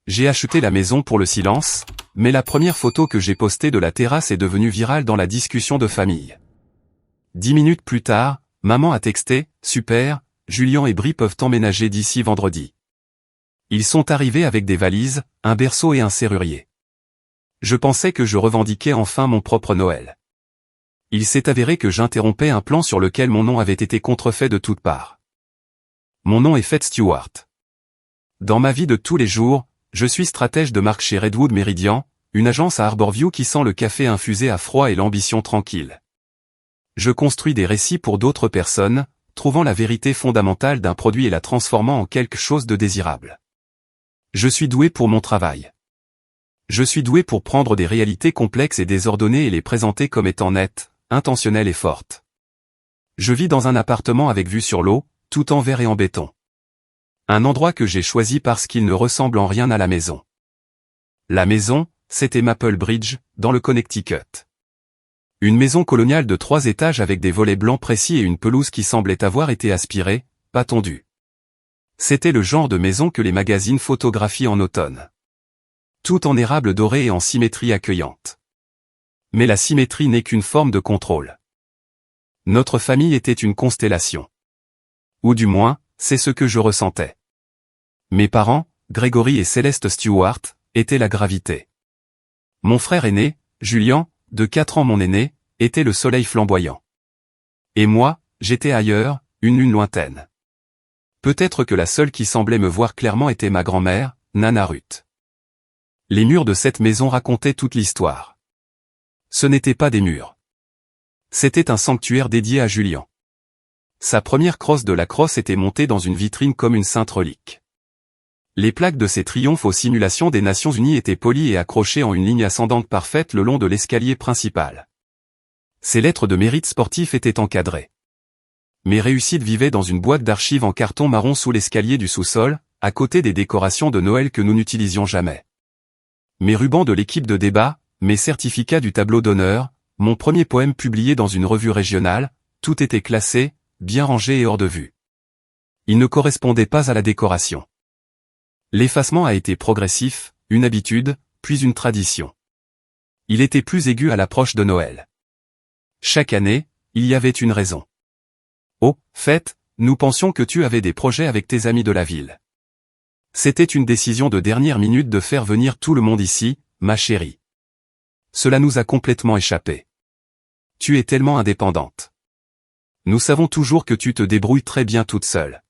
J'ai acheté la maison pour le silence, mais la première photo que j'ai postée de la terrasse est devenue virale dans la discussion de famille. 10 minutes plus tard, maman a texté « Super, Julien et Brie peuvent emménager d'ici vendredi. » Ils sont arrivés avec des valises, un berceau et un serrurier. Je pensais que je revendiquais enfin mon propre Noël. Il s'est avéré que j'interrompais un plan sur lequel mon nom avait été contrefait de toutes parts. Mon nom est Fred Stewart. Dans ma vie de tous les jours, je suis stratège de marque chez Redwood Meridian, une agence à Harborview qui sent le café infusé à froid et l'ambition tranquille. Je construis des récits pour d'autres personnes, trouvant la vérité fondamentale d'un produit et la transformant en quelque chose de désirable. Je suis doué pour mon travail. Je suis doué pour prendre des réalités complexes et désordonnées et les présenter comme étant nettes, intentionnelles et fortes. Je vis dans un appartement avec vue sur l'eau, tout en verre et en béton. Un endroit que j'ai choisi parce qu'il ne ressemble en rien à la maison. La maison, c'était Maple Bridge, dans le Connecticut. Une maison coloniale de 3 étages avec des volets blancs précis et une pelouse qui semblait avoir été aspirée, pas tondue. C'était le genre de maison que les magazines photographient en automne. Tout en érable doré et en symétrie accueillante. Mais la symétrie n'est qu'une forme de contrôle. Notre famille était une constellation. Ou du moins, c'est ce que je ressentais. Mes parents, Gregory et Céleste Stewart, étaient la gravité. Mon frère aîné, Julien, de 4 ans mon aîné, était le soleil flamboyant. Et moi, j'étais ailleurs, une lune lointaine. Peut-être que la seule qui semblait me voir clairement était ma grand-mère, Nana Ruth. Les murs de cette maison racontaient toute l'histoire. Ce n'étaient pas des murs. C'était un sanctuaire dédié à Julien. Sa première crosse de la crosse était montée dans une vitrine comme une sainte relique. Les plaques de ses triomphes aux simulations des Nations Unies étaient polies et accrochées en une ligne ascendante parfaite le long de l'escalier principal. Ses lettres de mérite sportif étaient encadrées. Mes réussites vivaient dans une boîte d'archives en carton marron sous l'escalier du sous-sol, à côté des décorations de Noël que nous n'utilisions jamais. Mes rubans de l'équipe de débat, mes certificats du tableau d'honneur, mon premier poème publié dans une revue régionale, tout était classé, bien rangé et hors de vue. Il ne correspondait pas à la décoration. L'effacement a été progressif, une habitude, puis une tradition. Il était plus aigu à l'approche de Noël. Chaque année, il y avait une raison. Oh, fête, nous pensions que tu avais des projets avec tes amis de la ville. C'était une décision de dernière minute de faire venir tout le monde ici, ma chérie. Cela nous a complètement échappé. Tu es tellement indépendante. Nous savons toujours que tu te débrouilles très bien toute seule.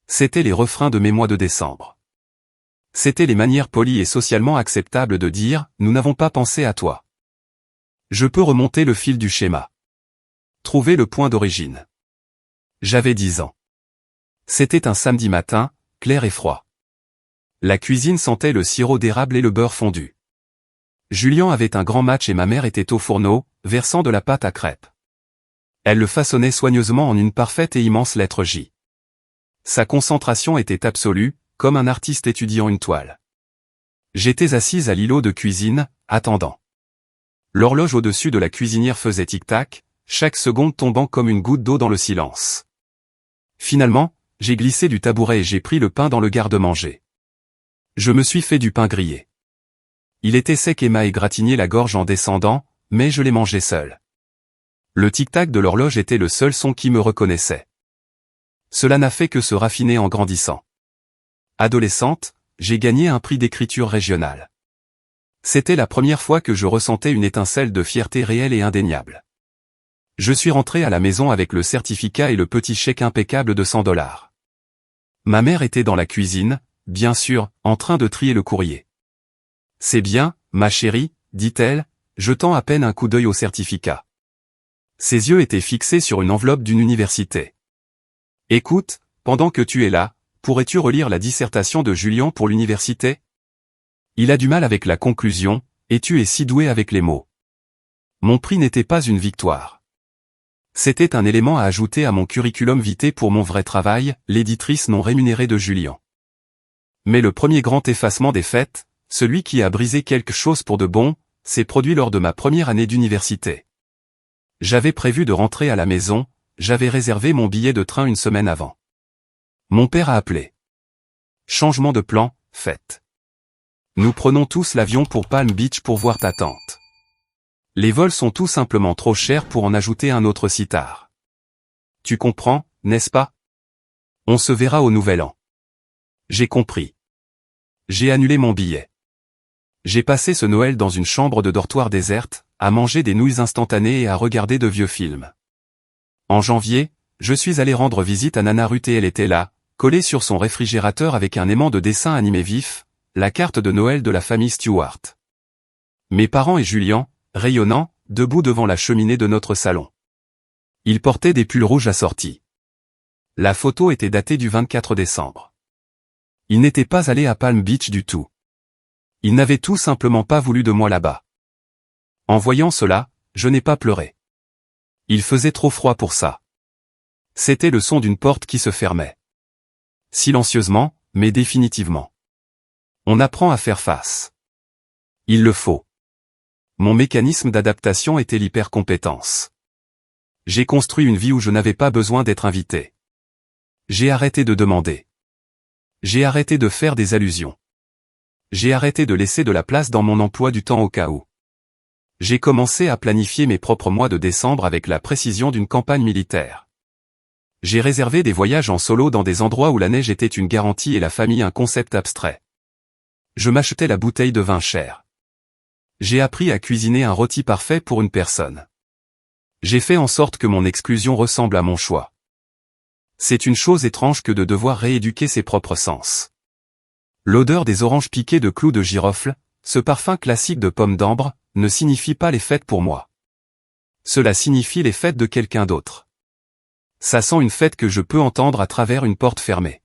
C'étaient les refrains de mes mois de décembre. C'étaient les manières polies et socialement acceptables de dire « Nous n'avons pas pensé à toi ». Je peux remonter le fil du schéma. Trouver le point d'origine. J'avais 10 ans. C'était un samedi matin, clair et froid. La cuisine sentait le sirop d'érable et le beurre fondu. Julien avait un grand match et ma mère était au fourneau, versant de la pâte à crêpes. Elle le façonnait soigneusement en une parfaite et immense lettre J. Sa concentration était absolue, comme un artiste étudiant une toile. J'étais assise à l'îlot de cuisine, attendant. L'horloge au-dessus de la cuisinière faisait tic-tac, chaque seconde tombant comme une goutte d'eau dans le silence. Finalement, j'ai glissé du tabouret et j'ai pris le pain dans le garde-manger. Je me suis fait du pain grillé. Il était sec et m'a égratigné la gorge en descendant, mais je l'ai mangé seul. Le tic-tac de l'horloge était le seul son qui me reconnaissait. Cela n'a fait que se raffiner en grandissant. Adolescente, j'ai gagné un prix d'écriture régionale. C'était la première fois que je ressentais une étincelle de fierté réelle et indéniable. Je suis rentré à la maison avec le certificat et le petit chèque impeccable de $100. Ma mère était dans la cuisine, bien sûr, en train de trier le courrier. « C'est bien, ma chérie, dit-elle, jetant à peine un coup d'œil au certificat. Ses yeux étaient fixés sur une enveloppe d'une université. « Écoute, pendant que tu es là, pourrais-tu relire la dissertation de Julien pour l'université ? Il a du mal avec la conclusion, et tu es si doué avec les mots. » Mon prix n'était pas une victoire. C'était un élément à ajouter à mon curriculum vitae pour mon vrai travail, l'éditrice non rémunérée de Julien. Mais le premier grand effacement des fêtes, celui qui a brisé quelque chose pour de bon, s'est produit lors de ma première année d'université. J'avais prévu de rentrer à la maison, j'avais réservé mon billet de train une semaine avant. Mon père a appelé. Changement de plan, fête. Nous prenons tous l'avion pour Palm Beach pour voir ta tante. Les vols sont tout simplement trop chers pour en ajouter un autre si tard. Tu comprends, n'est-ce pas? On se verra au Nouvel An. J'ai compris. J'ai annulé mon billet. J'ai passé ce Noël dans une chambre de dortoir déserte, à manger des nouilles instantanées et à regarder de vieux films. En janvier, je suis allé rendre visite à Nana Ruth et elle était là, collée sur son réfrigérateur avec un aimant de dessin animé vif, la carte de Noël de la famille Stewart. Mes parents et Julian, rayonnants, debout devant la cheminée de notre salon. Ils portaient des pulls rouges assortis. La photo était datée du 24 décembre. Ils n'étaient pas allés à Palm Beach du tout. Ils n'avaient tout simplement pas voulu de moi là-bas. En voyant cela, je n'ai pas pleuré. Il faisait trop froid pour ça. C'était le son d'une porte qui se fermait. Silencieusement, mais définitivement. On apprend à faire face. Il le faut. Mon mécanisme d'adaptation était l'hypercompétence. J'ai construit une vie où je n'avais pas besoin d'être invité. J'ai arrêté de demander. J'ai arrêté de faire des allusions. J'ai arrêté de laisser de la place dans mon emploi du temps au cas où. J'ai commencé à planifier mes propres mois de décembre avec la précision d'une campagne militaire. J'ai réservé des voyages en solo dans des endroits où la neige était une garantie et la famille un concept abstrait. Je m'achetais la bouteille de vin cher. J'ai appris à cuisiner un rôti parfait pour une personne. J'ai fait en sorte que mon exclusion ressemble à mon choix. C'est une chose étrange que de devoir rééduquer ses propres sens. L'odeur des oranges piquées de clous de girofle, ce parfum classique de pommes d'ambre, ne signifie pas les fêtes pour moi. Cela signifie les fêtes de quelqu'un d'autre. Ça sent une fête que je peux entendre à travers une porte fermée.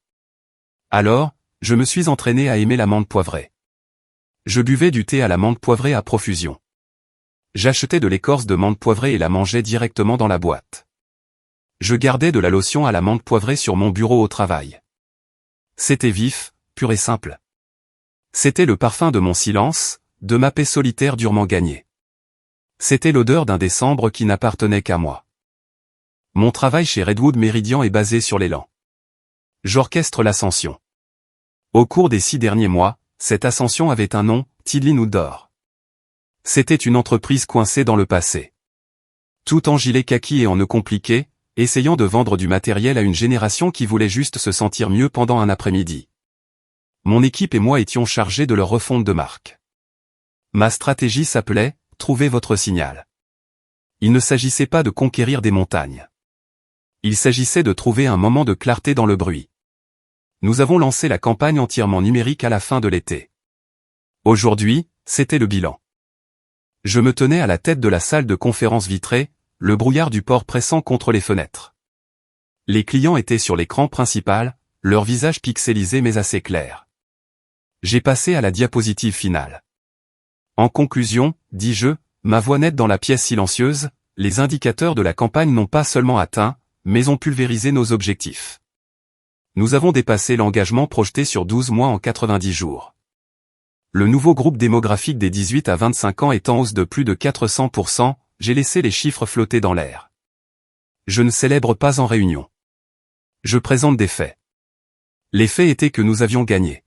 Alors, je me suis entraîné à aimer l'amande poivrée. Je buvais du thé à la menthe poivrée à profusion. J'achetais de l'écorce de menthe poivrée et la mangeais directement dans la boîte. Je gardais de la lotion à la menthe poivrée sur mon bureau au travail. C'était vif, pur et simple. C'était le parfum de mon silence, de ma paix solitaire durement gagnée. C'était l'odeur d'un décembre qui n'appartenait qu'à moi. Mon travail chez Redwood Meridian est basé sur l'élan. J'orchestre l'ascension. Au cours des 6 derniers mois, cette ascension avait un nom, Tidlin Outdoor. C'était une entreprise coincée dans le passé. Tout en gilet kaki et en nœud compliqué, essayant de vendre du matériel à une génération qui voulait juste se sentir mieux pendant un après-midi. Mon équipe et moi étions chargés de leur refonte de marque. Ma stratégie s'appelait « Trouvez votre signal ». Il ne s'agissait pas de conquérir des montagnes. Il s'agissait de trouver un moment de clarté dans le bruit. Nous avons lancé la campagne entièrement numérique à la fin de l'été. Aujourd'hui, c'était le bilan. Je me tenais à la tête de la salle de conférence vitrée, le brouillard du port pressant contre les fenêtres. Les clients étaient sur l'écran principal, leur visage pixelisé mais assez clair. J'ai passé à la diapositive finale. En conclusion, dis-je, ma voix nette dans la pièce silencieuse, les indicateurs de la campagne n'ont pas seulement atteint, mais ont pulvérisé nos objectifs. Nous avons dépassé l'engagement projeté sur 12 mois en 90 jours. Le nouveau groupe démographique des 18 à 25 ans est en hausse de plus de 400%, j'ai laissé les chiffres flotter dans l'air. Je ne célèbre pas en réunion. Je présente des faits. Les faits étaient que nous avions gagné.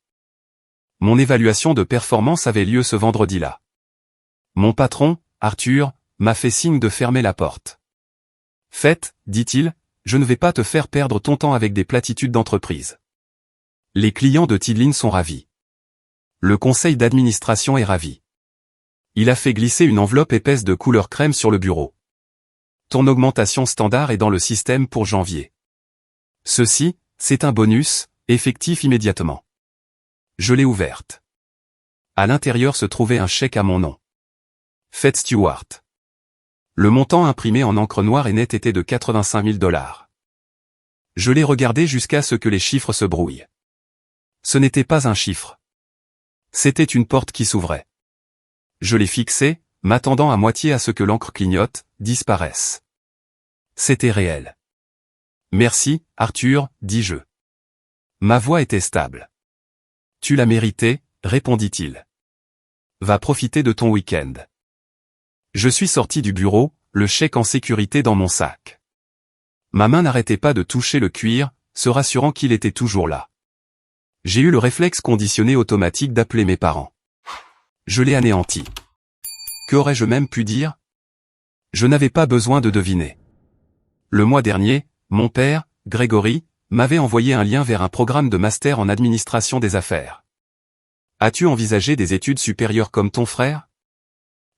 Mon évaluation de performance avait lieu ce vendredi-là. Mon patron, Arthur, m'a fait signe de fermer la porte. Faites, dit-il, je ne vais pas te faire perdre ton temps avec des platitudes d'entreprise. Les clients de Tidlin sont ravis. Le conseil d'administration est ravi. Il a fait glisser une enveloppe épaisse de couleur crème sur le bureau. Ton augmentation standard est dans le système pour janvier. Ceci, c'est un bonus, effectif immédiatement. Je l'ai ouverte. À l'intérieur se trouvait un chèque à mon nom. Faites Stewart. Le montant imprimé en encre noire et nette était de 85 000 $. Je l'ai regardé jusqu'à ce que les chiffres se brouillent. Ce n'était pas un chiffre. C'était une porte qui s'ouvrait. Je l'ai fixé, m'attendant à moitié à ce que l'encre clignote, disparaisse. C'était réel. Merci, Arthur, dis-je. Ma voix était stable. Tu l'as mérité, répondit-il. Va profiter de ton week-end. Je suis sorti du bureau, le chèque en sécurité dans mon sac. Ma main n'arrêtait pas de toucher le cuir, se rassurant qu'il était toujours là. J'ai eu le réflexe conditionné automatique d'appeler mes parents. Je l'ai anéanti. Que aurais-je même pu dire? Je n'avais pas besoin de deviner. Le mois dernier, mon père, Grégory, m'avait envoyé un lien vers un programme de master en administration des affaires. As-tu envisagé des études supérieures comme ton frère?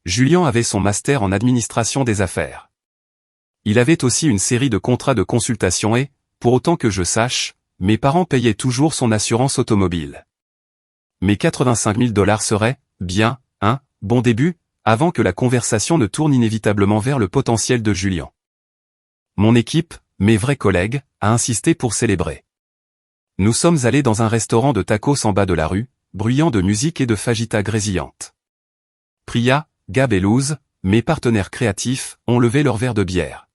Julien avait son master en administration des affaires. Il avait aussi une série de contrats de consultation et, pour autant que je sache, mes parents payaient toujours son assurance automobile. Mes 85 000 $ seraient, bien, un bon début, avant que la conversation ne tourne inévitablement vers le potentiel de Julien. Mon équipe, mes vrais collègues, a insisté pour célébrer. Nous sommes allés dans un restaurant de tacos en bas de la rue, bruyant de musique et de fajitas grésillantes. Priya, Gab et Luz, mes partenaires créatifs, ont levé leur verre de bière.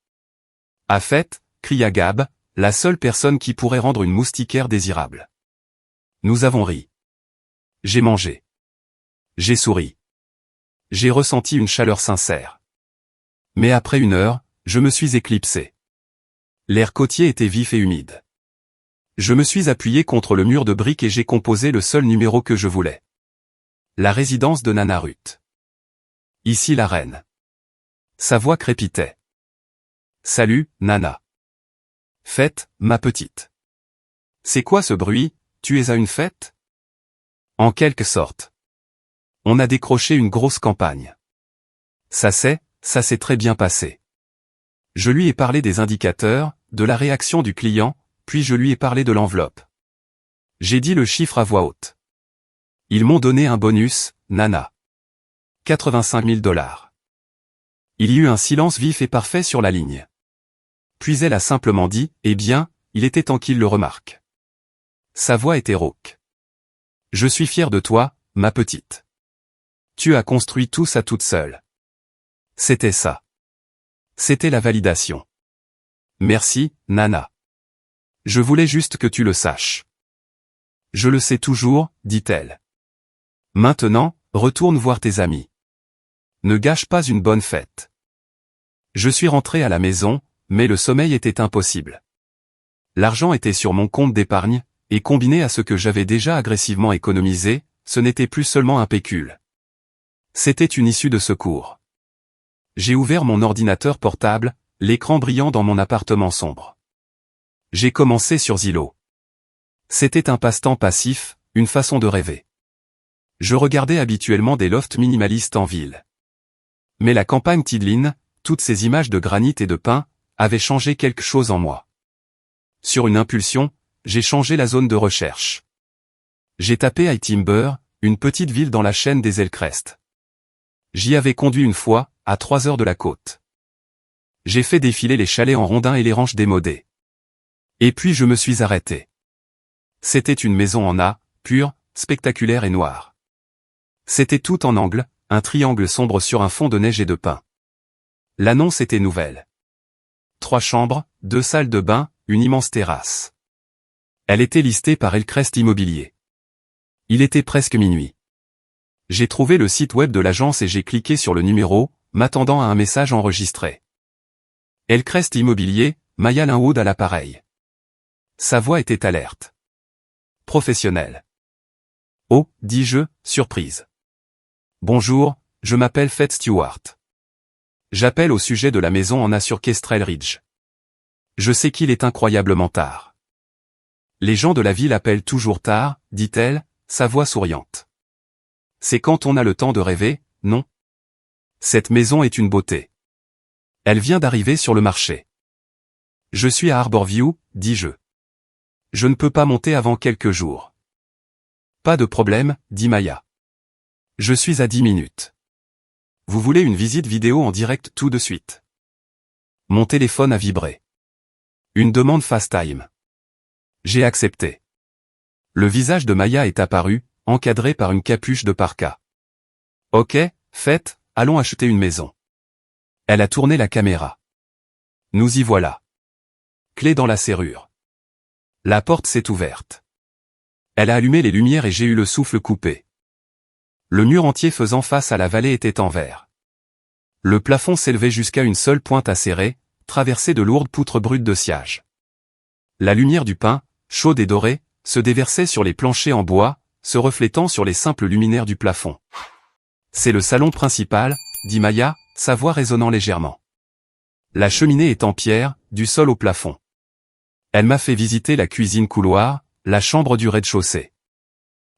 À fête, cria Gab, la seule personne qui pourrait rendre une moustiquaire désirable. Nous avons ri. J'ai mangé. J'ai souri. J'ai ressenti une chaleur sincère. Mais après 1 heure, je me suis éclipsé. L'air côtier était vif et humide. Je me suis appuyé contre le mur de briques et j'ai composé le seul numéro que je voulais. La résidence de Nana Ruth. Ici la reine. Sa voix crépitait. Salut, Nana. Fête, ma petite. C'est quoi ce bruit, tu es à une fête? En quelque sorte. On a décroché une grosse campagne. Ça s'est très bien passé. Je lui ai parlé des indicateurs, de la réaction du client, puis je lui ai parlé de l'enveloppe. J'ai dit le chiffre à voix haute. Ils m'ont donné un bonus, Nana. 85 000 $. Il y eut un silence vif et parfait sur la ligne. Puis elle a simplement dit, eh bien, il était temps qu'il le remarque. Sa voix était rauque. Je suis fier de toi, ma petite. Tu as construit tout ça toute seule. C'était ça. C'était la validation. Merci, Nana. Je voulais juste que tu le saches. Je le sais toujours, dit-elle. Maintenant, retourne voir tes amis. Ne gâche pas une bonne fête. Je suis rentré à la maison, mais le sommeil était impossible. L'argent était sur mon compte d'épargne, et combiné à ce que j'avais déjà agressivement économisé, ce n'était plus seulement un pécule. C'était une issue de secours. J'ai ouvert mon ordinateur portable, l'écran brillant dans mon appartement sombre. J'ai commencé sur Zillow. C'était un passe-temps passif, une façon de rêver. Je regardais habituellement des lofts minimalistes en ville. Mais la campagne Tidline, toutes ces images de granit et de pin, avaient changé quelque chose en moi. Sur une impulsion, j'ai changé la zone de recherche. J'ai tapé High Timber, une petite ville dans la chaîne des Hillcrest. J'y avais conduit une fois, à 3 heures de la côte. J'ai fait défiler les chalets en rondins et les ranches démodées. Et puis je me suis arrêté. C'était une maison en A, pure, spectaculaire et noire. C'était tout en angle, un triangle sombre sur un fond de neige et de pin. L'annonce était nouvelle. 3 chambres, 2 salles de bain, une immense terrasse. Elle était listée par Hillcrest Immobilier. Il était presque minuit. J'ai trouvé le site web de l'agence et j'ai cliqué sur le numéro, m'attendant à un message enregistré. Hillcrest Immobilier, Maya Linwood à l'appareil. Sa voix était alerte. Professionnelle. Oh, dis-je, surprise. Bonjour, je m'appelle Fred Stewart. J'appelle au sujet de la maison en A sur Kestrel Ridge. Je sais qu'il est incroyablement tard. Les gens de la ville appellent toujours tard, dit-elle, sa voix souriante. C'est quand on a le temps de rêver, non? Cette maison est une beauté. Elle vient d'arriver sur le marché. Je suis à Harborview, dis-je. Je ne peux pas monter avant quelques jours. Pas de problème, dit Maya. Je suis à 10 minutes. Vous voulez une visite vidéo en direct tout de suite? Mon téléphone a vibré. Une demande FaceTime. J'ai accepté. Le visage de Maya est apparu, encadré par une capuche de parka. Ok, faites, allons acheter une maison. Elle a tourné la caméra. Nous y voilà. Clé dans la serrure. La porte s'est ouverte. Elle a allumé les lumières et j'ai eu le souffle coupé. Le mur entier faisant face à la vallée était en verre. Le plafond s'élevait jusqu'à une seule pointe acérée, traversée de lourdes poutres brutes de sciage. La lumière du pin, chaude et dorée, se déversait sur les planchers en bois, se reflétant sur les simples luminaires du plafond. C'est le salon principal, dit Maya, sa voix résonnant légèrement. La cheminée est en pierre, du sol au plafond. Elle m'a fait visiter la cuisine couloir, la chambre du rez-de-chaussée.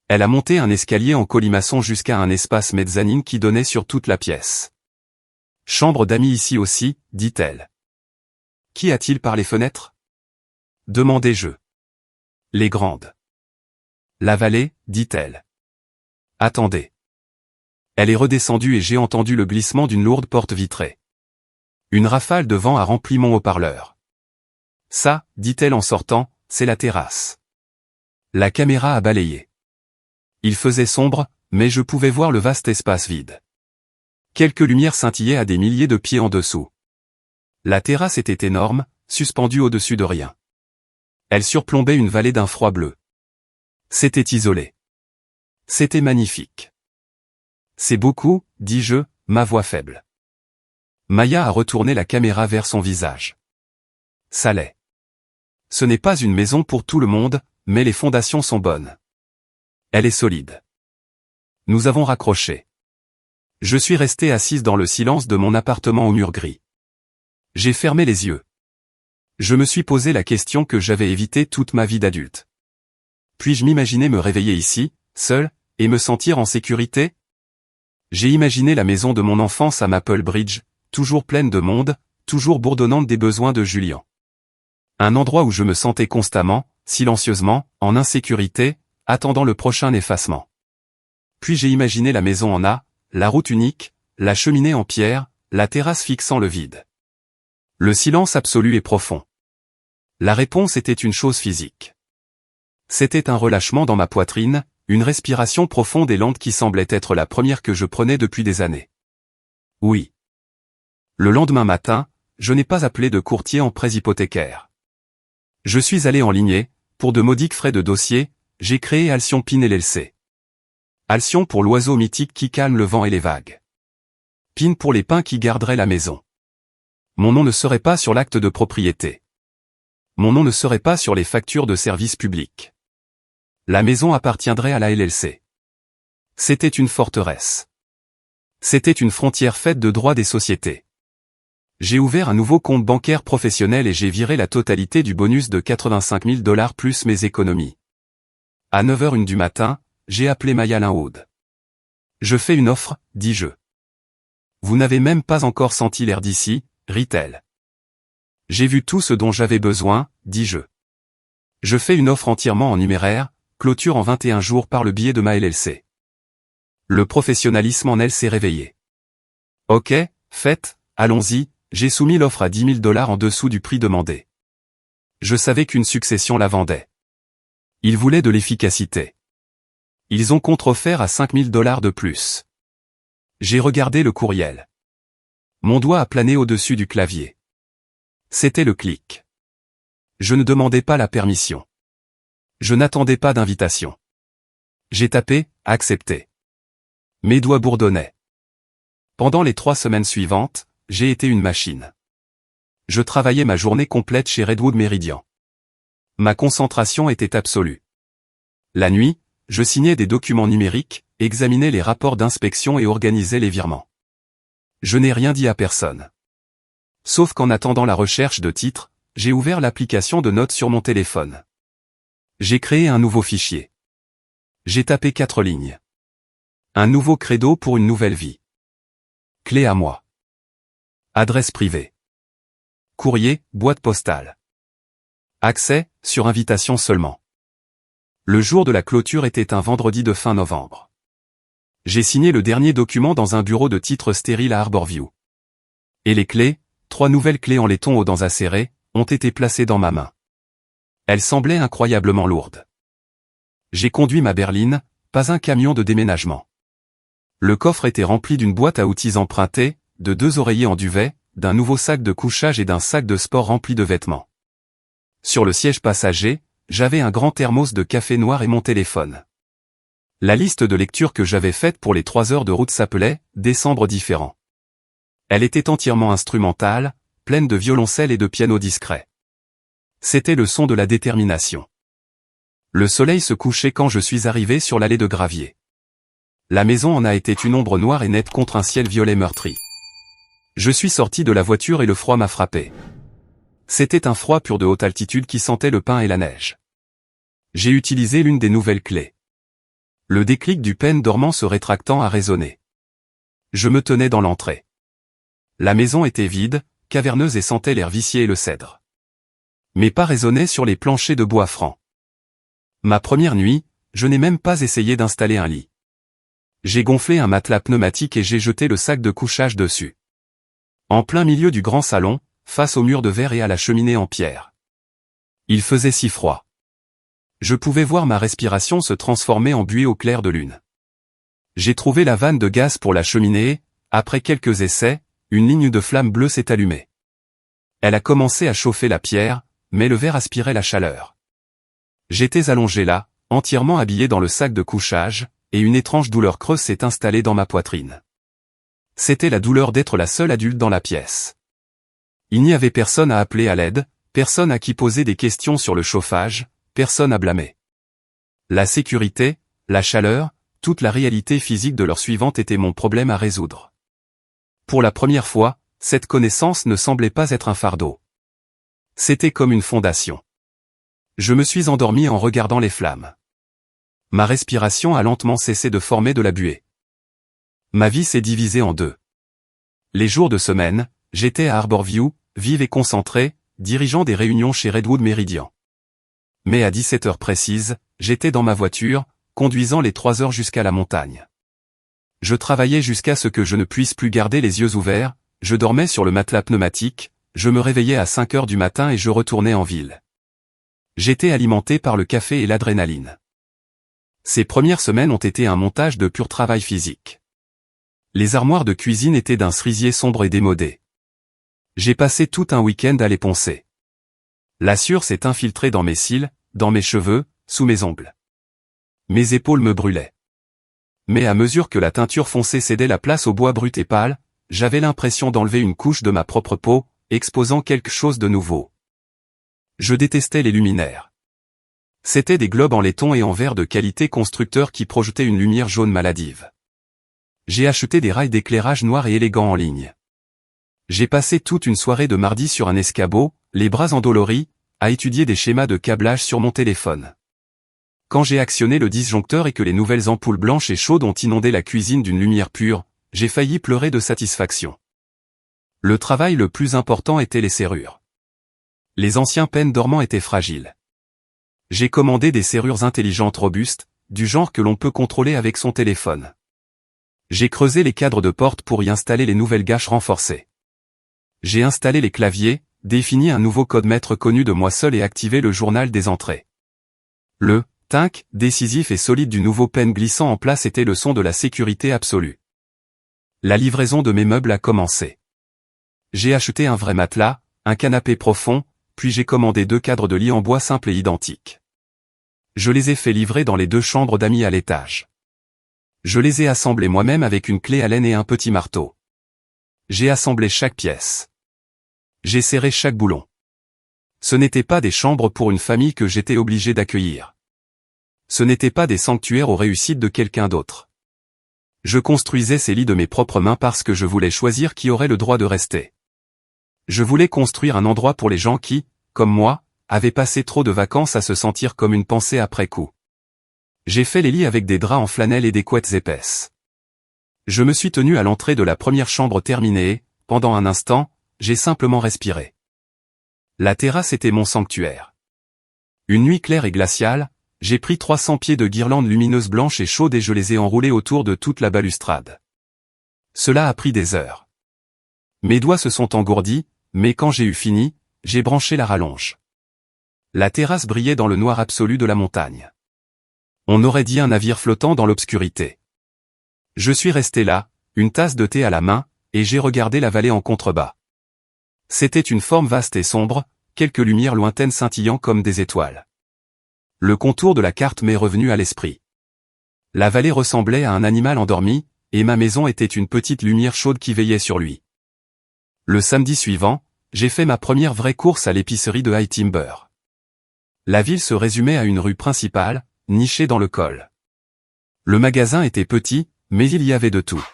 Elle a monté un escalier en colimaçon jusqu'à un espace mezzanine qui donnait sur toute la pièce. Chambre d'amis ici aussi, dit-elle. Qu'y a-t-il par les fenêtres? Demandai-je. Les grandes. La vallée, dit-elle. Attendez. Elle est redescendue et j'ai entendu le glissement d'une lourde porte vitrée. Une rafale de vent a rempli mon haut-parleur. Ça, dit-elle en sortant, c'est la terrasse. La caméra a balayé. Il faisait sombre, mais je pouvais voir le vaste espace vide. Quelques lumières scintillaient à des milliers de pieds en dessous. La terrasse était énorme, suspendue au-dessus de rien. Elle surplombait une vallée d'un froid bleu. C'était isolé. C'était magnifique. C'est beaucoup, dis-je, ma voix faible. Maya a retourné la caméra vers son visage. Ça l'est. Ce n'est pas une maison pour tout le monde, mais les fondations sont bonnes. Elle est solide. Nous avons raccroché. Je suis resté assise dans le silence de mon appartement au mur gris. J'ai fermé les yeux. Je me suis posé la question que j'avais évitée toute ma vie d'adulte. Puis-je m'imaginer me réveiller ici, seul, et me sentir en sécurité? J'ai imaginé la maison de mon enfance à Maple Bridge, toujours pleine de monde, toujours bourdonnante des besoins de Julian. Un endroit où je me sentais constamment, silencieusement, en insécurité, attendant le prochain effacement. Puis j'ai imaginé la maison en A, la route unique, la cheminée en pierre, la terrasse fixant le vide. Le silence absolu et profond. La réponse était une chose physique. C'était un relâchement dans ma poitrine, une respiration profonde et lente qui semblait être la première que je prenais depuis des années. Oui. Le lendemain matin, je n'ai pas appelé de courtier en prêts hypothécaires. Je suis allé en ligne, pour de modiques frais de dossier, j'ai créé Alcyon PIN LLC. Alcyon pour l'oiseau mythique qui calme le vent et les vagues. PIN pour les pins qui garderaient la maison. Mon nom ne serait pas sur l'acte de propriété. Mon nom ne serait pas sur les factures de service public. La maison appartiendrait à la LLC. C'était une forteresse. C'était une frontière faite de droit des sociétés. J'ai ouvert un nouveau compte bancaire professionnel et j'ai viré la totalité du bonus de 85 000 $ plus mes économies. À 9h01 du matin, j'ai appelé Maya Linhaude. Je fais une offre, dis-je. Vous n'avez même pas encore senti l'air d'ici, rit-elle. J'ai vu tout ce dont j'avais besoin, dis-je. Je fais une offre entièrement en numéraire, clôture en 21 jours par le biais de ma LLC. Le professionnalisme en elle s'est réveillé. Ok, faites, allons-y, j'ai soumis l'offre à 10 000 $ en dessous du prix demandé. Je savais qu'une succession la vendait. Ils voulaient de l'efficacité. Ils ont contre-offert à 5 000 $ de plus. J'ai regardé le courriel. Mon doigt a plané au-dessus du clavier. C'était le clic. Je ne demandais pas la permission. Je n'attendais pas d'invitation. J'ai tapé « Accepter ». Mes doigts bourdonnaient. Pendant les 3 semaines suivantes, j'ai été une machine. Je travaillais ma journée complète chez Redwood Meridian. Ma concentration était absolue. La nuit, je signais des documents numériques, examinais les rapports d'inspection et organisais les virements. Je n'ai rien dit à personne. Sauf qu'en attendant la recherche de titres, j'ai ouvert l'application de notes sur mon téléphone. J'ai créé un nouveau fichier. J'ai tapé 4 lignes. Un nouveau credo pour une nouvelle vie. Clé à moi. Adresse privée. Courrier, boîte postale. Accès, sur invitation seulement. Le jour de la clôture était un vendredi de fin novembre. J'ai signé le dernier document dans un bureau de titres stérile à Harborview. Et les clés, 3 nouvelles clés en laiton aux dents acérées, ont été placées dans ma main. Elles semblaient incroyablement lourdes. J'ai conduit ma berline, pas un camion de déménagement. Le coffre était rempli d'une boîte à outils empruntée, de 2 oreillers en duvet, d'un nouveau sac de couchage et d'un sac de sport rempli de vêtements. Sur le siège passager, j'avais un grand thermos de café noir et mon téléphone. La liste de lecture que j'avais faite pour les 3 heures de route s'appelait « Décembre différent ». Elle était entièrement instrumentale, pleine de violoncelle et de piano discret. C'était le son de la détermination. Le soleil se couchait quand je suis arrivé sur l'allée de gravier. La maison en a été une ombre noire et nette contre un ciel violet meurtri. Je suis sorti de la voiture et le froid m'a frappé. C'était un froid pur de haute altitude qui sentait le pin et la neige. J'ai utilisé l'une des nouvelles clés. Le déclic du pen dormant se rétractant a résonné. Je me tenais dans l'entrée. La maison était vide, caverneuse et sentait l'air vicié et le cèdre. Mes pas résonnaient sur les planchers de bois franc. Ma première nuit, je n'ai même pas essayé d'installer un lit. J'ai gonflé un matelas pneumatique et j'ai jeté le sac de couchage dessus. En plein milieu du grand salon, face au mur de verre et à la cheminée en pierre. Il faisait si froid. Je pouvais voir ma respiration se transformer en buée au clair de lune. J'ai trouvé la vanne de gaz pour la cheminée et, après quelques essais, une ligne de flamme bleue s'est allumée. Elle a commencé à chauffer la pierre, mais le verre aspirait la chaleur. J'étais allongé là, entièrement habillé dans le sac de couchage, et une étrange douleur creuse s'est installée dans ma poitrine. C'était la douleur d'être la seule adulte dans la pièce. Il n'y avait personne à appeler à l'aide, personne à qui poser des questions sur le chauffage, personne à blâmer. La sécurité, la chaleur, toute la réalité physique de l'heure suivante était mon problème à résoudre. Pour la première fois, cette connaissance ne semblait pas être un fardeau. C'était comme une fondation. Je me suis endormi en regardant les flammes. Ma respiration a lentement cessé de former de la buée. Ma vie s'est divisée en deux. Les jours de semaine, j'étais à Harborview, vive et concentrée, dirigeant des réunions chez Redwood Meridian. Mais à 17 heures précises, j'étais dans ma voiture, conduisant les 3 heures jusqu'à la montagne. Je travaillais jusqu'à ce que je ne puisse plus garder les yeux ouverts, je dormais sur le matelas pneumatique, je me réveillais à 5 heures du matin et je retournais en ville. J'étais alimenté par le café et l'adrénaline. Ces premières semaines ont été un montage de pur travail physique. Les armoires de cuisine étaient d'un cerisier sombre et démodé. J'ai passé tout un week-end à les poncer. La sueur s'est infiltrée dans mes cils, dans mes cheveux, sous mes ongles. Mes épaules me brûlaient. Mais à mesure que la teinture foncée cédait la place au bois brut et pâle, j'avais l'impression d'enlever une couche de ma propre peau, exposant quelque chose de nouveau. Je détestais les luminaires. C'étaient des globes en laiton et en verre de qualité constructeur qui projetaient une lumière jaune maladive. J'ai acheté des rails d'éclairage noirs et élégants en ligne. J'ai passé toute une soirée de mardi sur un escabeau, les bras endoloris, à étudier des schémas de câblage sur mon téléphone. Quand j'ai actionné le disjoncteur et que les nouvelles ampoules blanches et chaudes ont inondé la cuisine d'une lumière pure, j'ai failli pleurer de satisfaction. Le travail le plus important était les serrures. Les anciens pens dormants étaient fragiles. J'ai commandé des serrures intelligentes robustes, du genre que l'on peut contrôler avec son téléphone. J'ai creusé les cadres de porte pour y installer les nouvelles gâches renforcées. J'ai installé les claviers, défini un nouveau code maître connu de moi seul et activé le journal des entrées. Le tinc décisif et solide du nouveau pen glissant en place était le son de la sécurité absolue. La livraison de mes meubles a commencé. J'ai acheté un vrai matelas, un canapé profond, puis j'ai commandé 2 cadres de lit en bois simple et identiques. Je les ai fait livrer dans les 2 chambres d'amis à l'étage. Je les ai assemblés moi-même avec une clé Allen et un petit marteau. J'ai assemblé chaque pièce. J'ai serré chaque boulon. Ce n'étaient pas des chambres pour une famille que j'étais obligé d'accueillir. Ce n'étaient pas des sanctuaires aux réussites de quelqu'un d'autre. Je construisais ces lits de mes propres mains parce que je voulais choisir qui aurait le droit de rester. Je voulais construire un endroit pour les gens qui, comme moi, avaient passé trop de vacances à se sentir comme une pensée après coup. J'ai fait les lits avec des draps en flanelle et des couettes épaisses. Je me suis tenu à l'entrée de la première chambre terminée et, pendant un instant, j'ai simplement respiré. La terrasse était mon sanctuaire. Une nuit claire et glaciale, j'ai pris 300 pieds de guirlandes lumineuses blanches et chaudes et je les ai enroulées autour de toute la balustrade. Cela a pris des heures. Mes doigts se sont engourdis, mais quand j'ai eu fini, j'ai branché la rallonge. La terrasse brillait dans le noir absolu de la montagne. On aurait dit un navire flottant dans l'obscurité. Je suis resté là, une tasse de thé à la main, et j'ai regardé la vallée en contrebas. C'était une forme vaste et sombre, quelques lumières lointaines scintillant comme des étoiles. Le contour de la carte m'est revenu à l'esprit. La vallée ressemblait à un animal endormi, et ma maison était une petite lumière chaude qui veillait sur lui. Le samedi suivant, j'ai fait ma première vraie course à l'épicerie de High Timber. La ville se résumait à une rue principale, nichée dans le col. Le magasin était petit, mais il y avait de tout.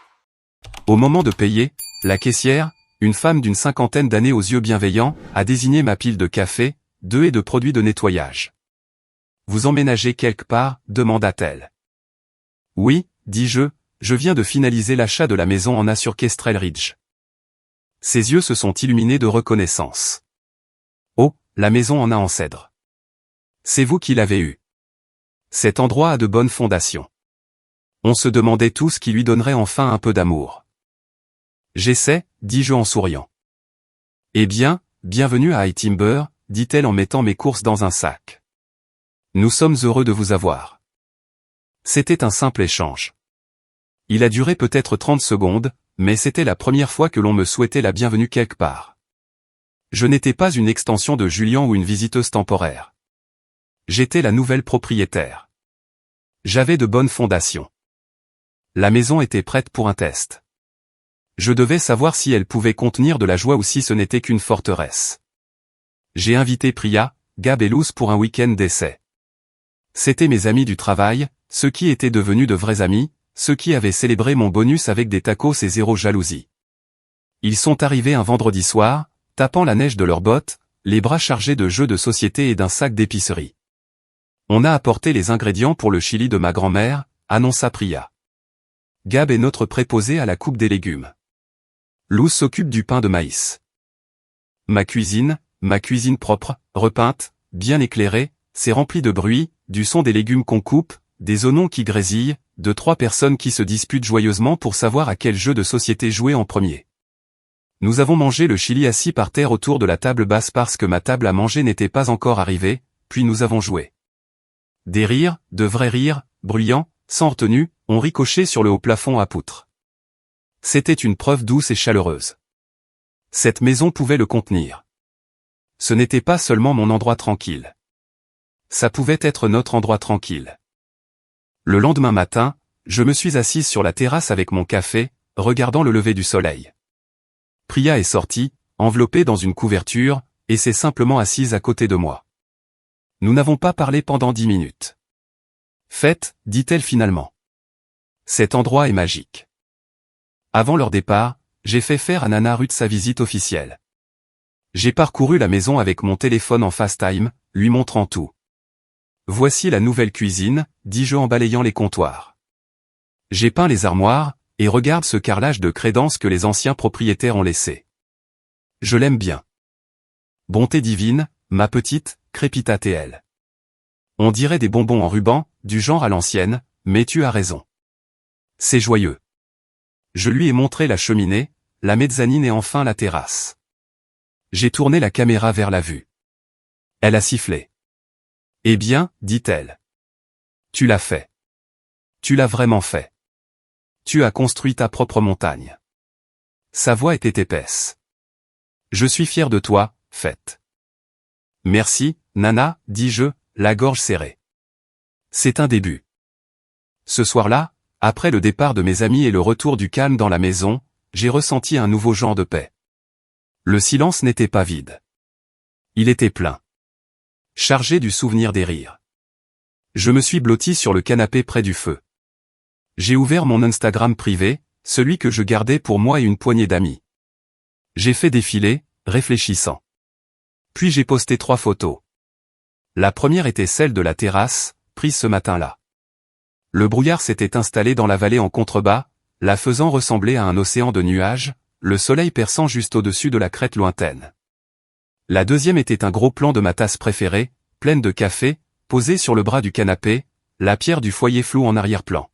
Au moment de payer, la caissière, une femme d'une cinquantaine d'années aux yeux bienveillants, a désigné ma pile de café, d'œufs et de produits de nettoyage. « Vous emménagez quelque part ?» demanda-t-elle. « Oui, dis-je, je viens de finaliser l'achat de la maison en A sur Kestrel Ridge. » Ses yeux se sont illuminés de reconnaissance. « Oh, la maison en A en cèdre. C'est vous qui l'avez eue. Cet endroit a de bonnes fondations. » On se demandait tous qui lui donnerait enfin un peu d'amour. « J'essaie, dis-je en souriant. »« Eh bien, bienvenue à High Timber, » dit-elle en mettant mes courses dans un sac. « Nous sommes heureux de vous avoir. » C'était un simple échange. Il a duré peut-être 30 secondes, mais c'était la première fois que l'on me souhaitait la bienvenue quelque part. Je n'étais pas une extension de Julien ou une visiteuse temporaire. J'étais la nouvelle propriétaire. J'avais de bonnes fondations. La maison était prête pour un test. Je devais savoir si elle pouvait contenir de la joie ou si ce n'était qu'une forteresse. J'ai invité Priya, Gab et Luz pour un week-end d'essai. C'étaient mes amis du travail, ceux qui étaient devenus de vrais amis, ceux qui avaient célébré mon bonus avec des tacos et zéro jalousie. Ils sont arrivés un vendredi soir, tapant la neige de leurs bottes, les bras chargés de jeux de société et d'un sac d'épicerie. On a apporté les ingrédients pour le chili de ma grand-mère, annonça Priya. Gab est notre préposé à la coupe des légumes. Luz s'occupe du pain de maïs. Ma cuisine propre, repeinte, bien éclairée, c'est rempli de bruit, du son des légumes qu'on coupe, des oignons qui grésillent, de 3 personnes qui se disputent joyeusement pour savoir à quel jeu de société jouer en premier. Nous avons mangé le chili assis par terre autour de la table basse parce que ma table à manger n'était pas encore arrivée, puis nous avons joué. Des rires, de vrais rires, bruyants, sans retenue, ont ricoché sur le haut plafond à poutres. C'était une preuve douce et chaleureuse. Cette maison pouvait le contenir. Ce n'était pas seulement mon endroit tranquille. Ça pouvait être notre endroit tranquille. Le lendemain matin, je me suis assise sur la terrasse avec mon café, regardant le lever du soleil. Priya est sortie, enveloppée dans une couverture, et s'est simplement assise à côté de moi. Nous n'avons pas parlé pendant 10 minutes. « Faites, dit-elle finalement. Cet endroit est magique. » Avant leur départ, j'ai fait faire à Nana Ruth sa visite officielle. J'ai parcouru la maison avec mon téléphone en FaceTime, lui montrant tout. « Voici la nouvelle cuisine, » dis-je en balayant les comptoirs. J'ai peint les armoires, et regarde ce carrelage de crédence que les anciens propriétaires ont laissé. Je l'aime bien. Bonté divine, ma petite, crépita-t-elle. On dirait des bonbons en ruban, du genre à l'ancienne, mais tu as raison. C'est joyeux. Je lui ai montré la cheminée, la mezzanine et enfin la terrasse. J'ai tourné la caméra vers la vue. Elle a sifflé. Eh bien, dit-elle. Tu l'as fait. Tu l'as vraiment fait. Tu as construit ta propre montagne. Sa voix était épaisse. Je suis fier de toi, Fête. Merci, Nana, dis-je, la gorge serrée. C'est un début. Ce soir-là, après le départ de mes amis et le retour du calme dans la maison, j'ai ressenti un nouveau genre de paix. Le silence n'était pas vide. Il était plein. Chargé du souvenir des rires. Je me suis blotti sur le canapé près du feu. J'ai ouvert mon Instagram privé, celui que je gardais pour moi et une poignée d'amis. J'ai fait défiler, réfléchissant. Puis j'ai posté 3 photos. La première était celle de la terrasse, prise ce matin-là. Le brouillard s'était installé dans la vallée en contrebas, la faisant ressembler à un océan de nuages, le soleil perçant juste au-dessus de la crête lointaine. La deuxième était un gros plan de ma tasse préférée, pleine de café, posée sur le bras du canapé, la pierre du foyer floue en arrière-plan.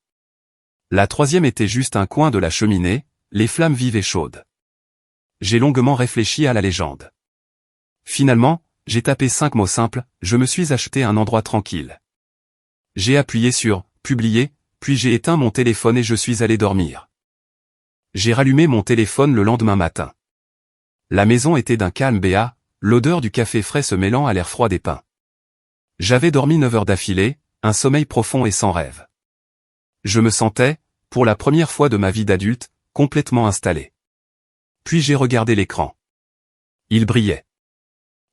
La troisième était juste un coin de la cheminée, les flammes vives et chaudes. J'ai longuement réfléchi à la légende. Finalement, j'ai tapé 5 mots simples, je me suis acheté un endroit tranquille. J'ai appuyé sur « Publier », puis j'ai éteint mon téléphone et je suis allé dormir. J'ai rallumé mon téléphone le lendemain matin. La maison était d'un calme béat, l'odeur du café frais se mêlant à l'air froid des pins. J'avais dormi 9 heures d'affilée, un sommeil profond et sans rêve. Je me sentais, pour la première fois de ma vie d'adulte, complètement installé. Puis j'ai regardé l'écran. Il brillait.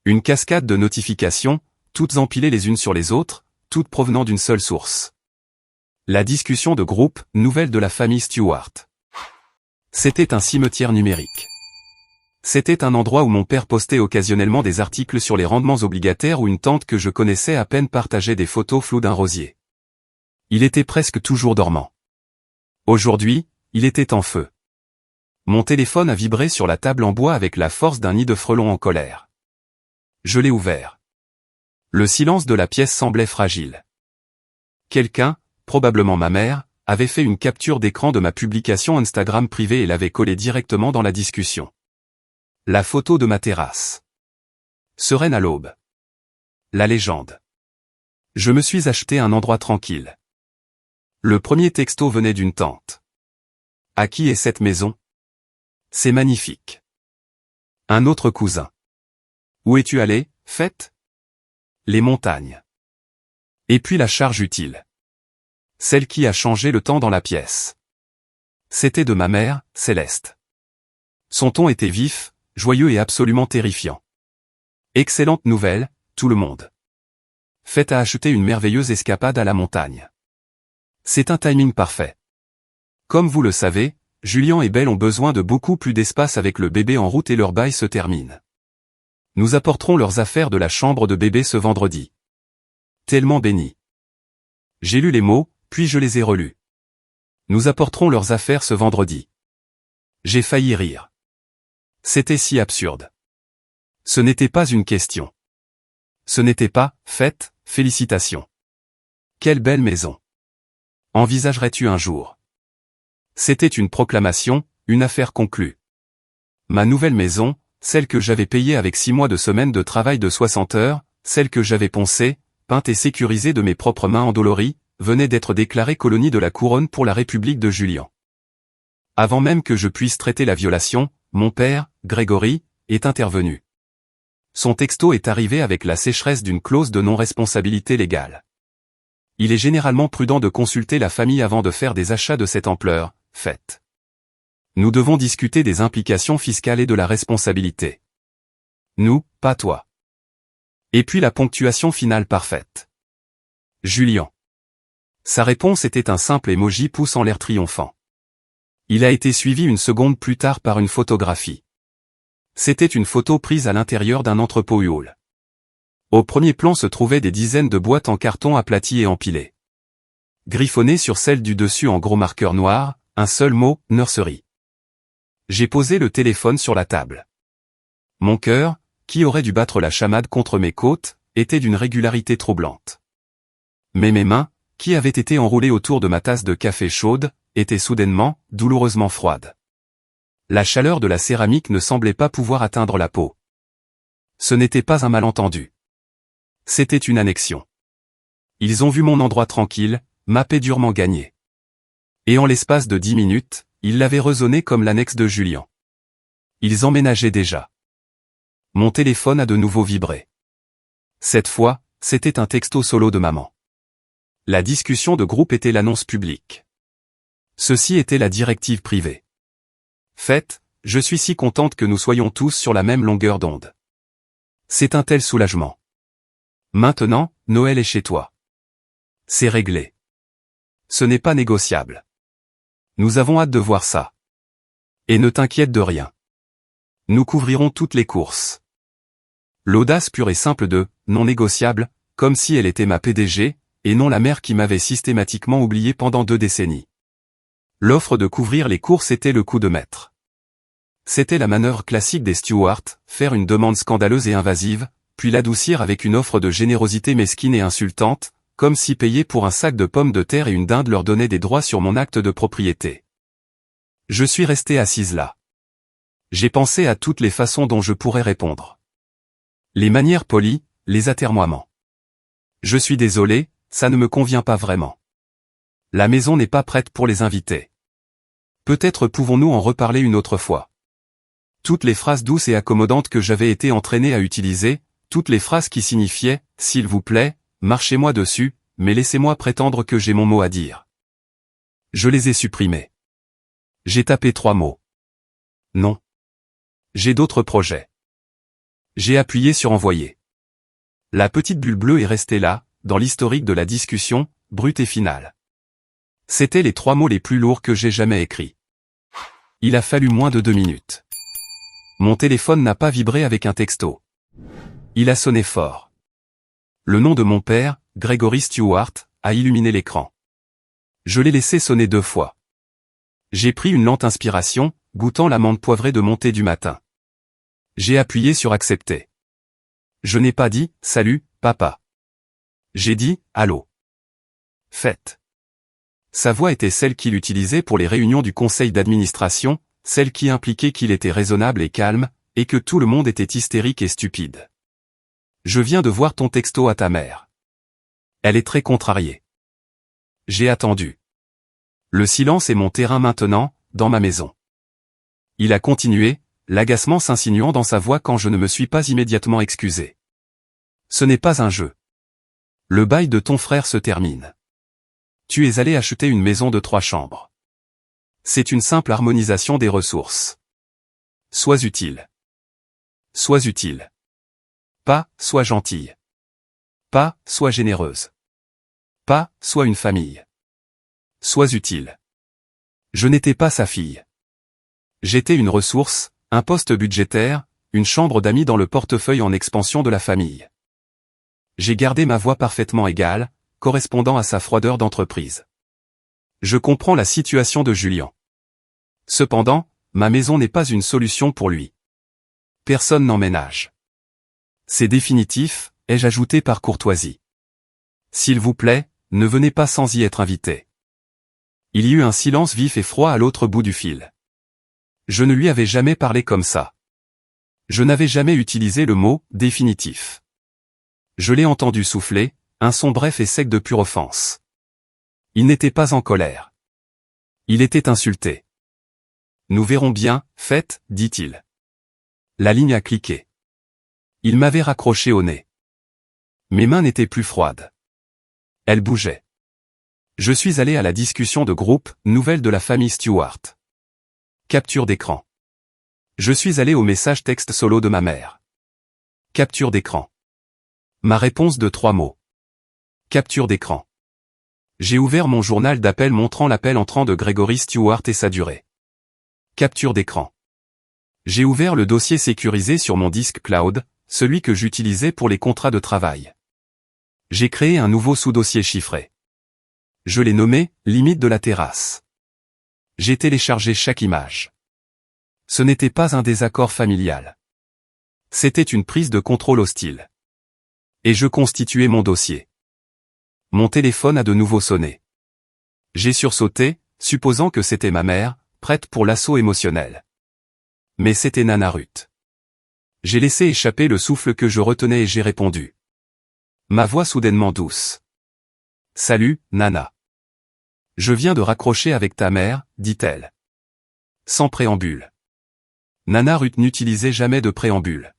Une cascade de notifications, toutes empilées les unes sur les autres, toutes provenant d'une seule source. La discussion de groupe, nouvelle de la famille Stewart. C'était un cimetière numérique. C'était un endroit où mon père postait occasionnellement des articles sur les rendements obligataires, où une tante que je connaissais à peine partageait des photos floues d'un rosier. Il était presque toujours dormant. Aujourd'hui, il était en feu. Mon téléphone a vibré sur la table en bois avec la force d'un nid de frelons en colère. Je l'ai ouvert. Le silence de la pièce semblait fragile. Quelqu'un, probablement ma mère, avait fait une capture d'écran de ma publication Instagram privée et l'avait collée directement dans la discussion. La photo de ma terrasse. Sereine à l'aube. La légende. Je me suis acheté un endroit tranquille. Le premier texto venait d'une tante. À qui est cette maison? C'est magnifique. Un autre cousin. Où es-tu allé, Fête? Les montagnes. Et puis la charge utile. Celle qui a changé le temps dans la pièce. C'était de ma mère, Céleste. Son ton était vif, joyeux et absolument terrifiant. Excellente nouvelle, tout le monde. Fête a acheté une merveilleuse escapade à la montagne. C'est un timing parfait. Comme vous le savez, Julien et Belle ont besoin de beaucoup plus d'espace avec le bébé en route et leur bail se termine. Nous apporterons leurs affaires de la chambre de bébé ce vendredi. Tellement béni. J'ai lu les mots, puis je les ai relus. Nous apporterons leurs affaires ce vendredi. J'ai failli rire. C'était si absurde. Ce n'était pas une question. Ce n'était pas, Fête, félicitations. Quelle belle maison. Envisagerais-tu un jour? C'était une proclamation, une affaire conclue. Ma nouvelle maison, celle que j'avais payée avec 6 mois de semaine de travail de 60 heures, celle que j'avais poncée, peinte et sécurisée de mes propres mains endolories, venait d'être déclarée colonie de la couronne pour la République de Julian. Avant même que je puisse traiter la violation, mon père, Grégory, est intervenu. Son texto est arrivé avec la sécheresse d'une clause de non-responsabilité légale. Il est généralement prudent de consulter la famille avant de faire des achats de cette ampleur, Fête. Nous devons discuter des implications fiscales et de la responsabilité. Nous, pas toi. Et puis la ponctuation finale parfaite. Julien. Sa réponse était un simple emoji pouce en l'air triomphant. Il a été suivi une seconde plus tard par une photographie. C'était une photo prise à l'intérieur d'un entrepôt U-Haul. Au premier plan se trouvaient des dizaines de boîtes en carton aplaties et empilées. Griffonnées sur celle du dessus en gros marqueur noir, un seul mot, nursery. J'ai posé le téléphone sur la table. Mon cœur, qui aurait dû battre la chamade contre mes côtes, était d'une régularité troublante. Mais mes mains, qui avaient été enroulées autour de ma tasse de café chaude, étaient soudainement, douloureusement froides. La chaleur de la céramique ne semblait pas pouvoir atteindre la peau. Ce n'était pas un malentendu. C'était une annexion. Ils ont vu mon endroit tranquille, ma paix durement gagnée. Et en l'espace de 10 minutes, ils l'avaient raisonné comme l'annexe de Julien. Ils emménageaient déjà. Mon téléphone a de nouveau vibré. Cette fois, c'était un texto solo de maman. La discussion de groupe était l'annonce publique. Ceci était la directive privée. Fête, je suis si contente que nous soyons tous sur la même longueur d'onde. C'est un tel soulagement. Maintenant, Noël est chez toi. C'est réglé. Ce n'est pas négociable. Nous avons hâte de voir ça. Et ne t'inquiète de rien. Nous couvrirons toutes les courses. L'audace pure et simple de « non négociable », comme si elle était ma PDG, et non la mère qui m'avait systématiquement oublié pendant 2 décennies. L'offre de couvrir les courses était le coup de maître. C'était la manœuvre classique des Stewart, faire une demande scandaleuse et invasive, puis l'adoucir avec une offre de générosité mesquine et insultante, comme si payer pour un sac de pommes de terre et une dinde leur donnait des droits sur mon acte de propriété. Je suis resté assise là. J'ai pensé à toutes les façons dont je pourrais répondre. Les manières polies, les atermoiements. Je suis désolé, ça ne me convient pas vraiment. La maison n'est pas prête pour les invités. Peut-être pouvons-nous en reparler une autre fois. Toutes les phrases douces et accommodantes que j'avais été entraîné à utiliser, toutes les phrases qui signifiaient « s'il vous plaît, marchez-moi dessus, mais laissez-moi prétendre que j'ai mon mot à dire ». Je les ai supprimées. J'ai tapé 3 mots. Non. J'ai d'autres projets. J'ai appuyé sur envoyer. La petite bulle bleue est restée là, dans l'historique de la discussion, brute et finale. C'étaient les 3 mots les plus lourds que j'ai jamais écrits. Il a fallu moins de 2 minutes. Mon téléphone n'a pas vibré avec un texto. Il a sonné fort. Le nom de mon père, Gregory Stewart, a illuminé l'écran. Je l'ai laissé sonner 2 fois. J'ai pris une lente inspiration, goûtant l'amande poivrée de mon thé du matin. J'ai appuyé sur accepter. Je n'ai pas dit « Salut, papa ». J'ai dit « Allô ». Faites. Sa voix était celle qu'il utilisait pour les réunions du conseil d'administration, celle qui impliquait qu'il était raisonnable et calme, et que tout le monde était hystérique et stupide. Je viens de voir ton texto à ta mère. Elle est très contrariée. J'ai attendu. Le silence est mon terrain maintenant, dans ma maison. Il a continué, l'agacement s'insinuant dans sa voix quand je ne me suis pas immédiatement excusé. Ce n'est pas un jeu. Le bail de ton frère se termine. Tu es allé acheter une maison de 3 chambres. C'est une simple harmonisation des ressources. Sois utile. Sois utile. Pas, sois gentille. Pas, sois généreuse. Pas, sois une famille. Sois utile. Je n'étais pas sa fille. J'étais une ressource, un poste budgétaire, une chambre d'amis dans le portefeuille en expansion de la famille. J'ai gardé ma voix parfaitement égale, correspondant à sa froideur d'entreprise. Je comprends la situation de Julien. Cependant, ma maison n'est pas une solution pour lui. Personne n'emménage. C'est définitif, ai-je ajouté par courtoisie. S'il vous plaît, ne venez pas sans y être invité. Il y eut un silence vif et froid à l'autre bout du fil. Je ne lui avais jamais parlé comme ça. Je n'avais jamais utilisé le mot « définitif ». Je l'ai entendu souffler, un son bref et sec de pure offense. Il n'était pas en colère. Il était insulté. Nous verrons bien, faites, dit-il. La ligne a cliqué. Il m'avait raccroché au nez. Mes mains n'étaient plus froides. Elles bougeaient. Je suis allé à la discussion de groupe, nouvelle de la famille Stewart. Capture d'écran. Je suis allé au message texte solo de ma mère. Capture d'écran. Ma réponse de 3 mots. Capture d'écran. J'ai ouvert mon journal d'appel montrant l'appel entrant de Gregory Stewart et sa durée. Capture d'écran. J'ai ouvert le dossier sécurisé sur mon disque cloud, celui que j'utilisais pour les contrats de travail. J'ai créé un nouveau sous-dossier chiffré. Je l'ai nommé « Limite de la terrasse ». J'ai téléchargé chaque image. Ce n'était pas un désaccord familial. C'était une prise de contrôle hostile. Et je constituais mon dossier. Mon téléphone a de nouveau sonné. J'ai sursauté, supposant que c'était ma mère, prête pour l'assaut émotionnel. Mais c'était Nana Ruth. J'ai laissé échapper le souffle que je retenais et j'ai répondu. Ma voix soudainement douce. Salut, Nana. Je viens de raccrocher avec ta mère, dit-elle. Sans préambule. Nana Ruth n'utilisait jamais de préambule.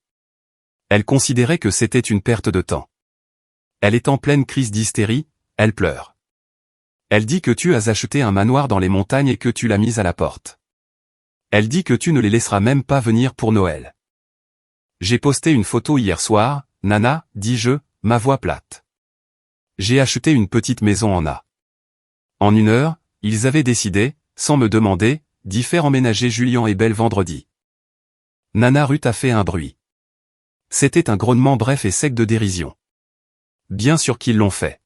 Elle considérait que c'était une perte de temps. Elle est en pleine crise d'hystérie, elle pleure. Elle dit que tu as acheté un manoir dans les montagnes et que tu l'as mise à la porte. Elle dit que tu ne les laisseras même pas venir pour Noël. J'ai posté une photo hier soir, Nana, dis-je, ma voix plate. J'ai acheté une petite maison en A. En 1 heure, ils avaient décidé, sans me demander, d'y faire emménager Julien et Belle vendredi. Nana Ruth a fait un bruit. C'était un grognement bref et sec de dérision. Bien sûr qu'ils l'ont fait.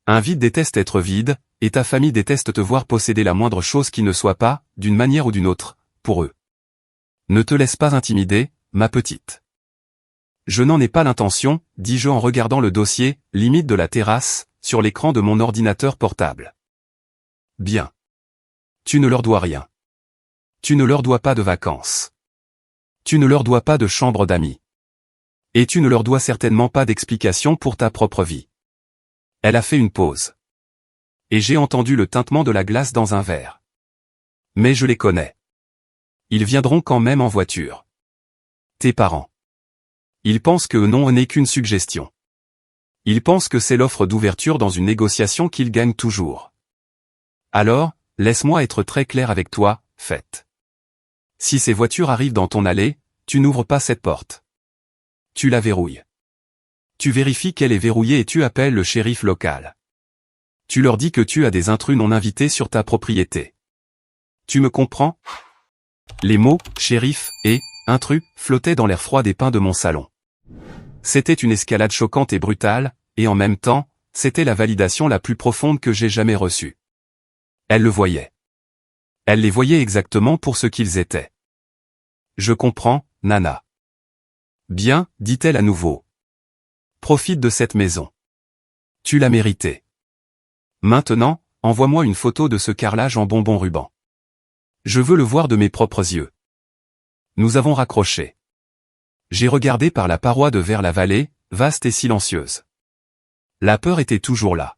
Un vide déteste être vide, et ta famille déteste te voir posséder la moindre chose qui ne soit pas, d'une manière ou d'une autre, pour eux. Ne te laisse pas intimider, ma petite. Je n'en ai pas l'intention, dis-je en regardant le dossier, limite de la terrasse, sur l'écran de mon ordinateur portable. Bien. Tu ne leur dois rien. Tu ne leur dois pas de vacances. Tu ne leur dois pas de chambre d'amis. Et tu ne leur dois certainement pas d'explication pour ta propre vie. Elle a fait une pause. Et j'ai entendu le tintement de la glace dans un verre. Mais je les connais. Ils viendront quand même en voiture. Tes parents. Ils pensent que non n'est qu'une suggestion. Ils pensent que c'est l'offre d'ouverture dans une négociation qu'ils gagnent toujours. Alors, laisse-moi être très clair avec toi, Fête. Si ces voitures arrivent dans ton allée, tu n'ouvres pas cette porte. Tu la verrouilles. Tu vérifies qu'elle est verrouillée et tu appelles le shérif local. Tu leur dis que tu as des intrus non invités sur ta propriété. Tu me comprends? Les mots « shérif » et « intrus » flottaient dans l'air froid des pins de mon salon. C'était une escalade choquante et brutale, et en même temps, c'était la validation la plus profonde que j'ai jamais reçue. Elle le voyait. Elle les voyait exactement pour ce qu'ils étaient. Je comprends, Nana. Bien, dit-elle à nouveau. Profite de cette maison. Tu l'as méritée. Maintenant, envoie-moi une photo de ce carrelage en bonbon ruban. Je veux le voir de mes propres yeux. Nous avons raccroché. J'ai regardé par la paroi de vers la vallée, vaste et silencieuse. La peur était toujours là.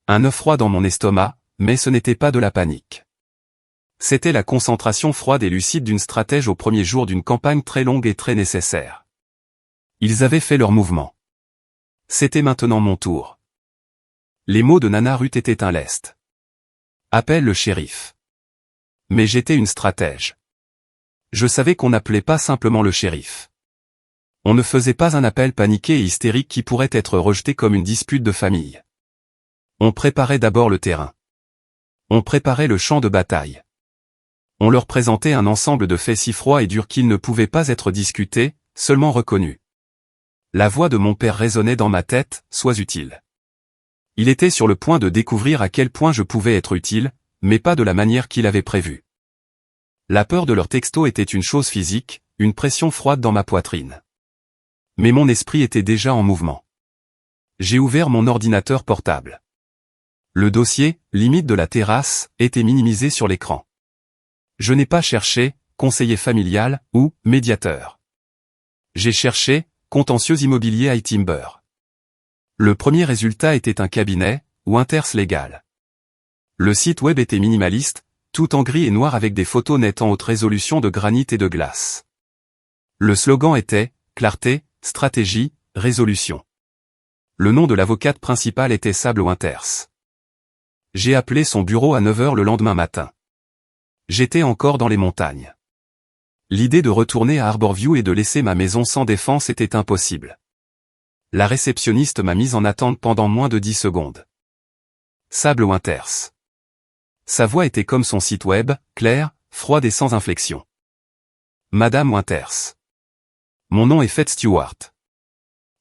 Un œuf froid dans mon estomac, mais ce n'était pas de la panique. C'était la concentration froide et lucide d'une stratège au premier jour d'une campagne très longue et très nécessaire. Ils avaient fait leur mouvement. C'était maintenant mon tour. Les mots de Nana Ruth étaient un lest. Appelle le shérif. Mais j'étais une stratège. Je savais qu'on n'appelait pas simplement le shérif. On ne faisait pas un appel paniqué et hystérique qui pourrait être rejeté comme une dispute de famille. On préparait d'abord le terrain. On préparait le champ de bataille. On leur présentait un ensemble de faits si froids et durs qu'ils ne pouvaient pas être discutés, seulement reconnus. La voix de mon père résonnait dans ma tête, « Sois utile ». Il était sur le point de découvrir à quel point je pouvais être utile, mais pas de la manière qu'il avait prévue. La peur de leurs textos était une chose physique, une pression froide dans ma poitrine. Mais mon esprit était déjà en mouvement. J'ai ouvert mon ordinateur portable. Le dossier, limite de la terrasse, était minimisé sur l'écran. Je n'ai pas cherché, conseiller familial, ou médiateur. J'ai cherché, contentieux immobilier iTimber. Le premier résultat était un cabinet, ou Inter's Légal. Le site web était minimaliste, tout en gris et noir avec des photos nettes en haute résolution de granit et de glace. Le slogan était « Clarté, stratégie, résolution ». Le nom de l'avocate principale était Sable Winters. J'ai appelé son bureau à 9 h le lendemain matin. J'étais encore dans les montagnes. L'idée de retourner à Harborview et de laisser ma maison sans défense était impossible. La réceptionniste m'a mise en attente pendant moins de 10 secondes. Sable Winters. Sa voix était comme son site web, claire, froide et sans inflexion. Madame Winters. Mon nom est Fed Stewart.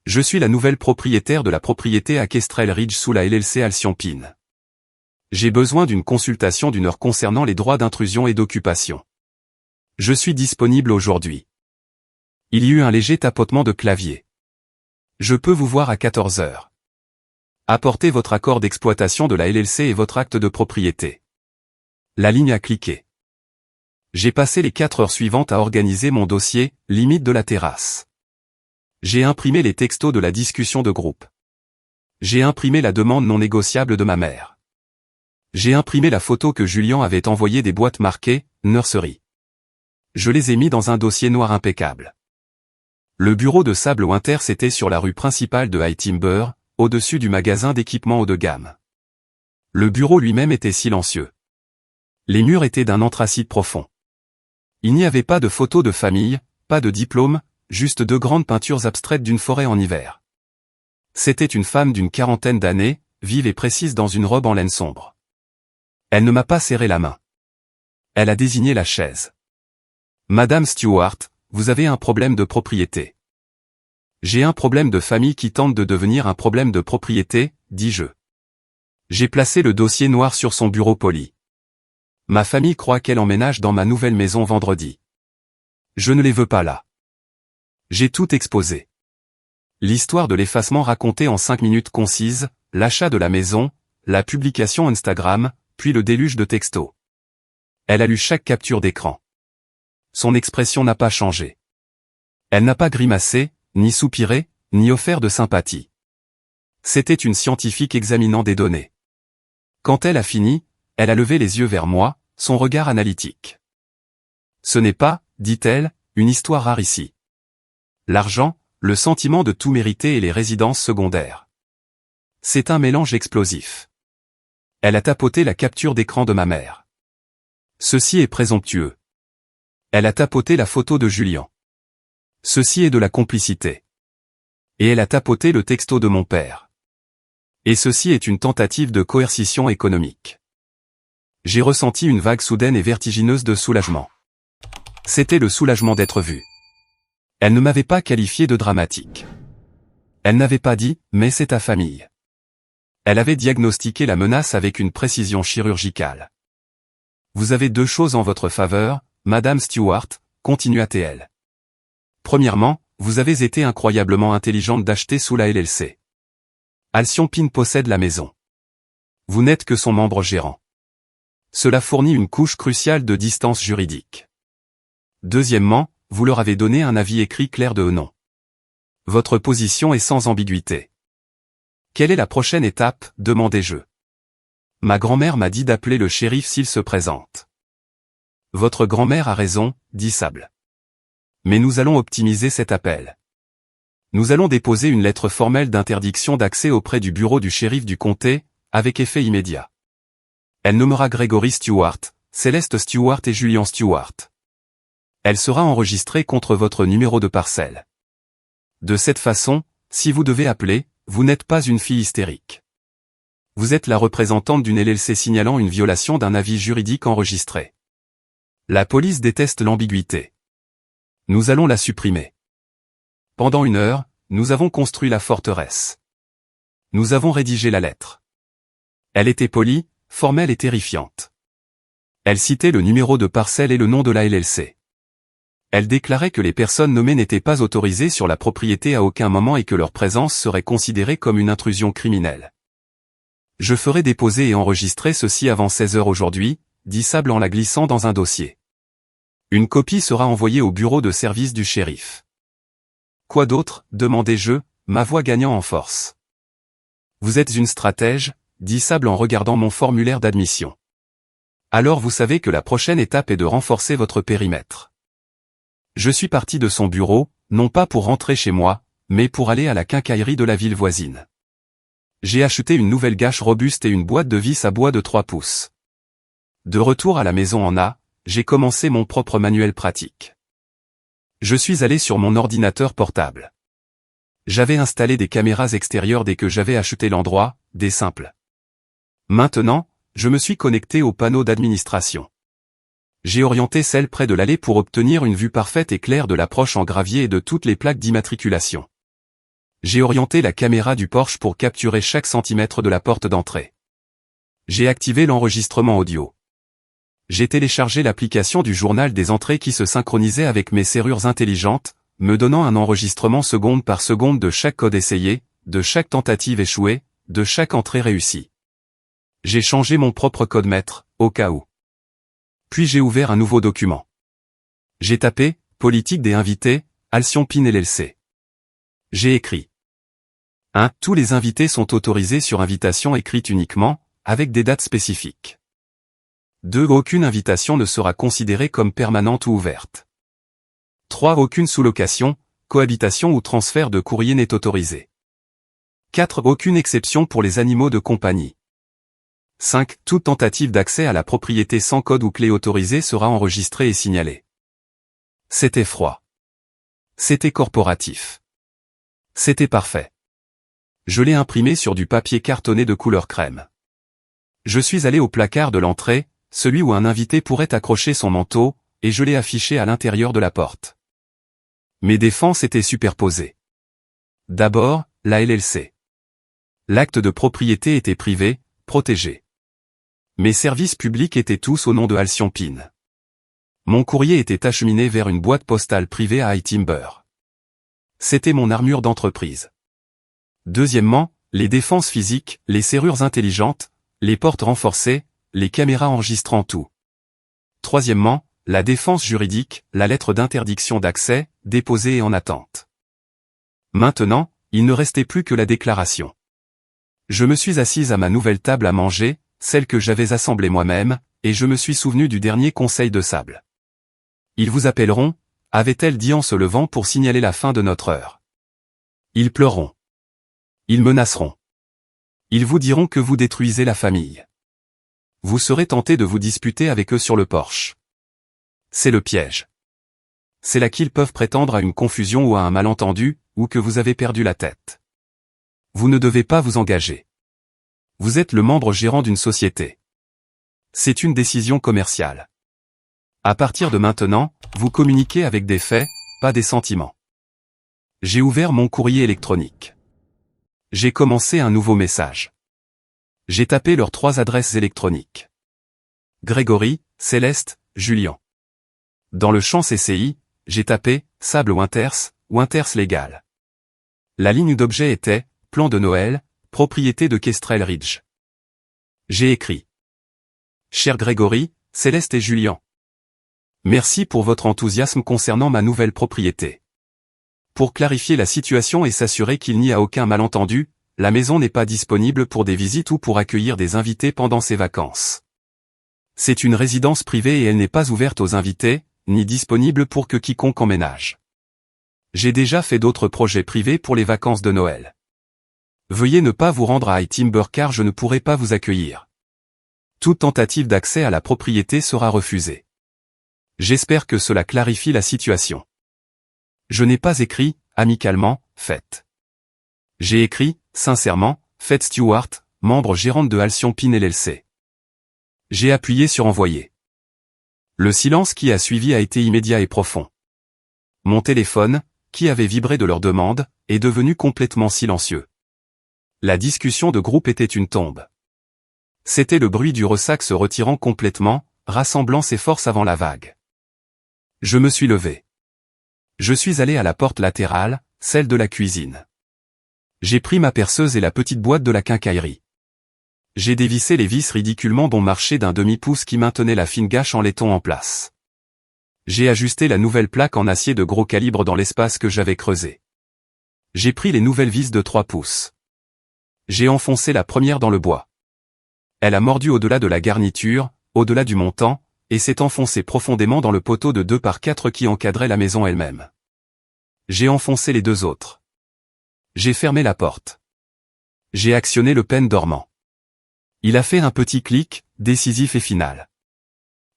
Je suis la nouvelle propriétaire de la propriété à Kestrel Ridge sous la LLC Alcyon Pine. J'ai besoin d'une consultation d'1 heure concernant les droits d'intrusion et d'occupation. Je suis disponible aujourd'hui. Il y eut un léger tapotement de clavier. Je peux vous voir à 14 h. Apportez votre accord d'exploitation de la LLC et votre acte de propriété. La ligne a cliqué. J'ai passé les 4 heures suivantes à organiser mon dossier, limite de la terrasse. J'ai imprimé les textos de la discussion de groupe. J'ai imprimé la demande non négociable de ma mère. J'ai imprimé la photo que Julien avait envoyée des boîtes marquées « Nursery ». Je les ai mis dans un dossier noir impeccable. Le bureau de Sable Winters était sur la rue principale de iTimber, au-dessus du magasin d'équipement haut de gamme. Le bureau lui-même était silencieux. Les murs étaient d'un anthracite profond. Il n'y avait pas de photos de famille, pas de diplôme, juste 2 grandes peintures abstraites d'une forêt en hiver. C'était une femme d'une 40aine d'années, vive et précise dans une robe en laine sombre. Elle ne m'a pas serré la main. Elle a désigné la chaise. Madame Stewart, vous avez un problème de propriété. J'ai un problème de famille qui tente de devenir un problème de propriété, dis-je. J'ai placé le dossier noir sur son bureau poli. Ma famille croit qu'elle emménage dans ma nouvelle maison vendredi. Je ne les veux pas là. J'ai tout exposé. L'histoire de l'effacement racontée en 5 minutes concises, l'achat de la maison, la publication Instagram, puis le déluge de textos. Elle a lu chaque capture d'écran. Son expression n'a pas changé. Elle n'a pas grimacé, ni soupiré, ni offert de sympathie. C'était une scientifique examinant des données. Quand elle a fini, elle a levé les yeux vers moi, son regard analytique. Ce n'est pas, dit-elle, une histoire rare ici. L'argent, le sentiment de tout mériter et les résidences secondaires. C'est un mélange explosif. Elle a tapoté la capture d'écran de ma mère. Ceci est présomptueux. Elle a tapoté la photo de Julien. Ceci est de la complicité. Et elle a tapoté le texto de mon père. Et ceci est une tentative de coercition économique. J'ai ressenti une vague soudaine et vertigineuse de soulagement. C'était le soulagement d'être vu. Elle ne m'avait pas qualifié de dramatique. Elle n'avait pas dit « mais c'est ta famille ». Elle avait diagnostiqué la menace avec une précision chirurgicale. Vous avez deux choses en votre faveur, Madame Stewart, continua-t-elle. Premièrement, vous avez été incroyablement intelligente d'acheter sous la LLC. Alcyon Pin possède la maison. Vous n'êtes que son membre gérant. Cela fournit une couche cruciale de distance juridique. Deuxièmement, vous leur avez donné un avis écrit clair de non. Votre position est sans ambiguïté. Quelle est la prochaine étape, demandai-je. Ma grand-mère m'a dit d'appeler le shérif s'il se présente. Votre grand-mère a raison, dit Sable. Mais nous allons optimiser cet appel. Nous allons déposer une lettre formelle d'interdiction d'accès auprès du bureau du shérif du comté, avec effet immédiat. Elle nommera Gregory Stewart, Céleste Stewart et Julian Stewart. Elle sera enregistrée contre votre numéro de parcelle. De cette façon, si vous devez appeler, vous n'êtes pas une fille hystérique. Vous êtes la représentante d'une LLC signalant une violation d'un avis juridique enregistré. La police déteste l'ambiguïté. Nous allons la supprimer. Pendant 1 heure, nous avons construit la forteresse. Nous avons rédigé la lettre. Elle était polie, formelle et terrifiante. Elle citait le numéro de parcelle et le nom de la LLC. Elle déclarait que les personnes nommées n'étaient pas autorisées sur la propriété à aucun moment et que leur présence serait considérée comme une intrusion criminelle. Je ferai déposer et enregistrer ceci avant 16 heures aujourd'hui, dit Sable en la glissant dans un dossier. Une copie sera envoyée au bureau de service du shérif. Quoi d'autre, demandai-je, ma voix gagnant en force. Vous êtes une stratège, dit Sable en regardant mon formulaire d'admission. Alors vous savez que la prochaine étape est de renforcer votre périmètre. Je suis parti de son bureau, non pas pour rentrer chez moi, mais pour aller à la quincaillerie de la ville voisine. J'ai acheté une nouvelle gâche robuste et une boîte de vis à bois de 3 pouces. De retour à la maison en A, j'ai commencé mon propre manuel pratique. Je suis allé sur mon ordinateur portable. J'avais installé des caméras extérieures dès que j'avais acheté l'endroit, des simples. Maintenant, je me suis connecté au panneau d'administration. J'ai orienté celle près de l'allée pour obtenir une vue parfaite et claire de l'approche en gravier et de toutes les plaques d'immatriculation. J'ai orienté la caméra du Porsche pour capturer chaque centimètre de la porte d'entrée. J'ai activé l'enregistrement audio. J'ai téléchargé l'application du journal des entrées qui se synchronisait avec mes serrures intelligentes, me donnant un enregistrement seconde par seconde de chaque code essayé, de chaque tentative échouée, de chaque entrée réussie. J'ai changé mon propre code maître, au cas où. Puis j'ai ouvert un nouveau document. J'ai tapé « Politique des invités, Alcyon Pin LLC ». J'ai écrit 1. Tous les invités sont autorisés sur invitation écrite uniquement, avec des dates spécifiques. 2. Aucune invitation ne sera considérée comme permanente ou ouverte. 3. Aucune sous-location, cohabitation ou transfert de courrier n'est autorisé. 4. Aucune exception pour les animaux de compagnie. 5. Toute tentative d'accès à la propriété sans code ou clé autorisée sera enregistrée et signalée. C'était froid. C'était corporatif. C'était parfait. Je l'ai imprimé sur du papier cartonné de couleur crème. Je suis allé au placard de l'entrée, celui où un invité pourrait accrocher son manteau, et je l'ai affiché à l'intérieur de la porte. Mes défenses étaient superposées. D'abord, la LLC. L'acte de propriété était privé, protégé. Mes services publics étaient tous au nom de Alcyon Pin. Mon courrier était acheminé vers une boîte postale privée à High Timber. C'était mon armure d'entreprise. Deuxièmement, les défenses physiques, les serrures intelligentes, les portes renforcées, les caméras enregistrant tout. Troisièmement, la défense juridique, la lettre d'interdiction d'accès, déposée et en attente. Maintenant, il ne restait plus que la déclaration. Je me suis assise à ma nouvelle table à manger, celle que j'avais assemblée moi-même, et je me suis souvenu du dernier conseil de Sable. Ils vous appelleront, avait-elle dit en se levant pour signaler la fin de notre heure. Ils pleureront. Ils menaceront. Ils vous diront que vous détruisez la famille. Vous serez tenté de vous disputer avec eux sur le porche. C'est le piège. C'est là qu'ils peuvent prétendre à une confusion ou à un malentendu, ou que vous avez perdu la tête. Vous ne devez pas vous engager. Vous êtes le membre gérant d'une société. C'est une décision commerciale. À partir de maintenant, vous communiquez avec des faits, pas des sentiments. J'ai ouvert mon courrier électronique. J'ai commencé un nouveau message. J'ai tapé leurs 3 adresses électroniques. Grégory, Céleste, Julien. Dans le champ CCI, j'ai tapé « Sable Winters, Winters Légal ». La ligne d'objet était « Plan de Noël, propriété de Kestrel Ridge ». J'ai écrit « Cher Grégory, Céleste et Julien. Merci pour votre enthousiasme concernant ma nouvelle propriété. Pour clarifier la situation et s'assurer qu'il n'y a aucun malentendu, la maison n'est pas disponible pour des visites ou pour accueillir des invités pendant ses vacances. C'est une résidence privée et elle n'est pas ouverte aux invités, ni disponible pour que quiconque emménage. J'ai déjà fait d'autres projets privés pour les vacances de Noël. Veuillez ne pas vous rendre à High Timber car je ne pourrai pas vous accueillir. Toute tentative d'accès à la propriété sera refusée. J'espère que cela clarifie la situation. Je n'ai pas écrit, amicalement, Faites. J'ai écrit, sincèrement, Faites Stewart, membre gérante de Alcyon Pin LLC. J'ai appuyé sur Envoyer. Le silence qui a suivi a été immédiat et profond. Mon téléphone, qui avait vibré de leur demande, est devenu complètement silencieux. La discussion de groupe était une tombe. C'était le bruit du ressac se retirant complètement, rassemblant ses forces avant la vague. Je me suis levé. Je suis allé à la porte latérale, celle de la cuisine. J'ai pris ma perceuse et la petite boîte de la quincaillerie. J'ai dévissé les vis ridiculement bon marché d'un demi-pouce qui maintenait la fine gâche en laiton en place. J'ai ajusté la nouvelle plaque en acier de gros calibre dans l'espace que j'avais creusé. J'ai pris les nouvelles vis de 3 pouces. J'ai enfoncé la première dans le bois. Elle a mordu au-delà de la garniture, au-delà du montant, et s'est enfoncée profondément dans le poteau de 2 par 4 qui encadrait la maison elle-même. J'ai enfoncé les 2 autres. J'ai fermé la porte. J'ai actionné le pêne dormant. Il a fait un petit clic, décisif et final.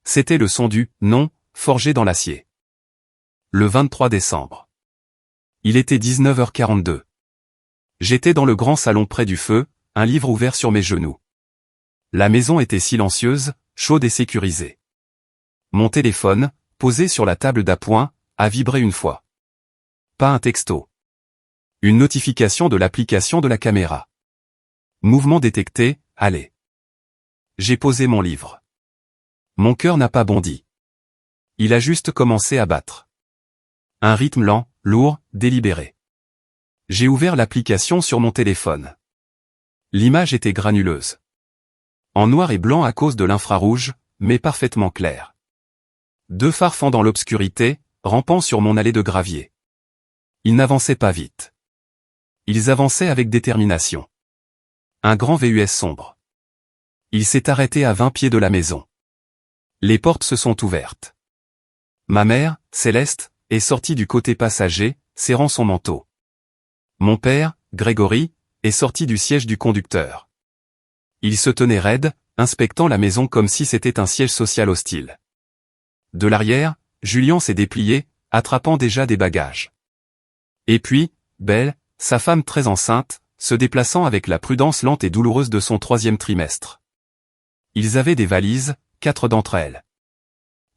C'était le son du « non » forgé dans l'acier. Le 23 décembre. Il était 19h42. J'étais dans le grand salon près du feu, un livre ouvert sur mes genoux. La maison était silencieuse, chaude et sécurisée. Mon téléphone, posé sur la table d'appoint, a vibré une fois. Pas un texto. Une notification de l'application de la caméra. Mouvement détecté, allez. J'ai posé mon livre. Mon cœur n'a pas bondi. Il a juste commencé à battre. Un rythme lent, lourd, délibéré. J'ai ouvert l'application sur mon téléphone. L'image était granuleuse. En noir et blanc à cause de l'infrarouge, mais parfaitement claire. 2 phares fendant l'obscurité, rampant sur mon allée de gravier. Ils n'avançaient pas vite. Ils avançaient avec détermination. Un grand VUS sombre. Il s'est arrêté à 20 pieds de la maison. Les portes se sont ouvertes. Ma mère, Céleste, est sortie du côté passager, serrant son manteau. Mon père, Grégory, est sorti du siège du conducteur. Il se tenait raide, inspectant la maison comme si c'était un siège social hostile. De l'arrière, Julien s'est déplié, attrapant déjà des bagages. Et puis, Belle, sa femme très enceinte, se déplaçant avec la prudence lente et douloureuse de son 3e trimestre. Ils avaient des valises, 4 d'entre elles.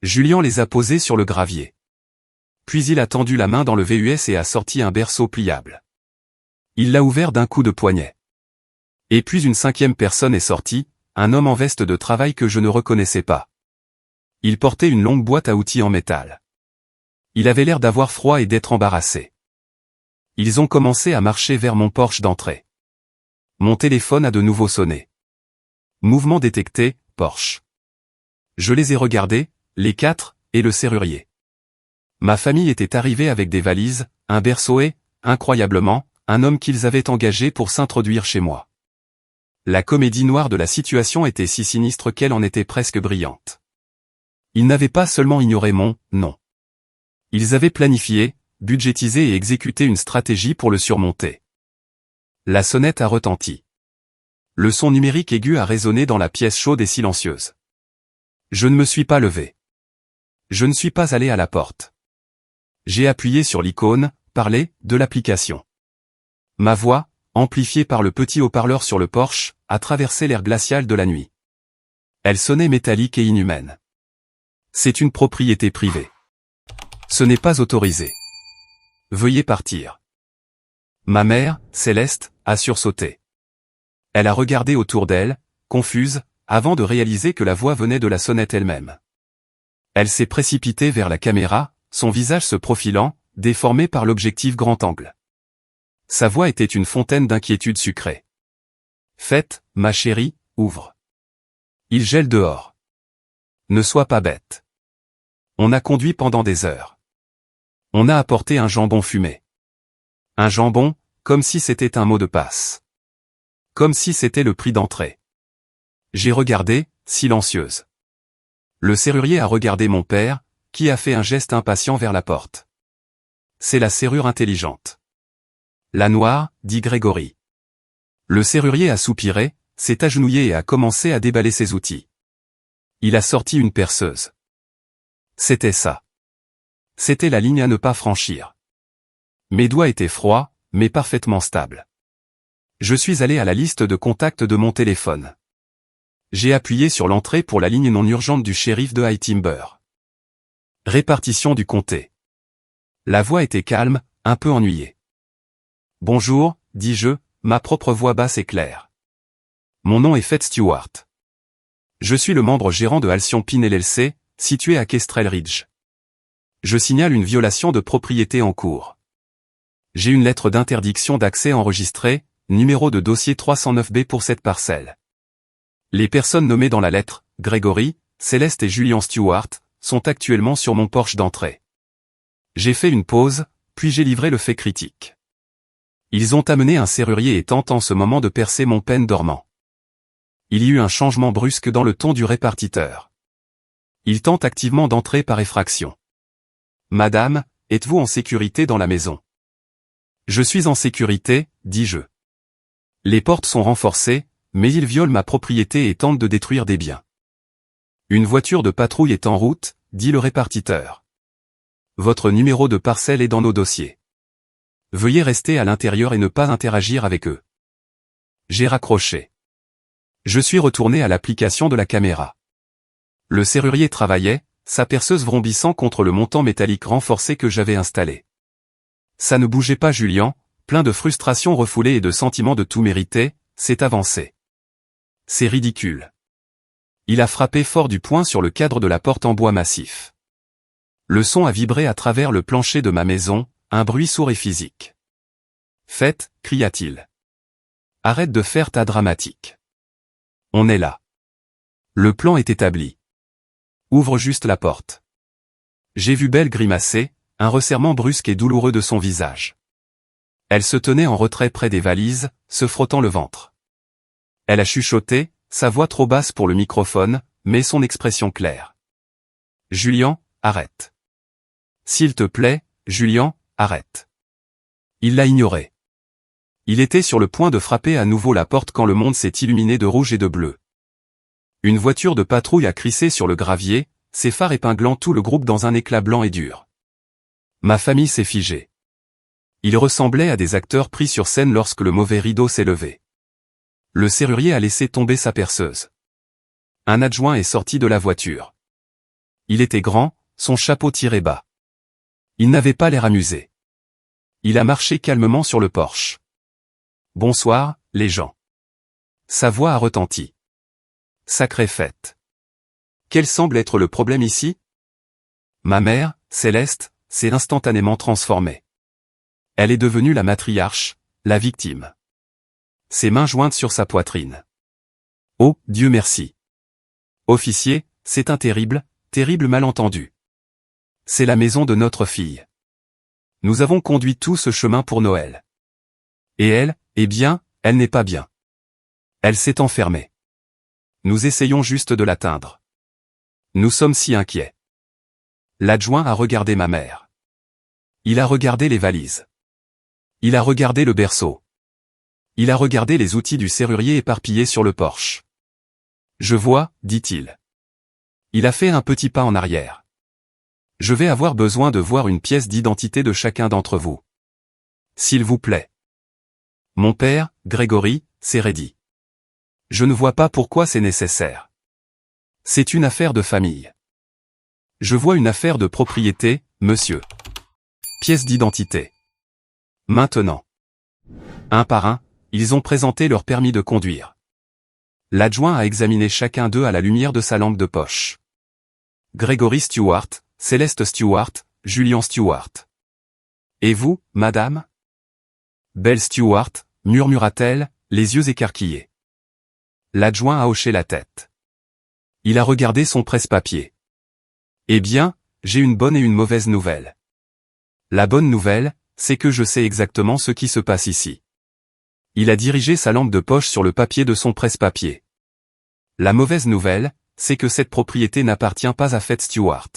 Julien les a posées sur le gravier. Puis il a tendu la main dans le VUS et a sorti un berceau pliable. Il l'a ouvert d'un coup de poignet. Et puis une 5e personne est sortie, un homme en veste de travail que je ne reconnaissais pas. Il portait une longue boîte à outils en métal. Il avait l'air d'avoir froid et d'être embarrassé. Ils ont commencé à marcher vers mon porche d'entrée. Mon téléphone a de nouveau sonné. Mouvement détecté, Porsche. Je les ai regardés, les 4, et le serrurier. Ma famille était arrivée avec des valises, un berceau et, incroyablement, un homme qu'ils avaient engagé pour s'introduire chez moi. La comédie noire de la situation était si sinistre qu'elle en était presque brillante. Ils n'avaient pas seulement ignoré mon « non ». Ils avaient planifié, budgétisé et exécuté une stratégie pour le surmonter. La sonnette a retenti. Le son numérique aigu a résonné dans la pièce chaude et silencieuse. Je ne me suis pas levé. Je ne suis pas allé à la porte. J'ai appuyé sur l'icône « Parler » de l'application. Ma voix, amplifiée par le petit haut-parleur sur le porche, a traversé l'air glacial de la nuit. Elle sonnait métallique et inhumaine. C'est une propriété privée. Ce n'est pas autorisé. Veuillez partir. Ma mère, Céleste, a sursauté. Elle a regardé autour d'elle, confuse, avant de réaliser que la voix venait de la sonnette elle-même. Elle s'est précipitée vers la caméra, son visage se profilant, déformé par l'objectif grand angle. Sa voix était une fontaine d'inquiétude sucrée. Faites, ma chérie, ouvre. Il gèle dehors. Ne sois pas bête. On a conduit pendant des heures. On a apporté un jambon fumé. Un jambon, comme si c'était un mot de passe. Comme si c'était le prix d'entrée. J'ai regardé, silencieuse. Le serrurier a regardé mon père, qui a fait un geste impatient vers la porte. C'est la serrure intelligente. La noire, dit Grégory. Le serrurier a soupiré, s'est agenouillé et a commencé à déballer ses outils. Il a sorti une perceuse. C'était ça. C'était la ligne à ne pas franchir. Mes doigts étaient froids, mais parfaitement stables. Je suis allé à la liste de contacts de mon téléphone. J'ai appuyé sur l'entrée pour la ligne non urgente du shérif de High Timber. Répartition du comté. La voix était calme, un peu ennuyée. Bonjour, dis-je, ma propre voix basse et claire. Mon nom est Fed Stewart. Je suis le membre gérant de Halcyon Pin LLC, situé à Kestrel Ridge. Je signale une violation de propriété en cours. J'ai une lettre d'interdiction d'accès enregistrée, numéro de dossier 309B pour cette parcelle. Les personnes nommées dans la lettre, Grégory, Céleste et Julian Stewart, sont actuellement sur mon porche d'entrée. J'ai fait une pause, puis j'ai livré le fait critique. Ils ont amené un serrurier et tentent en ce moment de percer mon pêne dormant. Il y eut un changement brusque dans le ton du répartiteur. Il tente activement d'entrer par effraction. Madame, êtes-vous en sécurité dans la maison? Je suis en sécurité, dis-je. Les portes sont renforcées, mais ils violent ma propriété et tentent de détruire des biens. Une voiture de patrouille est en route, dit le répartiteur. Votre numéro de parcelle est dans nos dossiers. Veuillez rester à l'intérieur et ne pas interagir avec eux. J'ai raccroché. Je suis retourné à l'application de la caméra. Le serrurier travaillait, sa perceuse vrombissant contre le montant métallique renforcé que j'avais installé. Ça ne bougeait pas Julian, plein de frustration refoulée et de sentiment de tout mérité, s'est avancé. C'est ridicule. Il a frappé fort du poing sur le cadre de la porte en bois massif. Le son a vibré à travers le plancher de ma maison, un bruit sourd et physique. Faites, cria-t-il. Arrête de faire ta dramatique. On est là. Le plan est établi. Ouvre juste la porte. J'ai vu Belle grimacer, un resserrement brusque et douloureux de son visage. Elle se tenait en retrait près des valises, se frottant le ventre. Elle a chuchoté, sa voix trop basse pour le microphone, mais son expression claire. Julian, arrête. S'il te plaît, Julian, arrête. Il l'a ignoré. Il était sur le point de frapper à nouveau la porte quand le monde s'est illuminé de rouge et de bleu. Une voiture de patrouille a crissé sur le gravier, ses phares épinglant tout le groupe dans un éclat blanc et dur. Ma famille s'est figée. Ils ressemblaient à des acteurs pris sur scène lorsque le mauvais rideau s'est levé. Le serrurier a laissé tomber sa perceuse. Un adjoint est sorti de la voiture. Il était grand, son chapeau tiré bas. Il n'avait pas l'air amusé. Il a marché calmement sur le porche. Bonsoir, les gens. Sa voix a retenti. Sacrée fête. Quel semble être le problème ici? Ma mère, Céleste, s'est instantanément transformée. Elle est devenue la matriarche, la victime. Ses mains jointes sur sa poitrine. Oh, Dieu merci. Officier, c'est un terrible, terrible malentendu. C'est la maison de notre fille. Nous avons conduit tout ce chemin pour Noël. Et elle, eh bien, elle n'est pas bien. Elle s'est enfermée. Nous essayons juste de l'atteindre. Nous sommes si inquiets. L'adjoint a regardé ma mère. Il a regardé les valises. Il a regardé le berceau. Il a regardé les outils du serrurier éparpillés sur le porche. Je vois, dit-il. Il a fait un petit pas en arrière. Je vais avoir besoin de voir une pièce d'identité de chacun d'entre vous. S'il vous plaît. Mon père, Grégory, c'est Reddy. Je ne vois pas pourquoi c'est nécessaire. C'est une affaire de famille. Je vois une affaire de propriété, monsieur. Pièce d'identité. Maintenant. Un par un, ils ont présenté leur permis de conduire. L'adjoint a examiné chacun d'eux à la lumière de sa lampe de poche. Gregory Stewart, Céleste Stewart, Julian Stewart. Et vous, madame? Belle Stewart, murmura-t-elle, les yeux écarquillés. L'adjoint a hoché la tête. Il a regardé son presse-papier. Eh bien, j'ai une bonne et une mauvaise nouvelle. La bonne nouvelle, c'est que je sais exactement ce qui se passe ici. Il a dirigé sa lampe de poche sur le papier de son presse-papier. La mauvaise nouvelle, c'est que cette propriété n'appartient pas à Faith Stewart.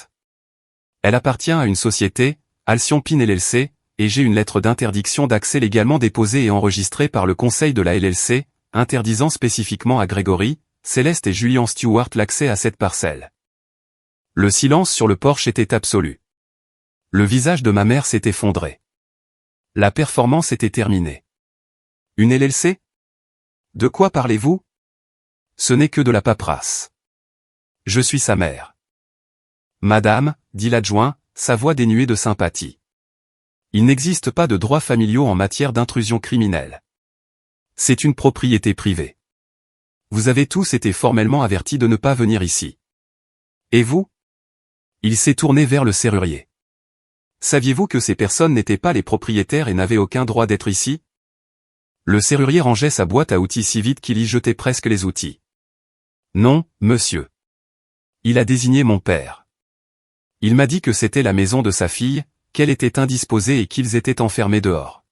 Elle appartient à une société, Alcyon Pin LLC, et j'ai une lettre d'interdiction d'accès légalement déposée et enregistrée par le conseil de la LLC, interdisant spécifiquement à Gregory, Céleste et Julian Stewart l'accès à cette parcelle. Le silence sur le porche était absolu. Le visage de ma mère s'est effondré. La performance était terminée. Une LLC? De quoi parlez-vous? Ce n'est que de la paperasse. Je suis sa mère. Madame, dit l'adjoint, sa voix dénuée de sympathie. Il n'existe pas de droits familiaux en matière d'intrusion criminelle. C'est une propriété privée. Vous avez tous été formellement avertis de ne pas venir ici. Et vous? Il s'est tourné vers le serrurier. Saviez-vous que ces personnes n'étaient pas les propriétaires et n'avaient aucun droit d'être ici? Le serrurier rangeait sa boîte à outils si vite qu'il y jetait presque les outils. Non, monsieur. Il a désigné mon père. Il m'a dit que c'était la maison de sa fille, qu'elle était indisposée et qu'ils étaient enfermés dehors.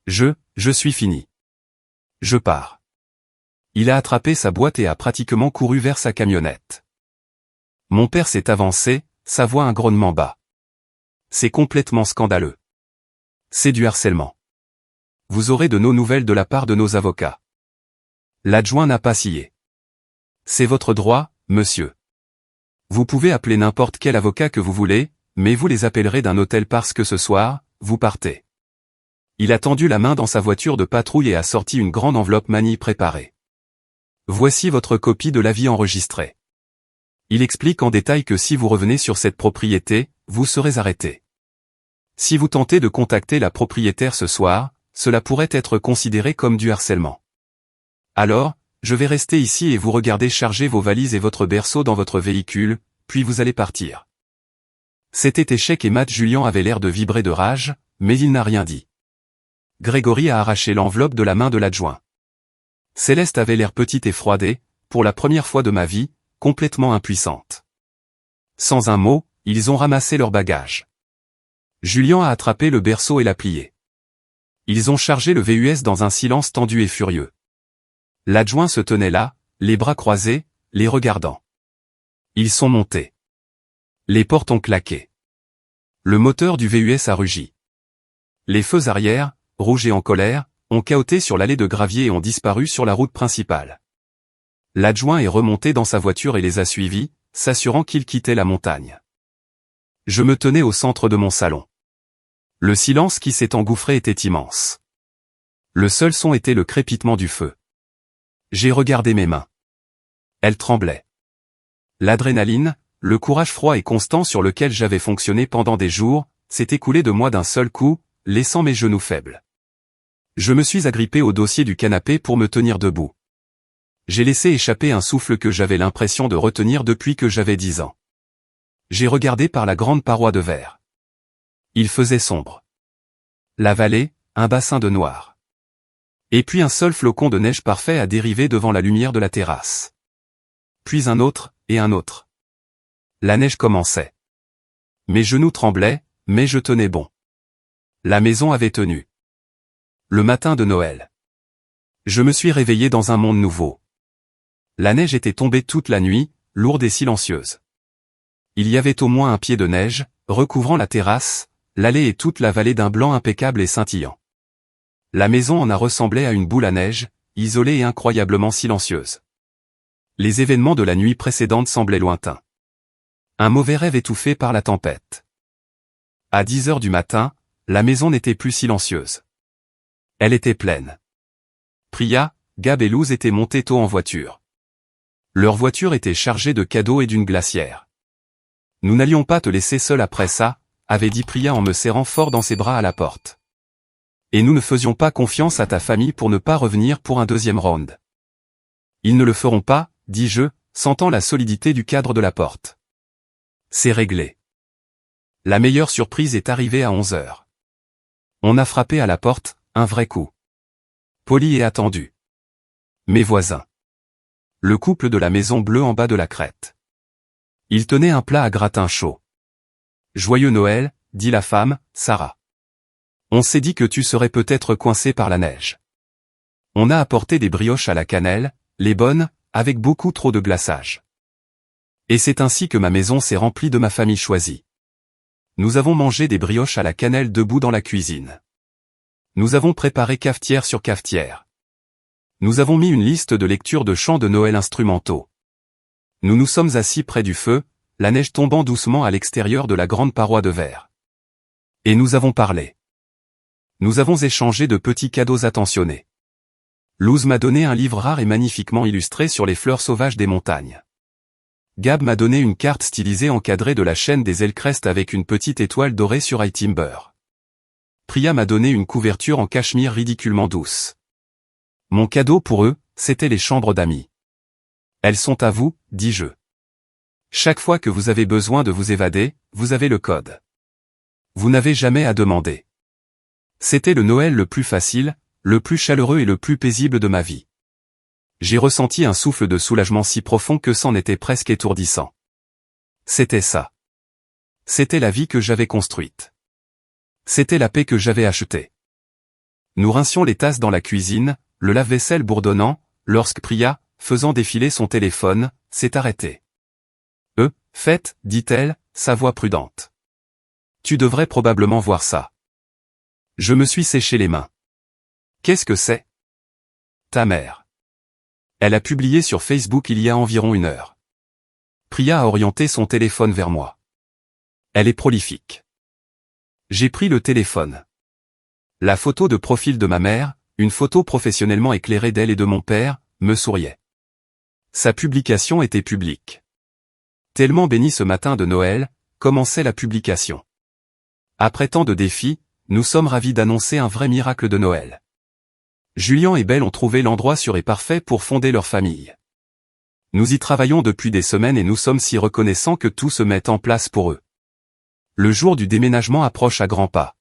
Je suis fini. Je pars. Il a attrapé sa boîte et a pratiquement couru vers sa camionnette. Mon père s'est avancé, sa voix un grognement bas. C'est complètement scandaleux. C'est du harcèlement. Vous aurez de nos nouvelles de la part de nos avocats. L'adjoint n'a pas scié. C'est votre droit, monsieur. Vous pouvez appeler n'importe quel avocat que vous voulez, mais vous les appellerez d'un hôtel parce que ce soir, vous partez. Il a tendu la main dans sa voiture de patrouille et a sorti une grande enveloppe manie préparée. Voici votre copie de l'avis enregistré. Il explique en détail que si vous revenez sur cette propriété, vous serez arrêté. Si vous tentez de contacter la propriétaire ce soir, cela pourrait être considéré comme du harcèlement. Alors, je vais rester ici et vous regarder charger vos valises et votre berceau dans votre véhicule, puis vous allez partir. C'était échec et Matt Julian avait l'air de vibrer de rage, mais il n'a rien dit. Gregory a arraché l'enveloppe de la main de l'adjoint. Céleste avait l'air petite et froidée, pour la première fois de ma vie, complètement impuissante. Sans un mot, ils ont ramassé leurs bagages. Julian a attrapé le berceau et l'a plié. Ils ont chargé le VUS dans un silence tendu et furieux. L'adjoint se tenait là, les bras croisés, les regardant. Ils sont montés. Les portes ont claqué. Le moteur du VUS a rugi. Les feux arrière, rouges et en colère, ont cahoté sur l'allée de gravier et ont disparu sur la route principale. L'adjoint est remonté dans sa voiture et les a suivis, s'assurant qu'ils quittaient la montagne. Je me tenais au centre de mon salon. Le silence qui s'est engouffré était immense. Le seul son était le crépitement du feu. J'ai regardé mes mains. Elles tremblaient. L'adrénaline, le courage froid et constant sur lequel j'avais fonctionné pendant des jours, s'est écoulé de moi d'un seul coup, laissant mes genoux faibles. Je me suis agrippé au dossier du canapé pour me tenir debout. J'ai laissé échapper un souffle que j'avais l'impression de retenir depuis que j'avais 10 ans. J'ai regardé par la grande paroi de verre. Il faisait sombre. La vallée, un bassin de noir. Et puis un seul flocon de neige parfait a dérivé devant la lumière de la terrasse. Puis un autre, et un autre. La neige commençait. Mes genoux tremblaient, mais je tenais bon. La maison avait tenu. Le matin de Noël. Je me suis réveillé dans un monde nouveau. La neige était tombée toute la nuit, lourde et silencieuse. Il y avait au moins un pied de neige, recouvrant la terrasse, l'allée et toute la vallée d'un blanc impeccable et scintillant. La maison en a ressemblé à une boule à neige, isolée et incroyablement silencieuse. Les événements de la nuit précédente semblaient lointains. Un mauvais rêve étouffé par la tempête. À 10 heures du matin, la maison n'était plus silencieuse. Elle était pleine. Priya, Gab et Luz étaient montés tôt en voiture. Leur voiture était chargée de cadeaux et d'une glacière. Nous n'allions pas te laisser seul après ça, avait dit Priya en me serrant fort dans ses bras à la porte. Et nous ne faisions pas confiance à ta famille pour ne pas revenir pour un deuxième round. Ils ne le feront pas, dis-je, sentant la solidité du cadre de la porte. C'est réglé. La meilleure surprise est arrivée à 11 heures. On a frappé à la porte, un vrai coup. Poli et attendu. Mes voisins. Le couple de la maison bleue en bas de la crête. Ils tenaient un plat à gratin chaud. Joyeux Noël, dit la femme, Sarah. On s'est dit que tu serais peut-être coincé par la neige. On a apporté des brioches à la cannelle, les bonnes, avec beaucoup trop de glaçage. Et c'est ainsi que ma maison s'est remplie de ma famille choisie. Nous avons mangé des brioches à la cannelle debout dans la cuisine. Nous avons préparé cafetière sur cafetière. Nous avons mis une liste de lecture de chants de Noël instrumentaux. Nous nous sommes assis près du feu, la neige tombant doucement à l'extérieur de la grande paroi de verre. Et nous avons parlé. Nous avons échangé de petits cadeaux attentionnés. Luz m'a donné un livre rare et magnifiquement illustré sur les fleurs sauvages des montagnes. Gab m'a donné une carte stylisée encadrée de la chaîne des Elcrest avec une petite étoile dorée sur iTimber. Priya m'a donné une couverture en cachemire ridiculement douce. Mon cadeau pour eux, c'était les chambres d'amis. Elles sont à vous, dis-je. Chaque fois que vous avez besoin de vous évader, vous avez le code. Vous n'avez jamais à demander. C'était le Noël le plus facile, le plus chaleureux et le plus paisible de ma vie. J'ai ressenti un souffle de soulagement si profond que c'en était presque étourdissant. C'était ça. C'était la vie que j'avais construite. C'était la paix que j'avais achetée. Nous rincions les tasses dans la cuisine, le lave-vaisselle bourdonnant, lorsque Priya, faisant défiler son téléphone, s'est arrêtée. Faites, dit-elle, sa voix prudente. Tu devrais probablement voir ça. Je me suis séché les mains. Qu'est-ce que c'est? Ta mère. Elle a publié sur Facebook il y a environ 1 heure. Priya a orienté son téléphone vers moi. Elle est prolifique. J'ai pris le téléphone. La photo de profil de ma mère, une photo professionnellement éclairée d'elle et de mon père, me souriait. Sa publication était publique. Tellement béni ce matin de Noël, commençait la publication. Après tant de défis, nous sommes ravis d'annoncer un vrai miracle de Noël. Julien et Belle ont trouvé l'endroit sûr et parfait pour fonder leur famille. Nous y travaillons depuis des semaines et nous sommes si reconnaissants que tout se met en place pour eux. Le jour du déménagement approche à grands pas.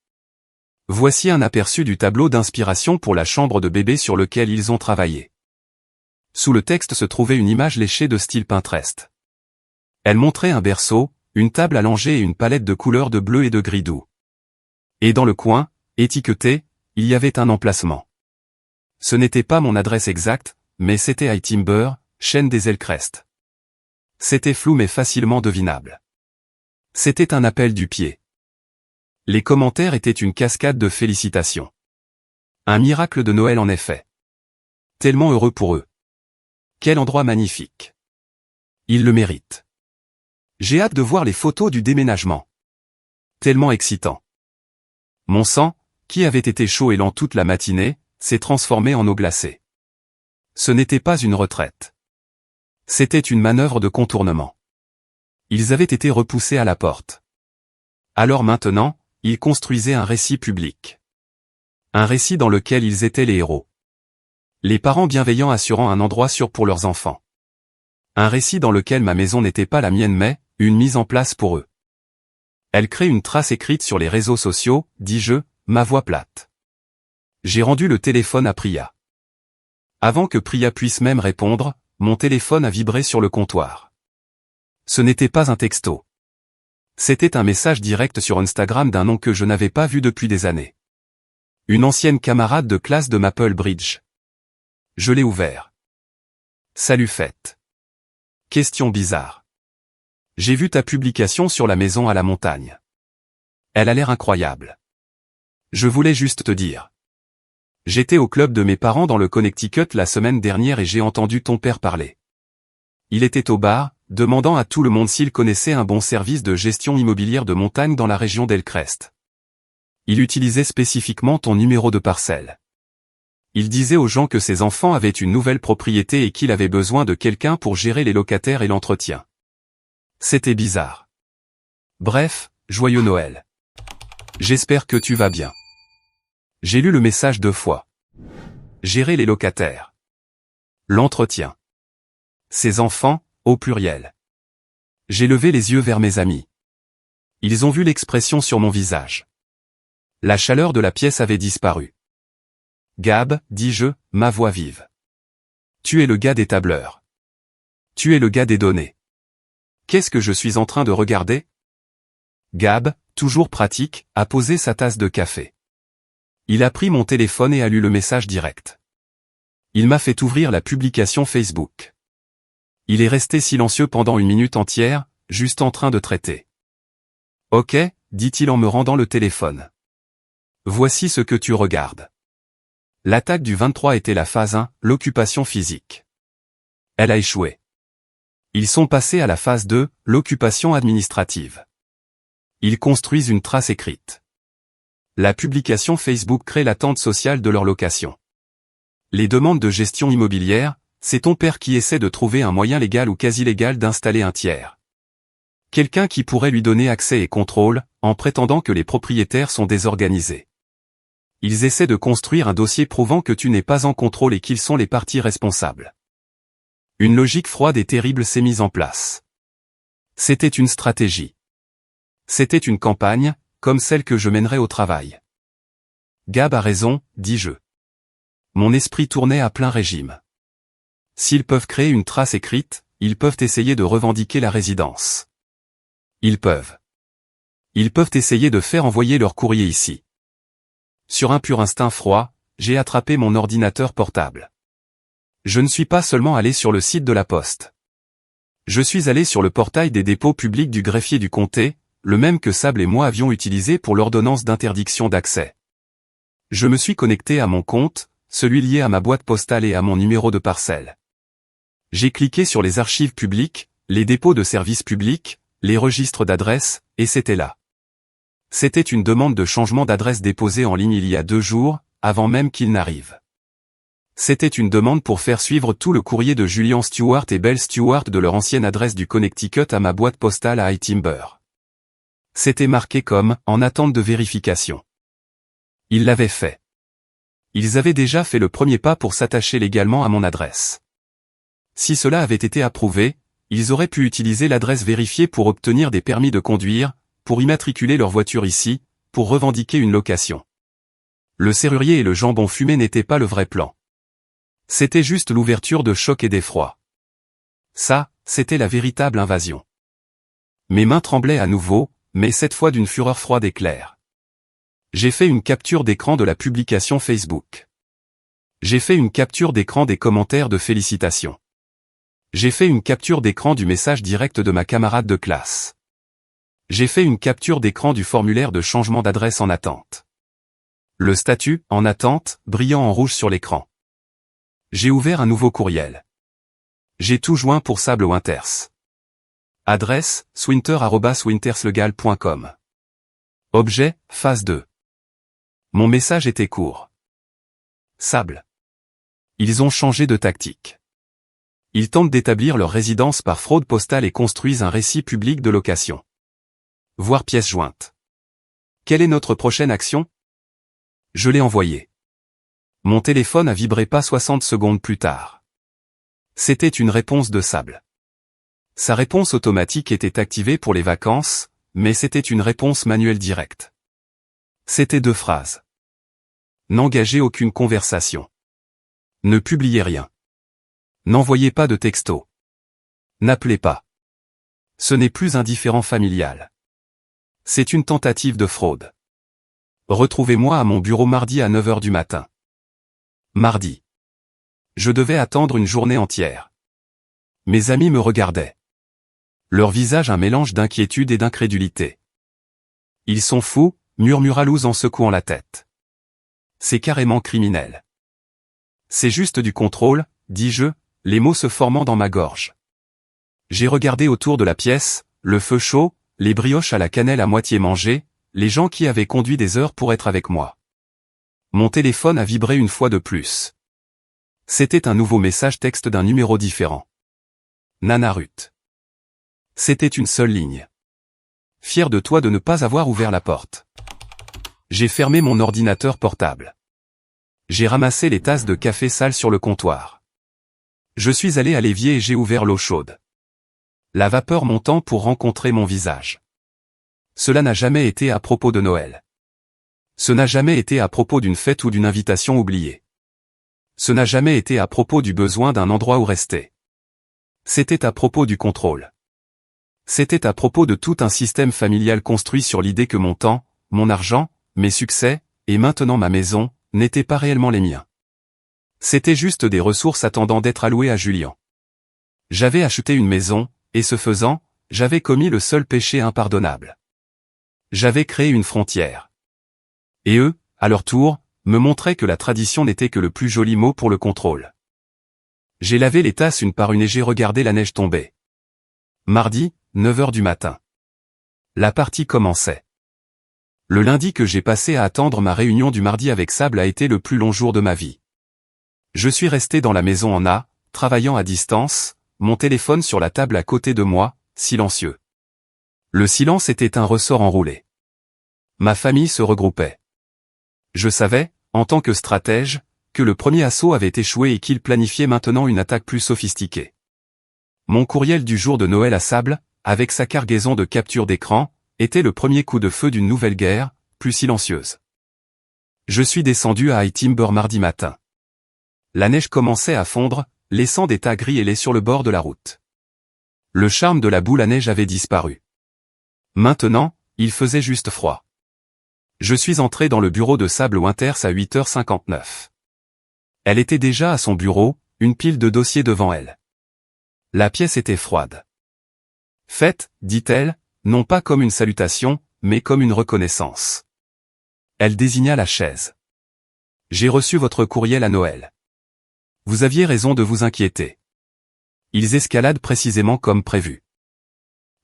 Voici un aperçu du tableau d'inspiration pour la chambre de bébé sur lequel ils ont travaillé. Sous le texte se trouvait une image léchée de style Pinterest. Elle montrait un berceau, une table allongée et une palette de couleurs de bleu et de gris doux. Et dans le coin, étiqueté, il y avait un emplacement. Ce n'était pas mon adresse exacte, mais c'était iTimber, chaîne des Elcrest. C'était flou mais facilement devinable. C'était un appel du pied. Les commentaires étaient une cascade de félicitations. Un miracle de Noël en effet. Tellement heureux pour eux. Quel endroit magnifique. Ils le méritent. J'ai hâte de voir les photos du déménagement. Tellement excitant. Mon sang, qui avait été chaud et lent toute la matinée, s'est transformé en eau glacée. Ce n'était pas une retraite. C'était une manœuvre de contournement. Ils avaient été repoussés à la porte. Alors maintenant, ils construisaient un récit public. Un récit dans lequel ils étaient les héros. Les parents bienveillants assurant un endroit sûr pour leurs enfants. Un récit dans lequel ma maison n'était pas la mienne mais, une mise en place pour eux. Elle crée une trace écrite sur les réseaux sociaux, dis-je, ma voix plate. J'ai rendu le téléphone à Priya. Avant que Priya puisse même répondre, mon téléphone a vibré sur le comptoir. Ce n'était pas un texto. C'était un message direct sur Instagram d'un nom que je n'avais pas vu depuis des années. Une ancienne camarade de classe de Maple Bridge. Je l'ai ouvert. Salut fête. Question bizarre. J'ai vu ta publication sur la maison à la montagne. Elle a l'air incroyable. Je voulais juste te dire. J'étais au club de mes parents dans le Connecticut la semaine dernière et j'ai entendu ton père parler. Il était au bar, demandant à tout le monde s'il connaissait un bon service de gestion immobilière de montagne dans la région d'Elcrest. Il utilisait spécifiquement ton numéro de parcelle. Il disait aux gens que ses enfants avaient une nouvelle propriété et qu'il avait besoin de quelqu'un pour gérer les locataires et l'entretien. C'était bizarre. Bref, joyeux Noël. J'espère que tu vas bien. J'ai lu le message 2 fois. Gérer les locataires. L'entretien. Ses enfants, au pluriel. J'ai levé les yeux vers mes amis. Ils ont vu l'expression sur mon visage. La chaleur de la pièce avait disparu. Gab, dis-je, ma voix vive. Tu es le gars des tableurs. Tu es le gars des données. Qu'est-ce que je suis en train de regarder? Gab, toujours pratique, a posé sa tasse de café. Il a pris mon téléphone et a lu le message direct. Il m'a fait ouvrir la publication Facebook. Il est resté silencieux pendant 1 minute entière, juste en train de traiter. Ok, dit-il en me rendant le téléphone. Voici ce que tu regardes. L'attaque du 23 était la phase 1, l'occupation physique. Elle a échoué. Ils sont passés à la phase 2, l'occupation administrative. Ils construisent une trace écrite. La publication Facebook crée l'attente sociale de leur location. Les demandes de gestion immobilière, c'est ton père qui essaie de trouver un moyen légal ou quasi légal d'installer un tiers. Quelqu'un qui pourrait lui donner accès et contrôle, en prétendant que les propriétaires sont désorganisés. Ils essaient de construire un dossier prouvant que tu n'es pas en contrôle et qu'ils sont les parties responsables. Une logique froide et terrible s'est mise en place. C'était une stratégie. C'était une campagne, comme celle que je mènerais au travail. Gab a raison, dis-je. Mon esprit tournait à plein régime. S'ils peuvent créer une trace écrite, ils peuvent essayer de revendiquer la résidence. Ils peuvent essayer de faire envoyer leur courrier ici. Sur un pur instinct froid, j'ai attrapé mon ordinateur portable. Je ne suis pas seulement allé sur le site de la Poste. Je suis allé sur le portail des dépôts publics du greffier du comté, le même que Sable et moi avions utilisé pour l'ordonnance d'interdiction d'accès. Je me suis connecté à mon compte, celui lié à ma boîte postale et à mon numéro de parcelle. J'ai cliqué sur les archives publiques, les dépôts de services publics, les registres d'adresses, et c'était là. C'était une demande de changement d'adresse déposée en ligne il y a 2 jours, avant même qu'il n'arrive. C'était une demande pour faire suivre tout le courrier de Julian Stewart et Belle Stewart de leur ancienne adresse du Connecticut à ma boîte postale à High Timber. C'était marqué comme « en attente de vérification ». Ils l'avaient fait. Ils avaient déjà fait le premier pas pour s'attacher légalement à mon adresse. Si cela avait été approuvé, ils auraient pu utiliser l'adresse vérifiée pour obtenir des permis de conduire, pour immatriculer leur voiture ici, pour revendiquer une location. Le serrurier et le jambon fumé n'étaient pas le vrai plan. C'était juste l'ouverture de choc et d'effroi. Ça, c'était la véritable invasion. Mes mains tremblaient à nouveau, mais cette fois d'une fureur froide et claire. J'ai fait une capture d'écran de la publication Facebook. J'ai fait une capture d'écran des commentaires de félicitations. J'ai fait une capture d'écran du message direct de ma camarade de classe. J'ai fait une capture d'écran du formulaire de changement d'adresse en attente. Le statut, en attente, brillant en rouge sur l'écran. J'ai ouvert un nouveau courriel. J'ai tout joint pour Sable Winters. Adresse, swinter@winterslegal.com. Objet, phase 2. Mon message était court. Sable. Ils ont changé de tactique. Ils tentent d'établir leur résidence par fraude postale et construisent un récit public de location. Voir pièce jointe. Quelle est notre prochaine action? Je l'ai envoyé. Mon téléphone a vibré pas 60 secondes plus tard. C'était une réponse de Sable. Sa réponse automatique était activée pour les vacances, mais c'était une réponse manuelle directe. C'était 2 phrases. N'engagez aucune conversation. Ne publiez rien. N'envoyez pas de texto. N'appelez pas. Ce n'est plus un différend familial. C'est une tentative de fraude. Retrouvez-moi à mon bureau mardi à 9 h du matin. Mardi. Je devais attendre une journée entière. Mes amis me regardaient. Leur visage un mélange d'inquiétude et d'incrédulité. Ils sont fous, murmura Luz en secouant la tête. C'est carrément criminel. C'est juste du contrôle, dis-je, les mots se formant dans ma gorge. J'ai regardé autour de la pièce, le feu chaud, les brioches à la cannelle à moitié mangées, les gens qui avaient conduit des heures pour être avec moi. Mon téléphone a vibré une fois de plus. C'était un nouveau message texte d'un numéro différent. Nana Ruth. C'était une seule ligne. Fier de toi de ne pas avoir ouvert la porte. J'ai fermé mon ordinateur portable. J'ai ramassé les tasses de café sales sur le comptoir. Je suis allé à l'évier et j'ai ouvert l'eau chaude. La vapeur montant pour rencontrer mon visage. Cela n'a jamais été à propos de Noël. Ce n'a jamais été à propos d'une fête ou d'une invitation oubliée. Ce n'a jamais été à propos du besoin d'un endroit où rester. C'était à propos du contrôle. C'était à propos de tout un système familial construit sur l'idée que mon temps, mon argent, mes succès, et maintenant ma maison, n'étaient pas réellement les miens. C'était juste des ressources attendant d'être allouées à Julien. J'avais acheté une maison, et ce faisant, j'avais commis le seul péché impardonnable. J'avais créé une frontière. Et eux, à leur tour, me montraient que la tradition n'était que le plus joli mot pour le contrôle. J'ai lavé les tasses une par une et j'ai regardé la neige tomber. Mardi, 9 heures du matin. La partie commençait. Le lundi que j'ai passé à attendre ma réunion du mardi avec Sable a été le plus long jour de ma vie. Je suis resté dans la maison en A, travaillant à distance, mon téléphone sur la table à côté de moi, silencieux. Le silence était un ressort enroulé. Ma famille se regroupait. Je savais, en tant que stratège, que le premier assaut avait échoué et qu'il planifiait maintenant une attaque plus sophistiquée. Mon courriel du jour de Noël à Sable, avec sa cargaison de capture d'écran, était le premier coup de feu d'une nouvelle guerre, plus silencieuse. Je suis descendu à High Timber mardi matin. La neige commençait à fondre, laissant des tas gris et laids sur le bord de la route. Le charme de la boule à neige avait disparu. Maintenant, il faisait juste froid. Je suis entré dans le bureau de Sable Winters à 8h59. Elle était déjà à son bureau, une pile de dossiers devant elle. La pièce était froide. Faites, dit-elle, non pas comme une salutation, mais comme une reconnaissance. Elle désigna la chaise. J'ai reçu votre courriel à Noël. Vous aviez raison de vous inquiéter. Ils escaladent précisément comme prévu.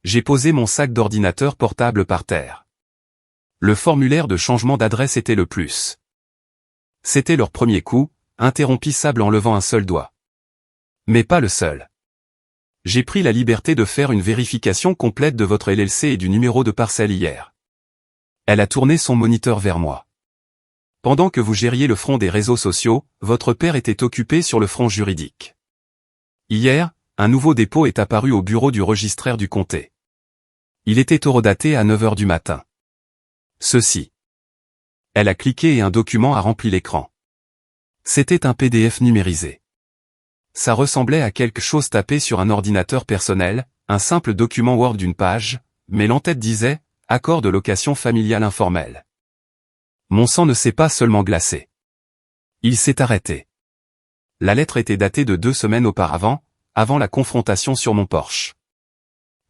J'ai posé mon sac d'ordinateur portable par terre. Le formulaire de changement d'adresse était le plus. C'était leur premier coup, interrompit Sable en levant un seul doigt. Mais pas le seul. J'ai pris la liberté de faire une vérification complète de votre LLC et du numéro de parcelle hier. Elle a tourné son moniteur vers moi. Pendant que vous gériez le front des réseaux sociaux, votre père était occupé sur le front juridique. Hier, un nouveau dépôt est apparu au bureau du registraire du comté. Il était horodaté à 9 heures du matin. Ceci. Elle a cliqué et un document a rempli l'écran. C'était un PDF numérisé. Ça ressemblait à quelque chose tapé sur un ordinateur personnel, un simple document Word d'une page, mais l'entête disait « Accord de location familiale informel ». Mon sang ne s'est pas seulement glacé. Il s'est arrêté. La lettre était datée de 2 semaines auparavant, avant la confrontation sur mon porche.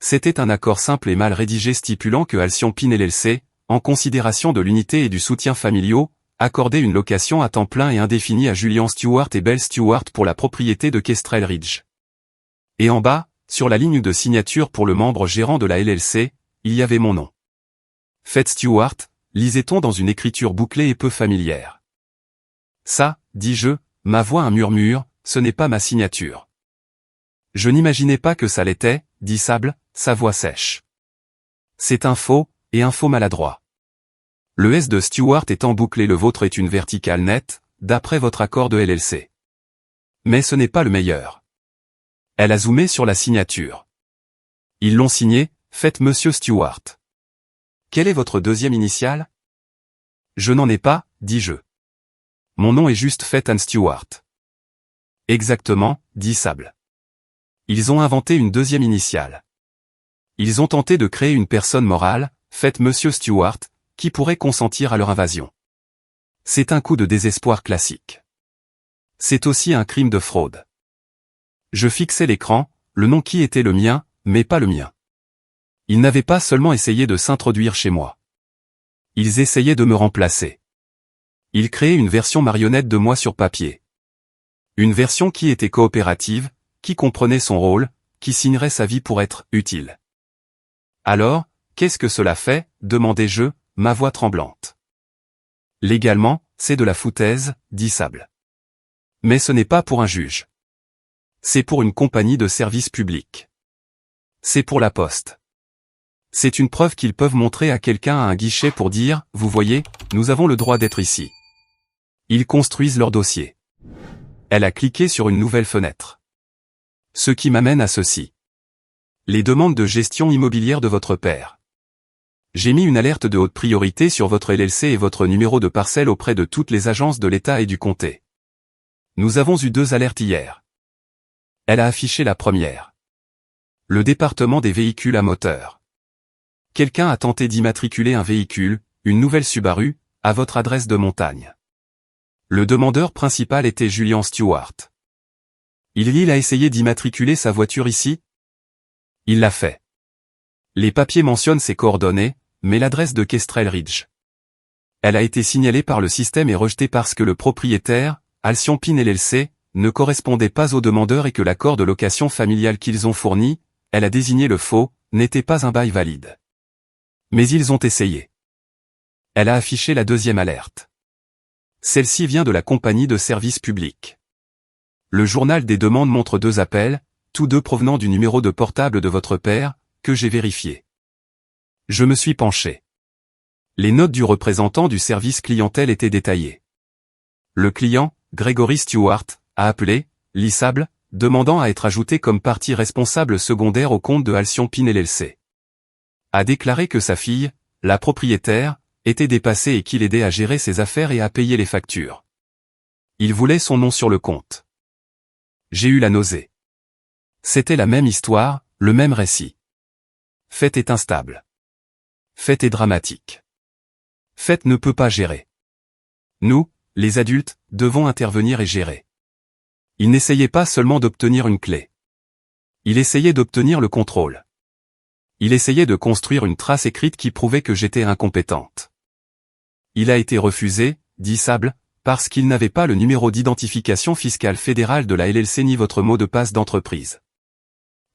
C'était un accord simple et mal rédigé stipulant que Alcyon Pin LLC, en considération de l'unité et du soutien familiaux, accordait une location à temps plein et indéfinie à Julian Stewart et Belle Stewart pour la propriété de Kestrel Ridge. Et en bas, sur la ligne de signature pour le membre gérant de la LLC, il y avait mon nom. Faites Stewart, lisait-on dans une écriture bouclée et peu familière. Ça, dis-je, ma voix un murmure, ce n'est pas ma signature. Je n'imaginais pas que ça l'était, dit Sable, sa voix sèche. C'est un faux, et un faux maladroit. Le S de Stewart étant bouclé, le vôtre est une verticale nette, d'après votre accord de LLC. Mais ce n'est pas le meilleur. Elle a zoomé sur la signature. Ils l'ont signé, faites Monsieur Stewart. Quelle est votre deuxième initiale? Je n'en ai pas, dis-je. Mon nom est juste Faites Anne Stewart. Exactement, dit Sable. Ils ont inventé une deuxième initiale. Ils ont tenté de créer une personne morale, Faites Monsieur Stewart, qui pourrait consentir à leur invasion. C'est un coup de désespoir classique. C'est aussi un crime de fraude. Je fixais l'écran, le nom qui était le mien, mais pas le mien. Ils n'avaient pas seulement essayé de s'introduire chez moi. Ils essayaient de me remplacer. Ils créaient une version marionnette de moi sur papier. Une version qui était coopérative, qui comprenait son rôle, qui signerait sa vie pour être utile. Alors, qu'est-ce que cela fait, demandai-je, ma voix tremblante. Légalement, c'est de la foutaise, dit Sable. Mais ce n'est pas pour un juge. C'est pour une compagnie de service public. C'est pour la Poste. C'est une preuve qu'ils peuvent montrer à quelqu'un à un guichet pour dire, vous voyez, nous avons le droit d'être ici. Ils construisent leur dossier. Elle a cliqué sur une nouvelle fenêtre. Ce qui m'amène à ceci. Les demandes de gestion immobilière de votre père. J'ai mis une alerte de haute priorité sur votre LLC et votre numéro de parcelle auprès de toutes les agences de l'État et du comté. Nous avons eu 2 alertes hier. Elle a affiché la première. Le département des véhicules à moteur. Quelqu'un a tenté d'immatriculer un véhicule, une nouvelle Subaru, à votre adresse de montagne. Le demandeur principal était Julian Stewart. Il a essayé d'immatriculer sa voiture ici? Il l'a fait. Les papiers mentionnent ses coordonnées, mais l'adresse de Kestrel Ridge. Elle a été signalée par le système et rejetée parce que le propriétaire, Alcyon Pin LLC, ne correspondait pas au demandeur et que l'accord de location familiale qu'ils ont fourni, elle a désigné le faux, n'était pas un bail valide. Mais ils ont essayé. Elle a affiché la deuxième alerte. Celle-ci vient de la compagnie de service public. Le journal des demandes montre 2 appels, tous 2 provenant du numéro de portable de votre père, que j'ai vérifié. Je me suis penché. Les notes du représentant du service clientèle étaient détaillées. Le client, Gregory Stewart, a appelé, Lee Sable, demandant à être ajouté comme partie responsable secondaire au compte de Alcyon Pin LLC. A déclaré que sa fille, la propriétaire, était dépassée et qu'il aidait à gérer ses affaires et à payer les factures. Il voulait son nom sur le compte. J'ai eu la nausée. C'était la même histoire, le même récit. Fait est instable. Fait est dramatique. Fait ne peut pas gérer. Nous, les adultes, devons intervenir et gérer. Il n'essayait pas seulement d'obtenir une clé. Il essayait d'obtenir le contrôle. Il essayait de construire une trace écrite qui prouvait que j'étais incompétente. Il a été refusé, dit Sable, parce qu'il n'avait pas le numéro d'identification fiscale fédérale de la LLC ni votre mot de passe d'entreprise.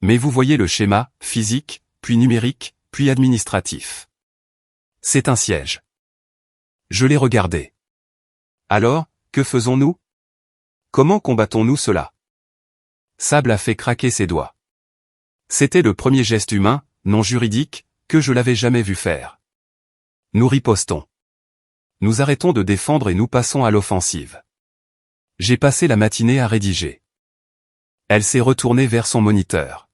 Mais vous voyez le schéma, physique, puis numérique, puis administratif. C'est un siège. Je l'ai regardé. Alors, que faisons-nous? Comment combattons-nous cela? Sable a fait craquer ses doigts. C'était le premier geste humain, non juridique, que je l'avais jamais vu faire. Nous ripostons. Nous arrêtons de défendre et nous passons à l'offensive. J'ai passé la matinée à rédiger. Elle s'est retournée vers son moniteur.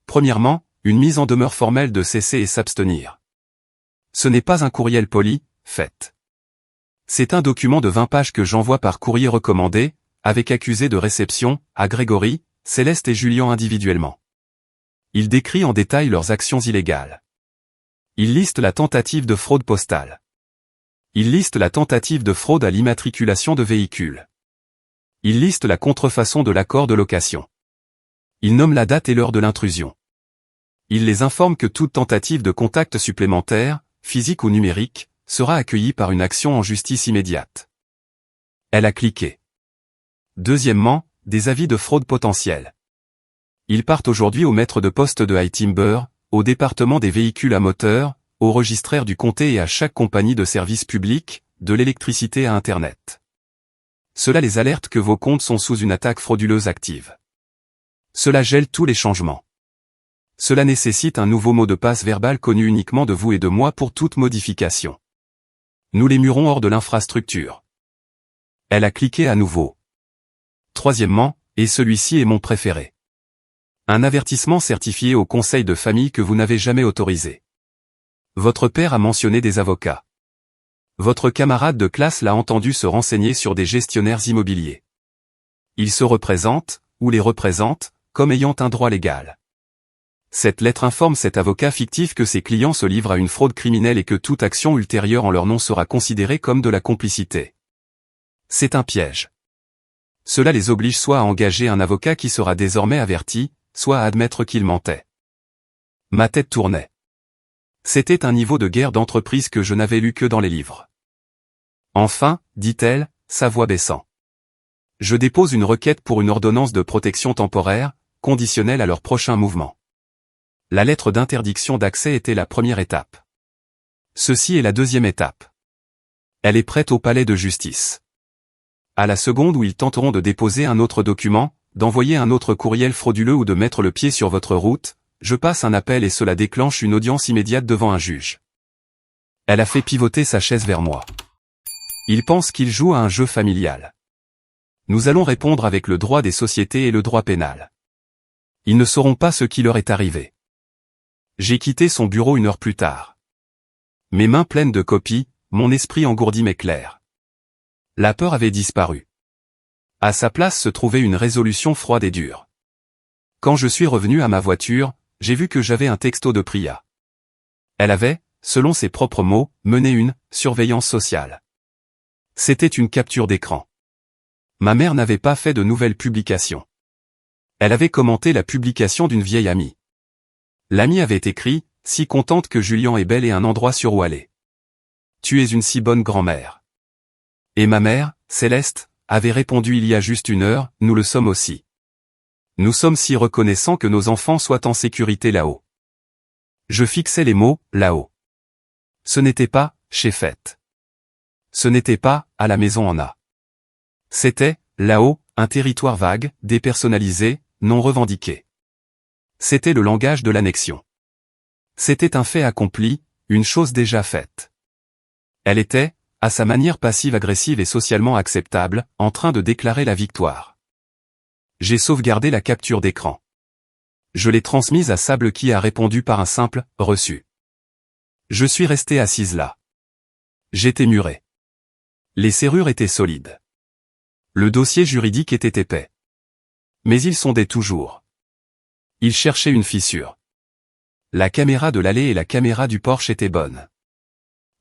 Premièrement, une mise en demeure formelle de cesser et s'abstenir. Ce n'est pas un courriel poli, fait. C'est un document de 20 pages que j'envoie par courrier recommandé, avec accusé de réception, à Grégory, Céleste et Julien individuellement. Il décrit en détail leurs actions illégales. Il liste la tentative de fraude postale. Il liste la tentative de fraude à l'immatriculation de véhicules. Il liste la contrefaçon de l'accord de location. Il nomme la date et l'heure de l'intrusion. Il les informe que toute tentative de contact supplémentaire, physique ou numérique, sera accueillie par une action en justice immédiate. Elle a cliqué. Deuxièmement, des avis de fraude potentielle. Ils partent aujourd'hui au maître de poste de High Timber, au département des véhicules à moteur, au registraire du comté et à chaque compagnie de service public, de l'électricité à Internet. Cela les alerte que vos comptes sont sous une attaque frauduleuse active. Cela gèle tous les changements. Cela nécessite un nouveau mot de passe verbal connu uniquement de vous et de moi pour toute modification. Nous les murons hors de l'infrastructure. Elle a cliqué à nouveau. Troisièmement, et celui-ci est mon préféré. Un avertissement certifié au conseil de famille que vous n'avez jamais autorisé. Votre père a mentionné des avocats. Votre camarade de classe l'a entendu se renseigner sur des gestionnaires immobiliers. Il se représente, ou les représente, comme ayant un droit légal. Cette lettre informe cet avocat fictif que ses clients se livrent à une fraude criminelle et que toute action ultérieure en leur nom sera considérée comme de la complicité. C'est un piège. Cela les oblige soit à engager un avocat qui sera désormais averti, soit à admettre qu'il mentait. Ma tête tournait. C'était un niveau de guerre d'entreprise que je n'avais lu que dans les livres. Enfin, dit-elle, sa voix baissant. Je dépose une requête pour une ordonnance de protection temporaire, conditionnelle à leur prochain mouvement. La lettre d'interdiction d'accès était la première étape. Ceci est la deuxième étape. Elle est prête au palais de justice. À la seconde où ils tenteront de déposer un autre document, d'envoyer un autre courriel frauduleux ou de mettre le pied sur votre route, je passe un appel et cela déclenche une audience immédiate devant un juge. Elle a fait pivoter sa chaise vers moi. Il pense qu'il joue à un jeu familial. Nous allons répondre avec le droit des sociétés et le droit pénal. Ils ne sauront pas ce qui leur est arrivé. J'ai quitté son bureau 1 heure plus tard. Mes mains pleines de copies, mon esprit engourdi mais clair. La peur avait disparu. À sa place se trouvait une résolution froide et dure. Quand je suis revenu à ma voiture, j'ai vu que j'avais un texto de Priya. Elle avait, selon ses propres mots, mené une « surveillance sociale ». C'était une capture d'écran. Ma mère n'avait pas fait de nouvelles publications. Elle avait commenté la publication d'une vieille amie. L'amie avait écrit « Si contente que Julian ait bel et un endroit sur où aller. Tu es une si bonne grand-mère. » Et ma mère, Céleste, avait répondu il y a juste 1 heure, nous le sommes aussi. Nous sommes si reconnaissants que nos enfants soient en sécurité là-haut. Je fixais les mots, là-haut. Ce n'était pas, chez Fête. Ce n'était pas, à la maison en A. C'était, là-haut, un territoire vague, dépersonnalisé, non revendiqué. C'était le langage de l'annexion. C'était un fait accompli, une chose déjà faite. Elle était, à sa manière passive-agressive et socialement acceptable, en train de déclarer la victoire. J'ai sauvegardé la capture d'écran. Je l'ai transmise à Sable qui a répondu par un simple « reçu ». Je suis resté assise là. J'étais muré. Les serrures étaient solides. Le dossier juridique était épais. Mais il sondait toujours. Il cherchait une fissure. La caméra de l'allée et la caméra du porche étaient bonnes.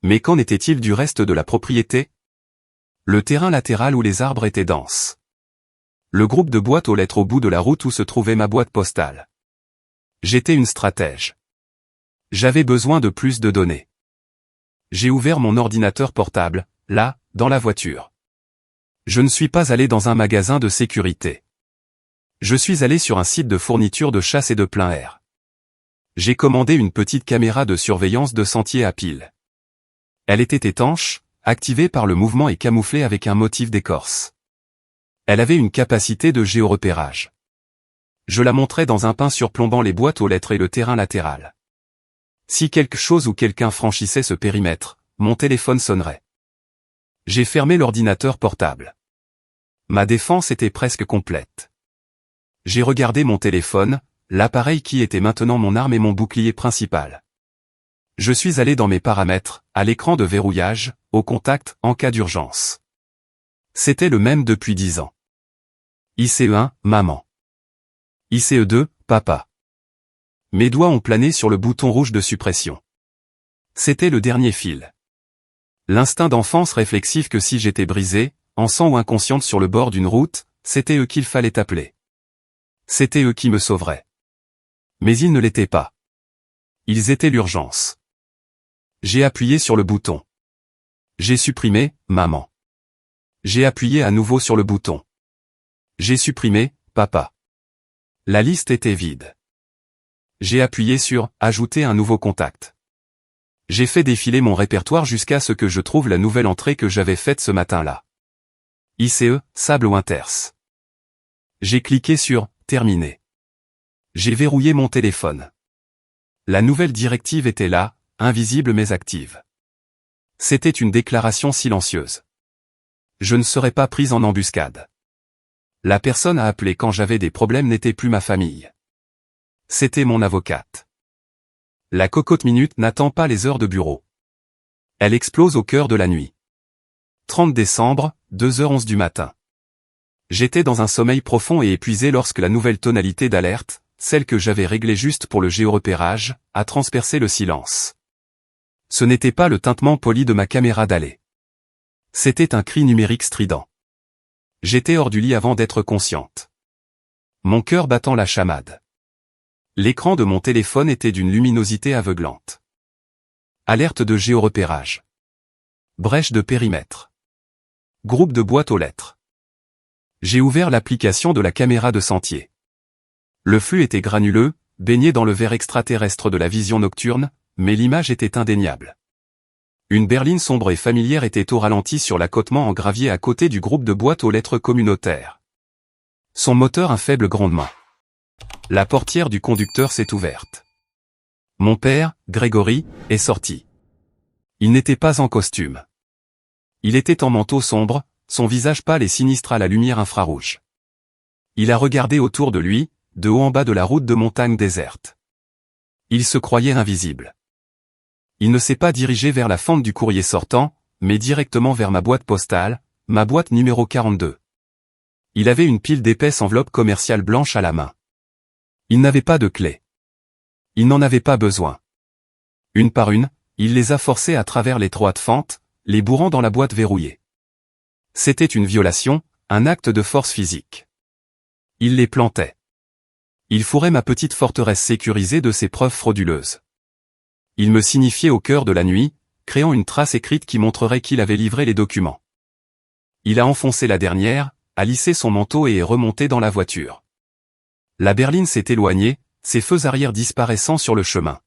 Mais qu'en était-il du reste de la propriété? Le terrain latéral où les arbres étaient denses. Le groupe de boîtes aux lettres au bout de la route où se trouvait ma boîte postale. J'étais une stratège. J'avais besoin de plus de données. J'ai ouvert mon ordinateur portable, là, dans la voiture. Je ne suis pas allé dans un magasin de sécurité. Je suis allé sur un site de fourniture de chasse et de plein air. J'ai commandé une petite caméra de surveillance de sentier à pile. Elle était étanche, activée par le mouvement et camouflée avec un motif d'écorce. Elle avait une capacité de géorepérage. Je la montrais dans un pain surplombant les boîtes aux lettres et le terrain latéral. Si quelque chose ou quelqu'un franchissait ce périmètre, mon téléphone sonnerait. J'ai fermé l'ordinateur portable. Ma défense était presque complète. J'ai regardé mon téléphone, l'appareil qui était maintenant mon arme et mon bouclier principal. Je suis allé dans mes paramètres, à l'écran de verrouillage, au contact, en cas d'urgence. C'était le même depuis 10 ans. ICE1, maman. ICE2, papa. Mes doigts ont plané sur le bouton rouge de suppression. C'était le dernier fil. L'instinct d'enfance réflexif que si j'étais brisé, encens ou inconsciente sur le bord d'une route, c'était eux qu'il fallait appeler. C'était eux qui me sauveraient. Mais ils ne l'étaient pas. Ils étaient l'urgence. J'ai appuyé sur le bouton. J'ai supprimé, maman. J'ai appuyé à nouveau sur le bouton. J'ai supprimé, papa. La liste était vide. J'ai appuyé sur « Ajouter un nouveau contact ». J'ai fait défiler mon répertoire jusqu'à ce que je trouve la nouvelle entrée que j'avais faite ce matin-là. ICE, Sable Winters. J'ai cliqué sur « Terminer ». J'ai verrouillé mon téléphone. La nouvelle directive était là, invisible mais active. C'était une déclaration silencieuse. Je ne serais pas prise en embuscade. La personne à appeler quand j'avais des problèmes n'était plus ma famille. C'était mon avocate. La cocotte minute n'attend pas les heures de bureau. Elle explose au cœur de la nuit. 30 décembre, 2h11 du matin. J'étais dans un sommeil profond et épuisé lorsque la nouvelle tonalité d'alerte, celle que j'avais réglée juste pour le géorepérage, a transpercé le silence. Ce n'était pas le tintement poli de ma caméra d'allée. C'était un cri numérique strident. J'étais hors du lit avant d'être consciente. Mon cœur battant la chamade. L'écran de mon téléphone était d'une luminosité aveuglante. Alerte de géorepérage. Brèche de périmètre. Groupe de boîtes aux lettres. J'ai ouvert l'application de la caméra de sentier. Le flux était granuleux, baigné dans le verre extraterrestre de la vision nocturne, mais l'image était indéniable. Une berline sombre et familière était au ralenti sur l'accotement en gravier à côté du groupe de boîtes aux lettres communautaires. Son moteur un faible grondement. La portière du conducteur s'est ouverte. Mon père, Grégory, est sorti. Il n'était pas en costume. Il était en manteau sombre, son visage pâle et sinistre à la lumière infrarouge. Il a regardé autour de lui, de haut en bas de la route de montagne déserte. Il se croyait invisible. Il ne s'est pas dirigé vers la fente du courrier sortant, mais directement vers ma boîte postale, ma boîte numéro 42. Il avait une pile d'épaisses enveloppes commerciales blanches à la main. Il n'avait pas de clé. Il n'en avait pas besoin. Une par une, il les a forcées à travers l'étroite fente, les bourrant dans la boîte verrouillée. C'était une violation, un acte de force physique. Il les plantait. Il fourrait ma petite forteresse sécurisée de ses preuves frauduleuses. Il me signifiait au cœur de la nuit, créant une trace écrite qui montrerait qu'il avait livré les documents. Il a enfoncé la dernière, a lissé son manteau et est remonté dans la voiture. La berline s'est éloignée, ses feux arrière disparaissant sur le chemin.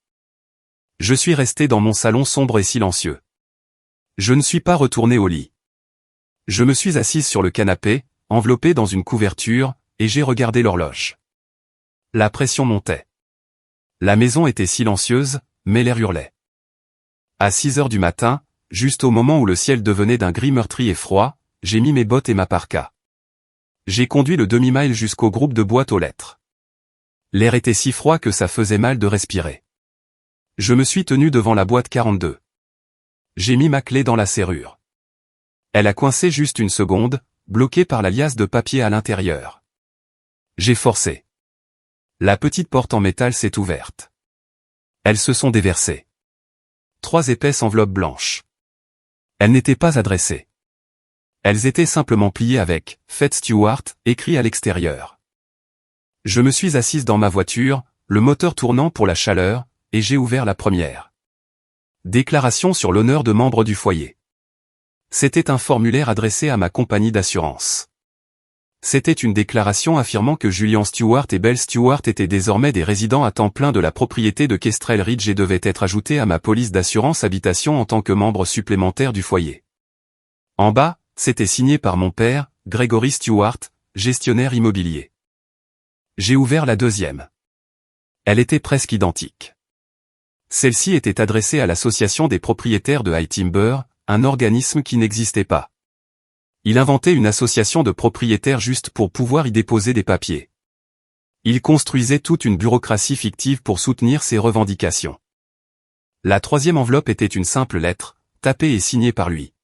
Je suis resté dans mon salon sombre et silencieux. Je ne suis pas retourné au lit. Je me suis assise sur le canapé, enveloppé dans une couverture, et j'ai regardé l'horloge. La pression montait. La maison était silencieuse, mais l'air hurlait. À 6 heures du matin, juste au moment où le ciel devenait d'un gris meurtri et froid, j'ai mis mes bottes et ma parka. J'ai conduit le demi-mile jusqu'au groupe de boîtes aux lettres. L'air était si froid que ça faisait mal de respirer. Je me suis tenu devant la boîte 42. J'ai mis ma clé dans la serrure. Elle a coincé juste une seconde, bloquée par la liasse de papier à l'intérieur. J'ai forcé. La petite porte en métal s'est ouverte. Elles se sont déversées. 3 épaisses enveloppes blanches. Elles n'étaient pas adressées. Elles étaient simplement pliées avec « Faites Stewart » écrit à l'extérieur. Je me suis assise dans ma voiture, le moteur tournant pour la chaleur, et j'ai ouvert la première. Déclaration sur l'honneur de membre du foyer. C'était un formulaire adressé à ma compagnie d'assurance. C'était une déclaration affirmant que Julian Stewart et Belle Stewart étaient désormais des résidents à temps plein de la propriété de Kestrel Ridge et devaient être ajoutés à ma police d'assurance habitation en tant que membre supplémentaire du foyer. En bas, c'était signé par mon père, Grégory Stewart, gestionnaire immobilier. J'ai ouvert la deuxième. Elle était presque identique. Celle-ci était adressée à l'association des propriétaires de High Timber, un organisme qui n'existait pas. Il inventait une association de propriétaires juste pour pouvoir y déposer des papiers. Il construisait toute une bureaucratie fictive pour soutenir ses revendications. La troisième enveloppe était une simple lettre, tapée et signée par lui.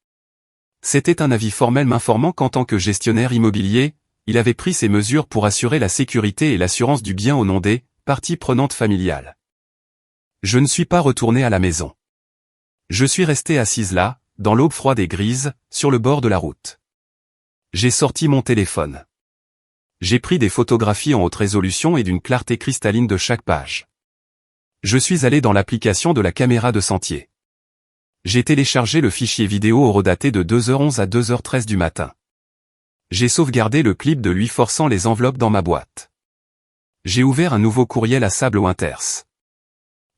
C'était un avis formel m'informant qu'en tant que gestionnaire immobilier, il avait pris ses mesures pour assurer la sécurité et l'assurance du bien au nom des parties prenantes familiales. Je ne suis pas retourné à la maison. Je suis resté assise là, dans l'aube froide et grise, sur le bord de la route. J'ai sorti mon téléphone. J'ai pris des photographies en haute résolution et d'une clarté cristalline de chaque page. Je suis allé dans l'application de la caméra de sentier. J'ai téléchargé le fichier vidéo horodaté de 2h11 à 2h13 du matin. J'ai sauvegardé le clip de lui forçant les enveloppes dans ma boîte. J'ai ouvert un nouveau courriel à Sable Winters.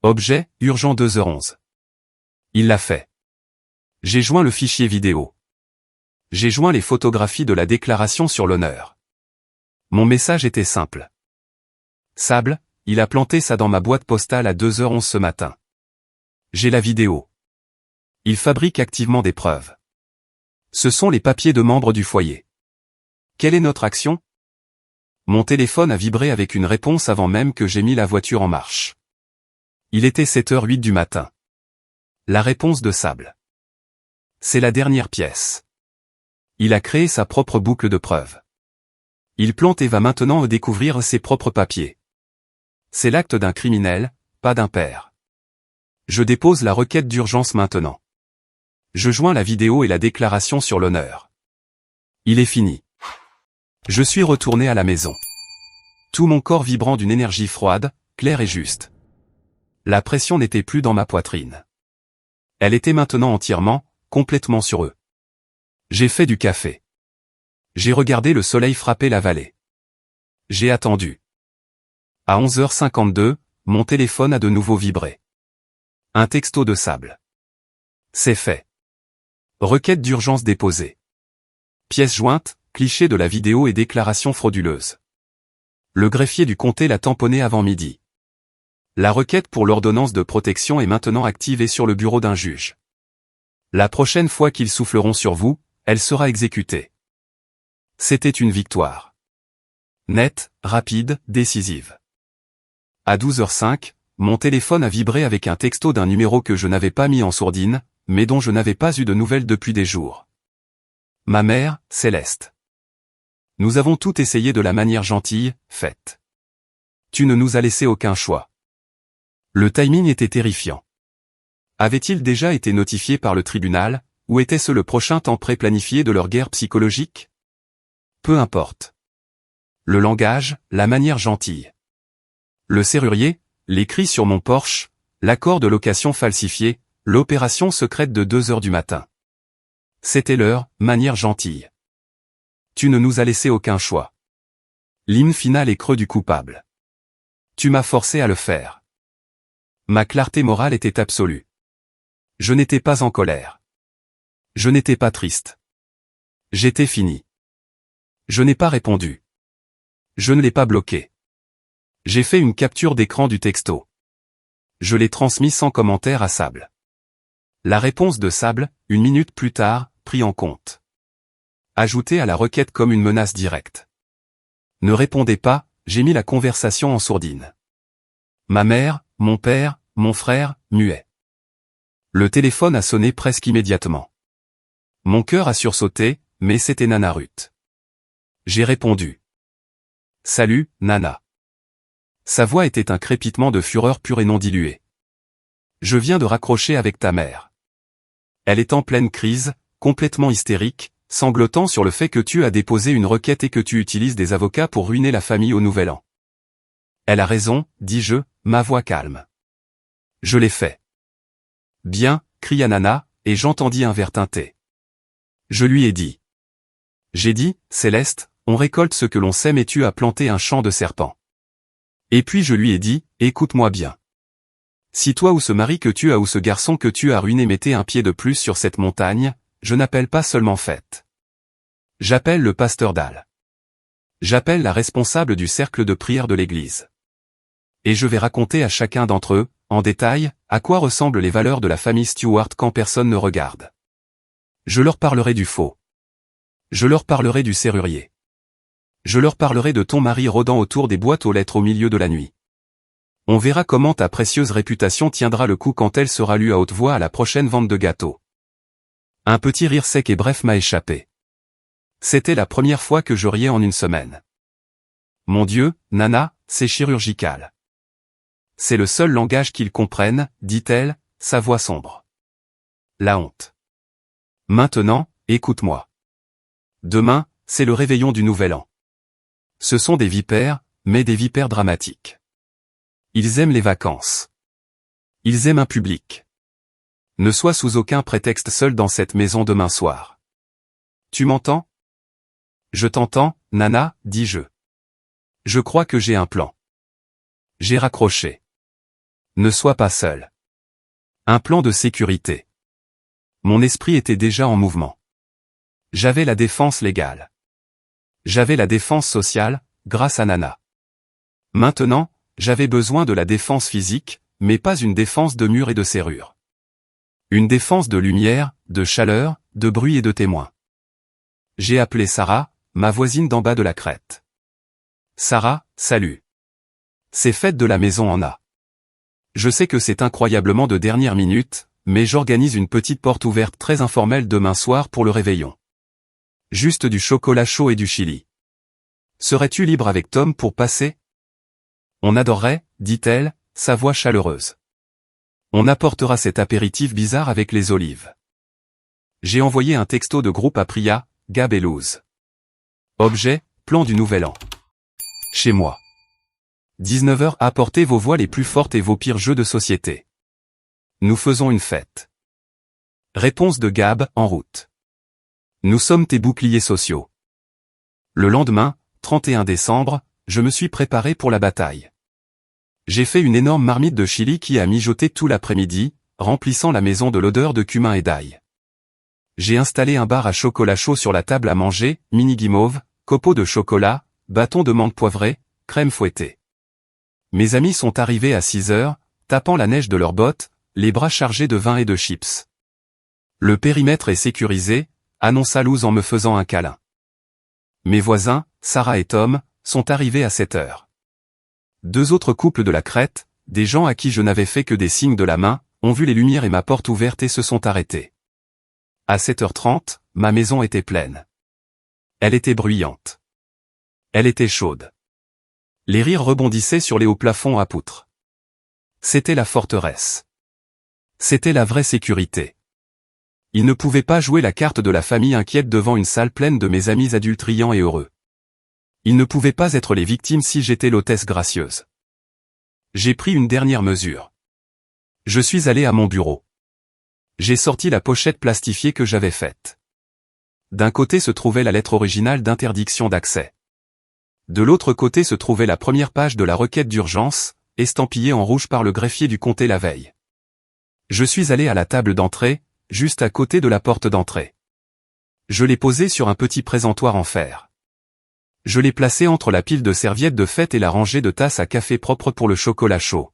Objet, urgent 2h11. Il l'a fait. J'ai joint le fichier vidéo. J'ai joint les photographies de la déclaration sur l'honneur. Mon message était simple. Sable, il a planté ça dans ma boîte postale à 2h11 ce matin. J'ai la vidéo. Il fabrique activement des preuves. Ce sont les papiers de membres du foyer. Quelle est notre action? Mon téléphone a vibré avec une réponse avant même que j'ai mis la voiture en marche. Il était 7h08 du matin. La réponse de Sable. C'est la dernière pièce. Il a créé sa propre boucle de preuves. Il plante et va maintenant découvrir ses propres papiers. C'est l'acte d'un criminel, pas d'un père. Je dépose la requête d'urgence maintenant. Je joins la vidéo et la déclaration sur l'honneur. Il est fini. Je suis retourné à la maison. Tout mon corps vibrant d'une énergie froide, claire et juste. La pression n'était plus dans ma poitrine. Elle était maintenant entièrement, complètement sur eux. J'ai fait du café. J'ai regardé le soleil frapper la vallée. J'ai attendu. À 11h52, mon téléphone a de nouveau vibré. Un texto de Sable. C'est fait. Requête d'urgence déposée. Pièce jointe, cliché de la vidéo et déclaration frauduleuse. Le greffier du comté l'a tamponné avant midi. La requête pour l'ordonnance de protection est maintenant active et sur le bureau d'un juge. La prochaine fois qu'ils souffleront sur vous, elle sera exécutée. C'était une victoire. Nette, rapide, décisive. À 12h05, mon téléphone a vibré avec un texto d'un numéro que je n'avais pas mis en sourdine, mais dont je n'avais pas eu de nouvelles depuis des jours. Ma mère, Céleste. Nous avons tout essayé de la manière gentille, faite. Tu ne nous as laissé aucun choix. Le timing était terrifiant. Avait-il déjà été notifié par le tribunal, ou était-ce le prochain temps pré-planifié de leur guerre psychologique? Peu importe. Le langage, la manière gentille. Le serrurier, les cris sur mon Porsche, l'accord de location falsifié, l'opération secrète de 2 heures du matin. C'était leur manière gentille. Tu ne nous as laissé aucun choix. L'hymne final est creux du coupable. Tu m'as forcé à le faire. Ma clarté morale était absolue. Je n'étais pas en colère. Je n'étais pas triste. J'étais fini. Je n'ai pas répondu. Je ne l'ai pas bloqué. J'ai fait une capture d'écran du texto. Je l'ai transmis sans commentaire à Sable. La réponse de Sable, 1 minute plus tard, pris en compte. Ajoutée à la requête comme une menace directe. Ne répondez pas, j'ai mis la conversation en sourdine. Ma mère, mon père, mon frère, muets. Le téléphone a sonné presque immédiatement. Mon cœur a sursauté, mais c'était Nana Ruth. J'ai répondu. Salut, Nana. Sa voix était un crépitement de fureur pure et non diluée. Je viens de raccrocher avec ta mère. Elle est en pleine crise, complètement hystérique, sanglotant sur le fait que tu as déposé une requête et que tu utilises des avocats pour ruiner la famille au Nouvel An. Elle a raison, dis-je, ma voix calme. Je l'ai fait. Bien, cria Nana, et j'entendis un verre teinté. Je lui ai dit. J'ai dit, Céleste, on récolte ce que l'on sème et tu as planté un champ de serpents. Et puis je lui ai dit, écoute-moi bien. Si toi ou ce mari que tu as ou ce garçon que tu as ruiné mettez un pied de plus sur cette montagne, je n'appelle pas seulement fête. J'appelle le pasteur d'Al. J'appelle la responsable du cercle de prière de l'église. Et je vais raconter à chacun d'entre eux, en détail, à quoi ressemblent les valeurs de la famille Stewart quand personne ne regarde. Je leur parlerai du faux. Je leur parlerai du serrurier. Je leur parlerai de ton mari rôdant autour des boîtes aux lettres au milieu de la nuit. On verra comment ta précieuse réputation tiendra le coup quand elle sera lue à haute voix à la prochaine vente de gâteaux. Un petit rire sec et bref m'a échappé. C'était la première fois que je riais en une semaine. Mon Dieu, Nana, c'est chirurgical. C'est le seul langage qu'ils comprennent, dit-elle, sa voix sombre. La honte. Maintenant, écoute-moi. Demain, c'est le réveillon du Nouvel An. Ce sont des vipères, mais des vipères dramatiques. Ils aiment les vacances. Ils aiment un public. Ne sois sous aucun prétexte seul dans cette maison demain soir. Tu m'entends? Je t'entends, Nana, dis-je. Je crois que j'ai un plan. J'ai raccroché. Ne sois pas seul. Un plan de sécurité. Mon esprit était déjà en mouvement. J'avais la défense légale. J'avais la défense sociale, grâce à Nana. Maintenant, j'avais besoin de la défense physique, mais pas une défense de murs et de serrures. Une défense de lumière, de chaleur, de bruit et de témoins. J'ai appelé Sarah, ma voisine d'en bas de la crête. Sarah, salut. C'est fête de la maison en A. Je sais que c'est incroyablement de dernière minute, mais j'organise une petite porte ouverte très informelle demain soir pour le réveillon. Juste du chocolat chaud et du chili. Serais-tu libre avec Tom pour passer? On adorerait, dit-elle, sa voix chaleureuse. On apportera cet apéritif bizarre avec les olives. J'ai envoyé un texto de groupe à Priya, Gab et Luz. Objet, plan du Nouvel An. Chez moi. 19h, apportez vos voix les plus fortes et vos pires jeux de société. Nous faisons une fête. Réponse de Gab, en route. Nous sommes tes boucliers sociaux. Le lendemain, 31 décembre, je me suis préparé pour la bataille. J'ai fait une énorme marmite de chili qui a mijoté tout l'après-midi, remplissant la maison de l'odeur de cumin et d'ail. J'ai installé un bar à chocolat chaud sur la table à manger, mini guimauve, copeaux de chocolat, bâtons de menthe poivrée, crème fouettée. Mes amis sont arrivés à 6 heures, tapant la neige de leurs bottes, les bras chargés de vin et de chips. Le périmètre est sécurisé, annonça Luz en me faisant un câlin. Mes voisins, Sarah et Tom, sont arrivés à 7 heures. 2 autres couples de la crête, des gens à qui je n'avais fait que des signes de la main, ont vu les lumières et ma porte ouverte et se sont arrêtés. À 7h30, ma maison était pleine. Elle était bruyante. Elle était chaude. Les rires rebondissaient sur les hauts plafonds à poutres. C'était la forteresse. C'était la vraie sécurité. Ils ne pouvaient pas jouer la carte de la famille inquiète devant une salle pleine de mes amis adultes riants et heureux. Ils ne pouvaient pas être les victimes si j'étais l'hôtesse gracieuse. J'ai pris une dernière mesure. Je suis allé à mon bureau. J'ai sorti la pochette plastifiée que j'avais faite. D'un côté se trouvait la lettre originale d'interdiction d'accès. De l'autre côté se trouvait la première page de la requête d'urgence, estampillée en rouge par le greffier du comté la veille. Je suis allé à la table d'entrée, juste à côté de la porte d'entrée. Je l'ai posée sur un petit présentoir en fer. Je l'ai placée entre la pile de serviettes de fête et la rangée de tasses à café propres pour le chocolat chaud.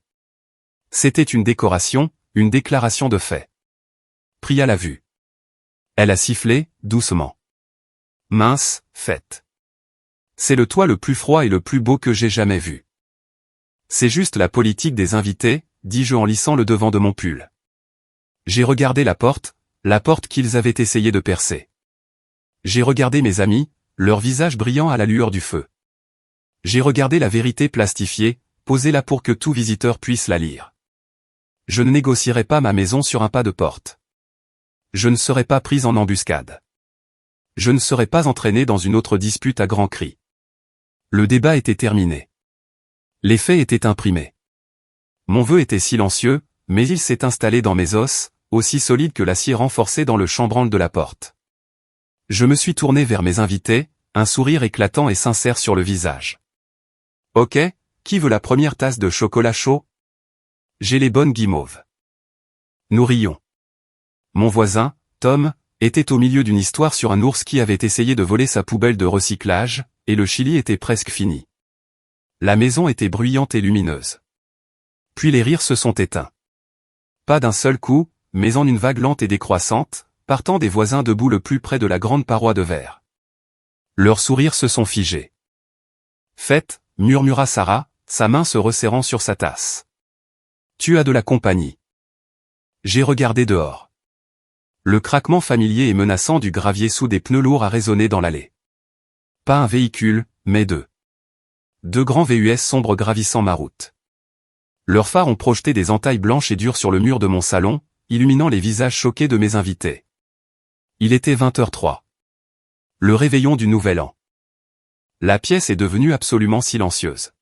C'était une décoration, une déclaration de fait. Priya l'a vue. Elle a sifflé, doucement. Mince, fête. C'est le toit le plus froid et le plus beau que j'ai jamais vu. C'est juste la politique des invités, dis-je en lissant le devant de mon pull. J'ai regardé la porte qu'ils avaient essayé de percer. J'ai regardé mes amis, leurs visages brillants à la lueur du feu. J'ai regardé la vérité plastifiée, posée là pour que tout visiteur puisse la lire. Je ne négocierai pas ma maison sur un pas de porte. Je ne serai pas prise en embuscade. Je ne serai pas entraîné dans une autre dispute à grands cris. Le débat était terminé. Les faits étaient imprimés. Mon vœu était silencieux, mais il s'est installé dans mes os, aussi solide que l'acier renforcé dans le chambranle de la porte. Je me suis tourné vers mes invités, un sourire éclatant et sincère sur le visage. Ok, qui veut la première tasse de chocolat chaud? J'ai les bonnes guimauves. Nous rions. Mon voisin, Tom, était au milieu d'une histoire sur un ours qui avait essayé de voler sa poubelle de recyclage, et le chili était presque fini. La maison était bruyante et lumineuse. Puis les rires se sont éteints. Pas d'un seul coup, mais en une vague lente et décroissante, partant des voisins debout le plus près de la grande paroi de verre. Leurs sourires se sont figés. Faites, murmura Sarah, sa main se resserrant sur sa tasse. Tu as de la compagnie. J'ai regardé dehors. Le craquement familier et menaçant du gravier sous des pneus lourds a résonné dans l'allée. Pas un véhicule, mais deux. 2 grands VUS sombres gravissant ma route. Leurs phares ont projeté des entailles blanches et dures sur le mur de mon salon, illuminant les visages choqués de mes invités. Il était 20h03. Le réveillon du Nouvel An. La pièce est devenue absolument silencieuse.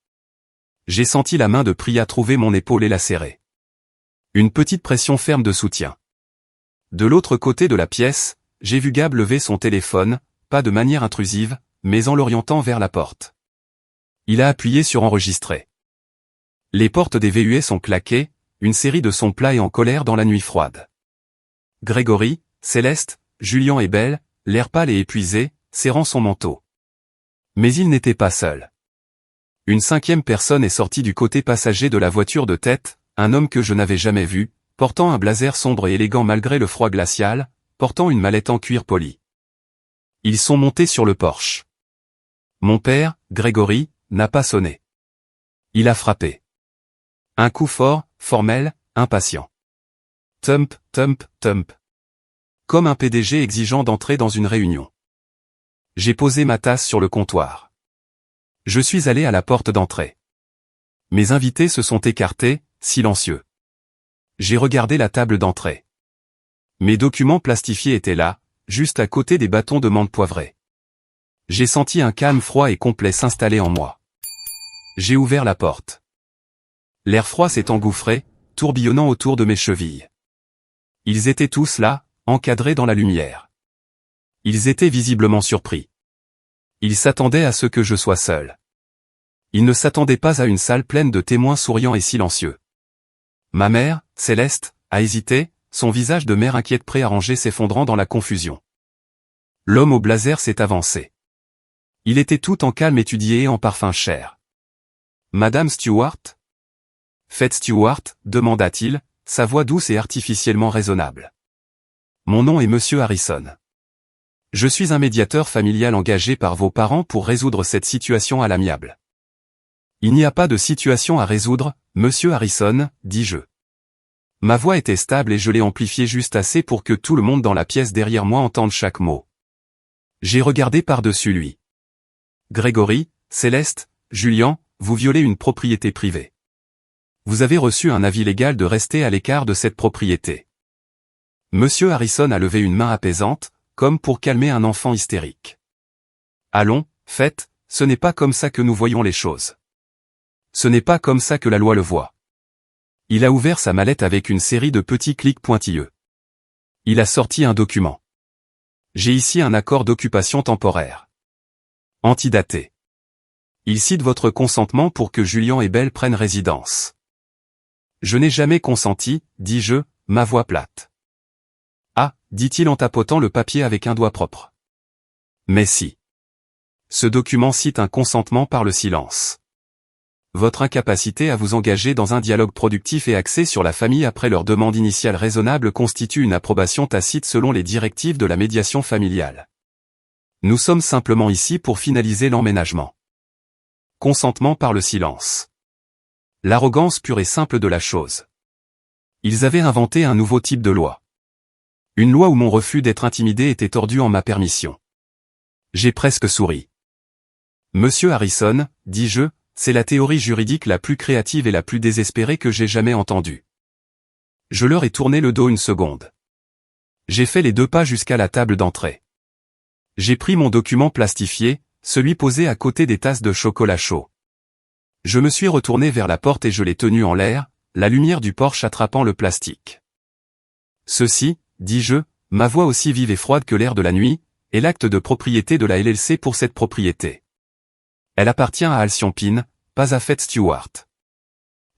J'ai senti la main de Priya trouver mon épaule et la serrer. Une petite pression ferme de soutien. De l'autre côté de la pièce, j'ai vu Gab lever son téléphone, pas de manière intrusive, mais en l'orientant vers la porte. Il a appuyé sur enregistrer. Les portes des VUS ont claqué, une série de sons plats et en colère dans la nuit froide. Grégory, Céleste, Julien et Belle, l'air pâle et épuisé, serrant son manteau. Mais il n'était pas seul. Une 5e personne est sortie du côté passager de la voiture de tête, un homme que je n'avais jamais vu, portant un blazer sombre et élégant malgré le froid glacial, portant une mallette en cuir poli. Ils sont montés sur le porche. Mon père, Grégory, n'a pas sonné. Il a frappé. Un coup fort, formel, impatient. Thump, thump, thump. Comme un PDG exigeant d'entrer dans une réunion. J'ai posé ma tasse sur le comptoir. Je suis allé à la porte d'entrée. Mes invités se sont écartés, silencieux. J'ai regardé la table d'entrée. Mes documents plastifiés étaient là, juste à côté des bâtons de menthe poivrée. J'ai senti un calme froid et complet s'installer en moi. J'ai ouvert la porte. L'air froid s'est engouffré, tourbillonnant autour de mes chevilles. Ils étaient tous là, encadrés dans la lumière. Ils étaient visiblement surpris. Ils s'attendaient à ce que je sois seul. Ils ne s'attendaient pas à une salle pleine de témoins souriants et silencieux. Ma mère, Céleste, a hésité, son visage de mère inquiète préarrangé s'effondrant dans la confusion. L'homme au blazer s'est avancé. Il était tout en calme étudié et en parfum cher. « Madame Stewart ?»« Faites Stewart ?» demanda-t-il, sa voix douce et artificiellement raisonnable. « Mon nom est Monsieur Harrison. Je suis un médiateur familial engagé par vos parents pour résoudre cette situation à l'amiable. »« Il n'y a pas de situation à résoudre, Monsieur Harrison, » dis-je. Ma voix était stable et je l'ai amplifiée juste assez pour que tout le monde dans la pièce derrière moi entende chaque mot. J'ai regardé par-dessus lui. « Grégory, Céleste, Julian, vous violez une propriété privée. Vous avez reçu un avis légal de rester à l'écart de cette propriété. » Monsieur Harrison a levé une main apaisante, comme pour calmer un enfant hystérique. « Allons, faites, ce n'est pas comme ça que nous voyons les choses. Ce n'est pas comme ça que la loi le voit. » Il a ouvert sa mallette avec une série de petits clics pointilleux. Il a sorti un document. J'ai ici un accord d'occupation temporaire. Antidaté. Il cite votre consentement pour que Julian et Belle prennent résidence. Je n'ai jamais consenti, dis-je, ma voix plate. Ah, dit-il en tapotant le papier avec un doigt propre. Mais si. Ce document cite un consentement par le silence. Votre incapacité à vous engager dans un dialogue productif et axé sur la famille après leur demande initiale raisonnable constitue une approbation tacite selon les directives de la médiation familiale. Nous sommes simplement ici pour finaliser l'emménagement. Consentement par le silence. L'arrogance pure et simple de la chose. Ils avaient inventé un nouveau type de loi. Une loi où mon refus d'être intimidé était tordu en ma permission. J'ai presque souri. Monsieur Harrison, dis-je, c'est la théorie juridique la plus créative et la plus désespérée que j'ai jamais entendue. Je leur ai tourné le dos une seconde. J'ai fait les 2 pas jusqu'à la table d'entrée. J'ai pris mon document plastifié, celui posé à côté des tasses de chocolat chaud. Je me suis retourné vers la porte et je l'ai tenu en l'air, la lumière du porche attrapant le plastique. Ceci, dis-je, ma voix aussi vive et froide que l'air de la nuit, est l'acte de propriété de la LLC pour cette propriété. Elle appartient à Alcyon Pin, pas à Faites Stewart.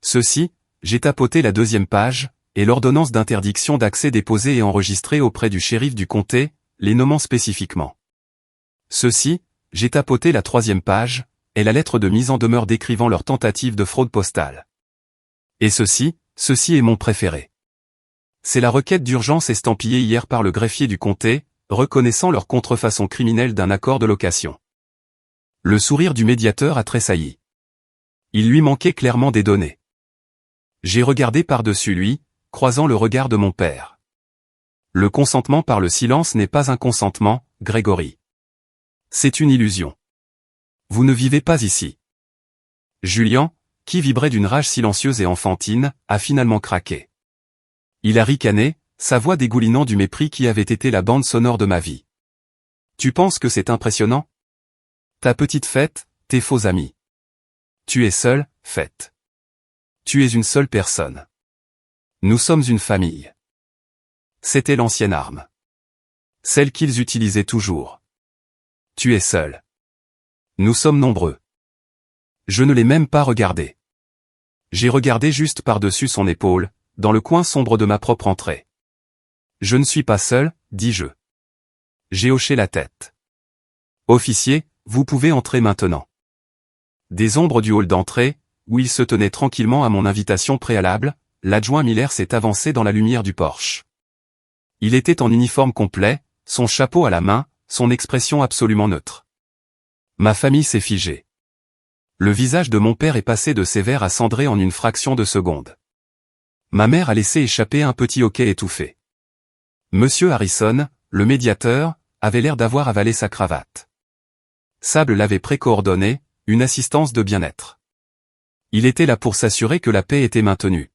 Ceci, j'ai tapoté la 2e page, et l'ordonnance d'interdiction d'accès déposée et enregistrée auprès du shérif du comté, les nommant spécifiquement. Ceci, j'ai tapoté la 3e page, et la lettre de mise en demeure décrivant leur tentative de fraude postale. Et ceci est mon préféré. C'est la requête d'urgence estampillée hier par le greffier du comté, reconnaissant leur contrefaçon criminelle d'un accord de location. Le sourire du médiateur a tressailli. Il lui manquait clairement des données. J'ai regardé par-dessus lui, croisant le regard de mon père. Le consentement par le silence n'est pas un consentement, Grégory. C'est une illusion. Vous ne vivez pas ici. Julian, qui vibrait d'une rage silencieuse et enfantine, a finalement craqué. Il a ricané, sa voix dégoulinant du mépris qui avait été la bande sonore de ma vie. Tu penses que c'est impressionnant? Ta petite Fête, tes faux amis. Tu es seule, Fête. Tu es une seule personne. Nous sommes une famille. C'était l'ancienne arme. Celle qu'ils utilisaient toujours. Tu es seule. Nous sommes nombreux. Je ne l'ai même pas regardé. J'ai regardé juste par-dessus son épaule, dans le coin sombre de ma propre entrée. Je ne suis pas seul, dis-je. J'ai hoché la tête. Officier, vous pouvez entrer maintenant. Des ombres du hall d'entrée, où il se tenait tranquillement à mon invitation préalable, l'adjoint Miller s'est avancé dans la lumière du porche. Il était en uniforme complet, son chapeau à la main, son expression absolument neutre. Ma famille s'est figée. Le visage de mon père est passé de sévère à cendré en une fraction de seconde. Ma mère a laissé échapper un petit hoquet étouffé. Monsieur Harrison, le médiateur, avait l'air d'avoir avalé sa cravate. Sable l'avait précoordonné, une assistance de bien-être. Il était là pour s'assurer que la paix était maintenue.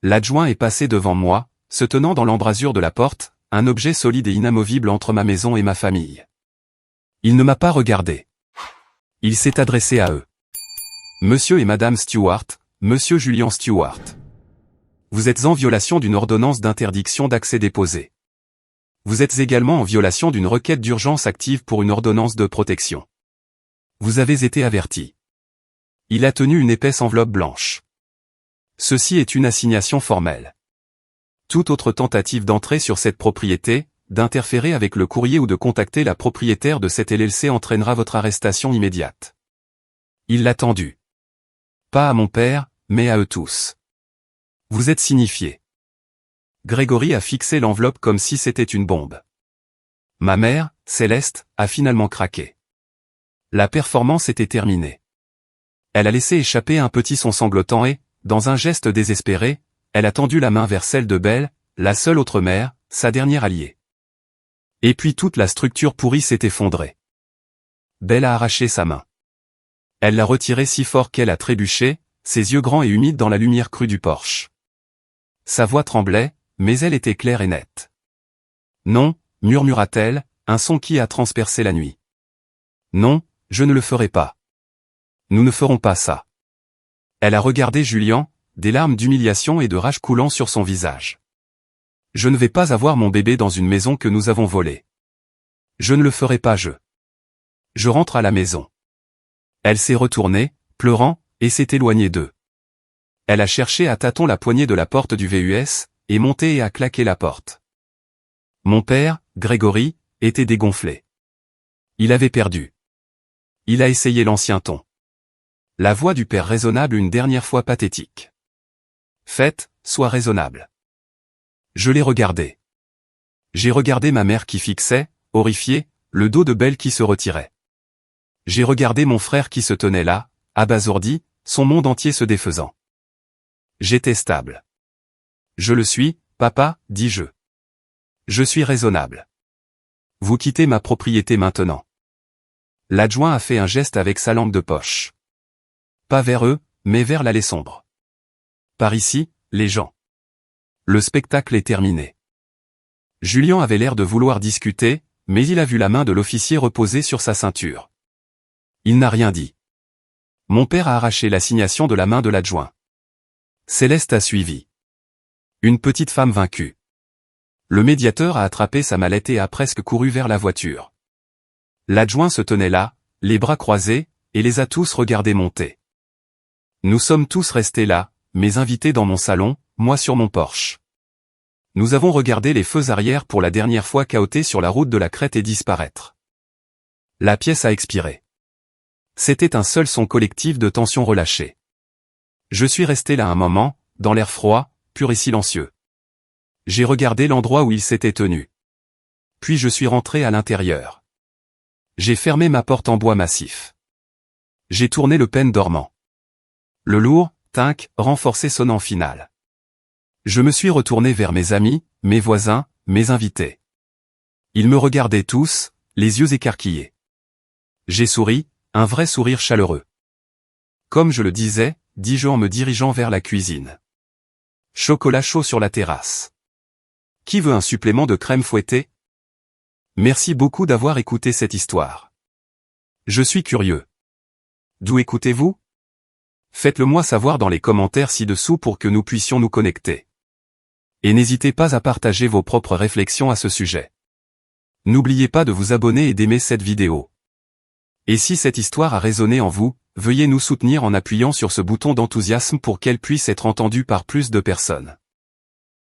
L'adjoint est passé devant moi, se tenant dans l'embrasure de la porte, un objet solide et inamovible entre ma maison et ma famille. Il ne m'a pas regardé. Il s'est adressé à eux. Monsieur et Madame Stewart, Monsieur Julian Stewart. Vous êtes en violation d'une ordonnance d'interdiction d'accès déposée. Vous êtes également en violation d'une requête d'urgence active pour une ordonnance de protection. Vous avez été averti. Il a tenu une épaisse enveloppe blanche. Ceci est une assignation formelle. Toute autre tentative d'entrer sur cette propriété, d'interférer avec le courrier ou de contacter la propriétaire de cette LLC entraînera votre arrestation immédiate. Il l'a tendu. Pas à mon père, mais à eux tous. Vous êtes signifié. Grégory a fixé l'enveloppe comme si c'était une bombe. Ma mère, Céleste, a finalement craqué. La performance était terminée. Elle a laissé échapper un petit son sanglotant et, dans un geste désespéré, elle a tendu la main vers celle de Belle, la seule autre mère, sa dernière alliée. Et puis toute la structure pourrie s'est effondrée. Belle a arraché sa main. Elle l'a retirée si fort qu'elle a trébuché, ses yeux grands et humides dans la lumière crue du porche. Sa voix tremblait, mais elle était claire et nette. Non, murmura-t-elle, un son qui a transpercé la nuit. Non, je ne le ferai pas. Nous ne ferons pas ça. Elle a regardé Julien, des larmes d'humiliation et de rage coulant sur son visage. Je ne vais pas avoir mon bébé dans une maison que nous avons volée. Je ne le ferai pas Je rentre à la maison. Elle s'est retournée, pleurant, et s'est éloignée d'eux. Elle a cherché à tâtons la poignée de la porte du VUS, est montée et a claqué la porte. Mon père, Grégory, était dégonflé. Il avait perdu. Il a essayé l'ancien ton. La voix du père raisonnable une dernière fois pathétique. Faites, sois raisonnable. Je l'ai regardé. J'ai regardé ma mère qui fixait, horrifiée, le dos de Belle qui se retirait. J'ai regardé mon frère qui se tenait là, abasourdi, son monde entier se défaisant. J'étais stable. Je le suis, papa, dis-je. Je suis raisonnable. Vous quittez ma propriété maintenant. L'adjoint a fait un geste avec sa lampe de poche. Pas vers eux, mais vers l'allée sombre. Par ici, les gens. Le spectacle est terminé. Julien avait l'air de vouloir discuter, mais il a vu la main de l'officier reposer sur sa ceinture. Il n'a rien dit. Mon père a arraché l'assignation de la main de l'adjoint. Céleste a suivi. Une petite femme vaincue. Le médiateur a attrapé sa mallette et a presque couru vers la voiture. L'adjoint se tenait là, les bras croisés, et les a tous regardés monter. Nous sommes tous restés là, mes invités dans mon salon, moi sur mon porche. Nous avons regardé les feux arrière pour la dernière fois cahoter sur la route de la crête et disparaître. La pièce a expiré. C'était un seul son collectif de tension relâchée. Je suis resté là un moment, dans l'air froid, pur et silencieux. J'ai regardé l'endroit où il s'était tenu. Puis je suis rentré à l'intérieur. J'ai fermé ma porte en bois massif. J'ai tourné le pêne dormant. Le lourd, tinc, renforcé sonnant final. Je me suis retourné vers mes amis, mes voisins, mes invités. Ils me regardaient tous, les yeux écarquillés. J'ai souri, un vrai sourire chaleureux. Comme je le disais, dis-je en me dirigeant vers la cuisine. Chocolat chaud sur la terrasse. Qui veut un supplément de crème fouettée? Merci beaucoup d'avoir écouté cette histoire. Je suis curieux. D'où écoutez-vous? Faites-le moi savoir dans les commentaires ci-dessous pour que nous puissions nous connecter. Et n'hésitez pas à partager vos propres réflexions à ce sujet. N'oubliez pas de vous abonner et d'aimer cette vidéo. Et si cette histoire a résonné en vous, veuillez nous soutenir en appuyant sur ce bouton d'enthousiasme pour qu'elle puisse être entendue par plus de personnes.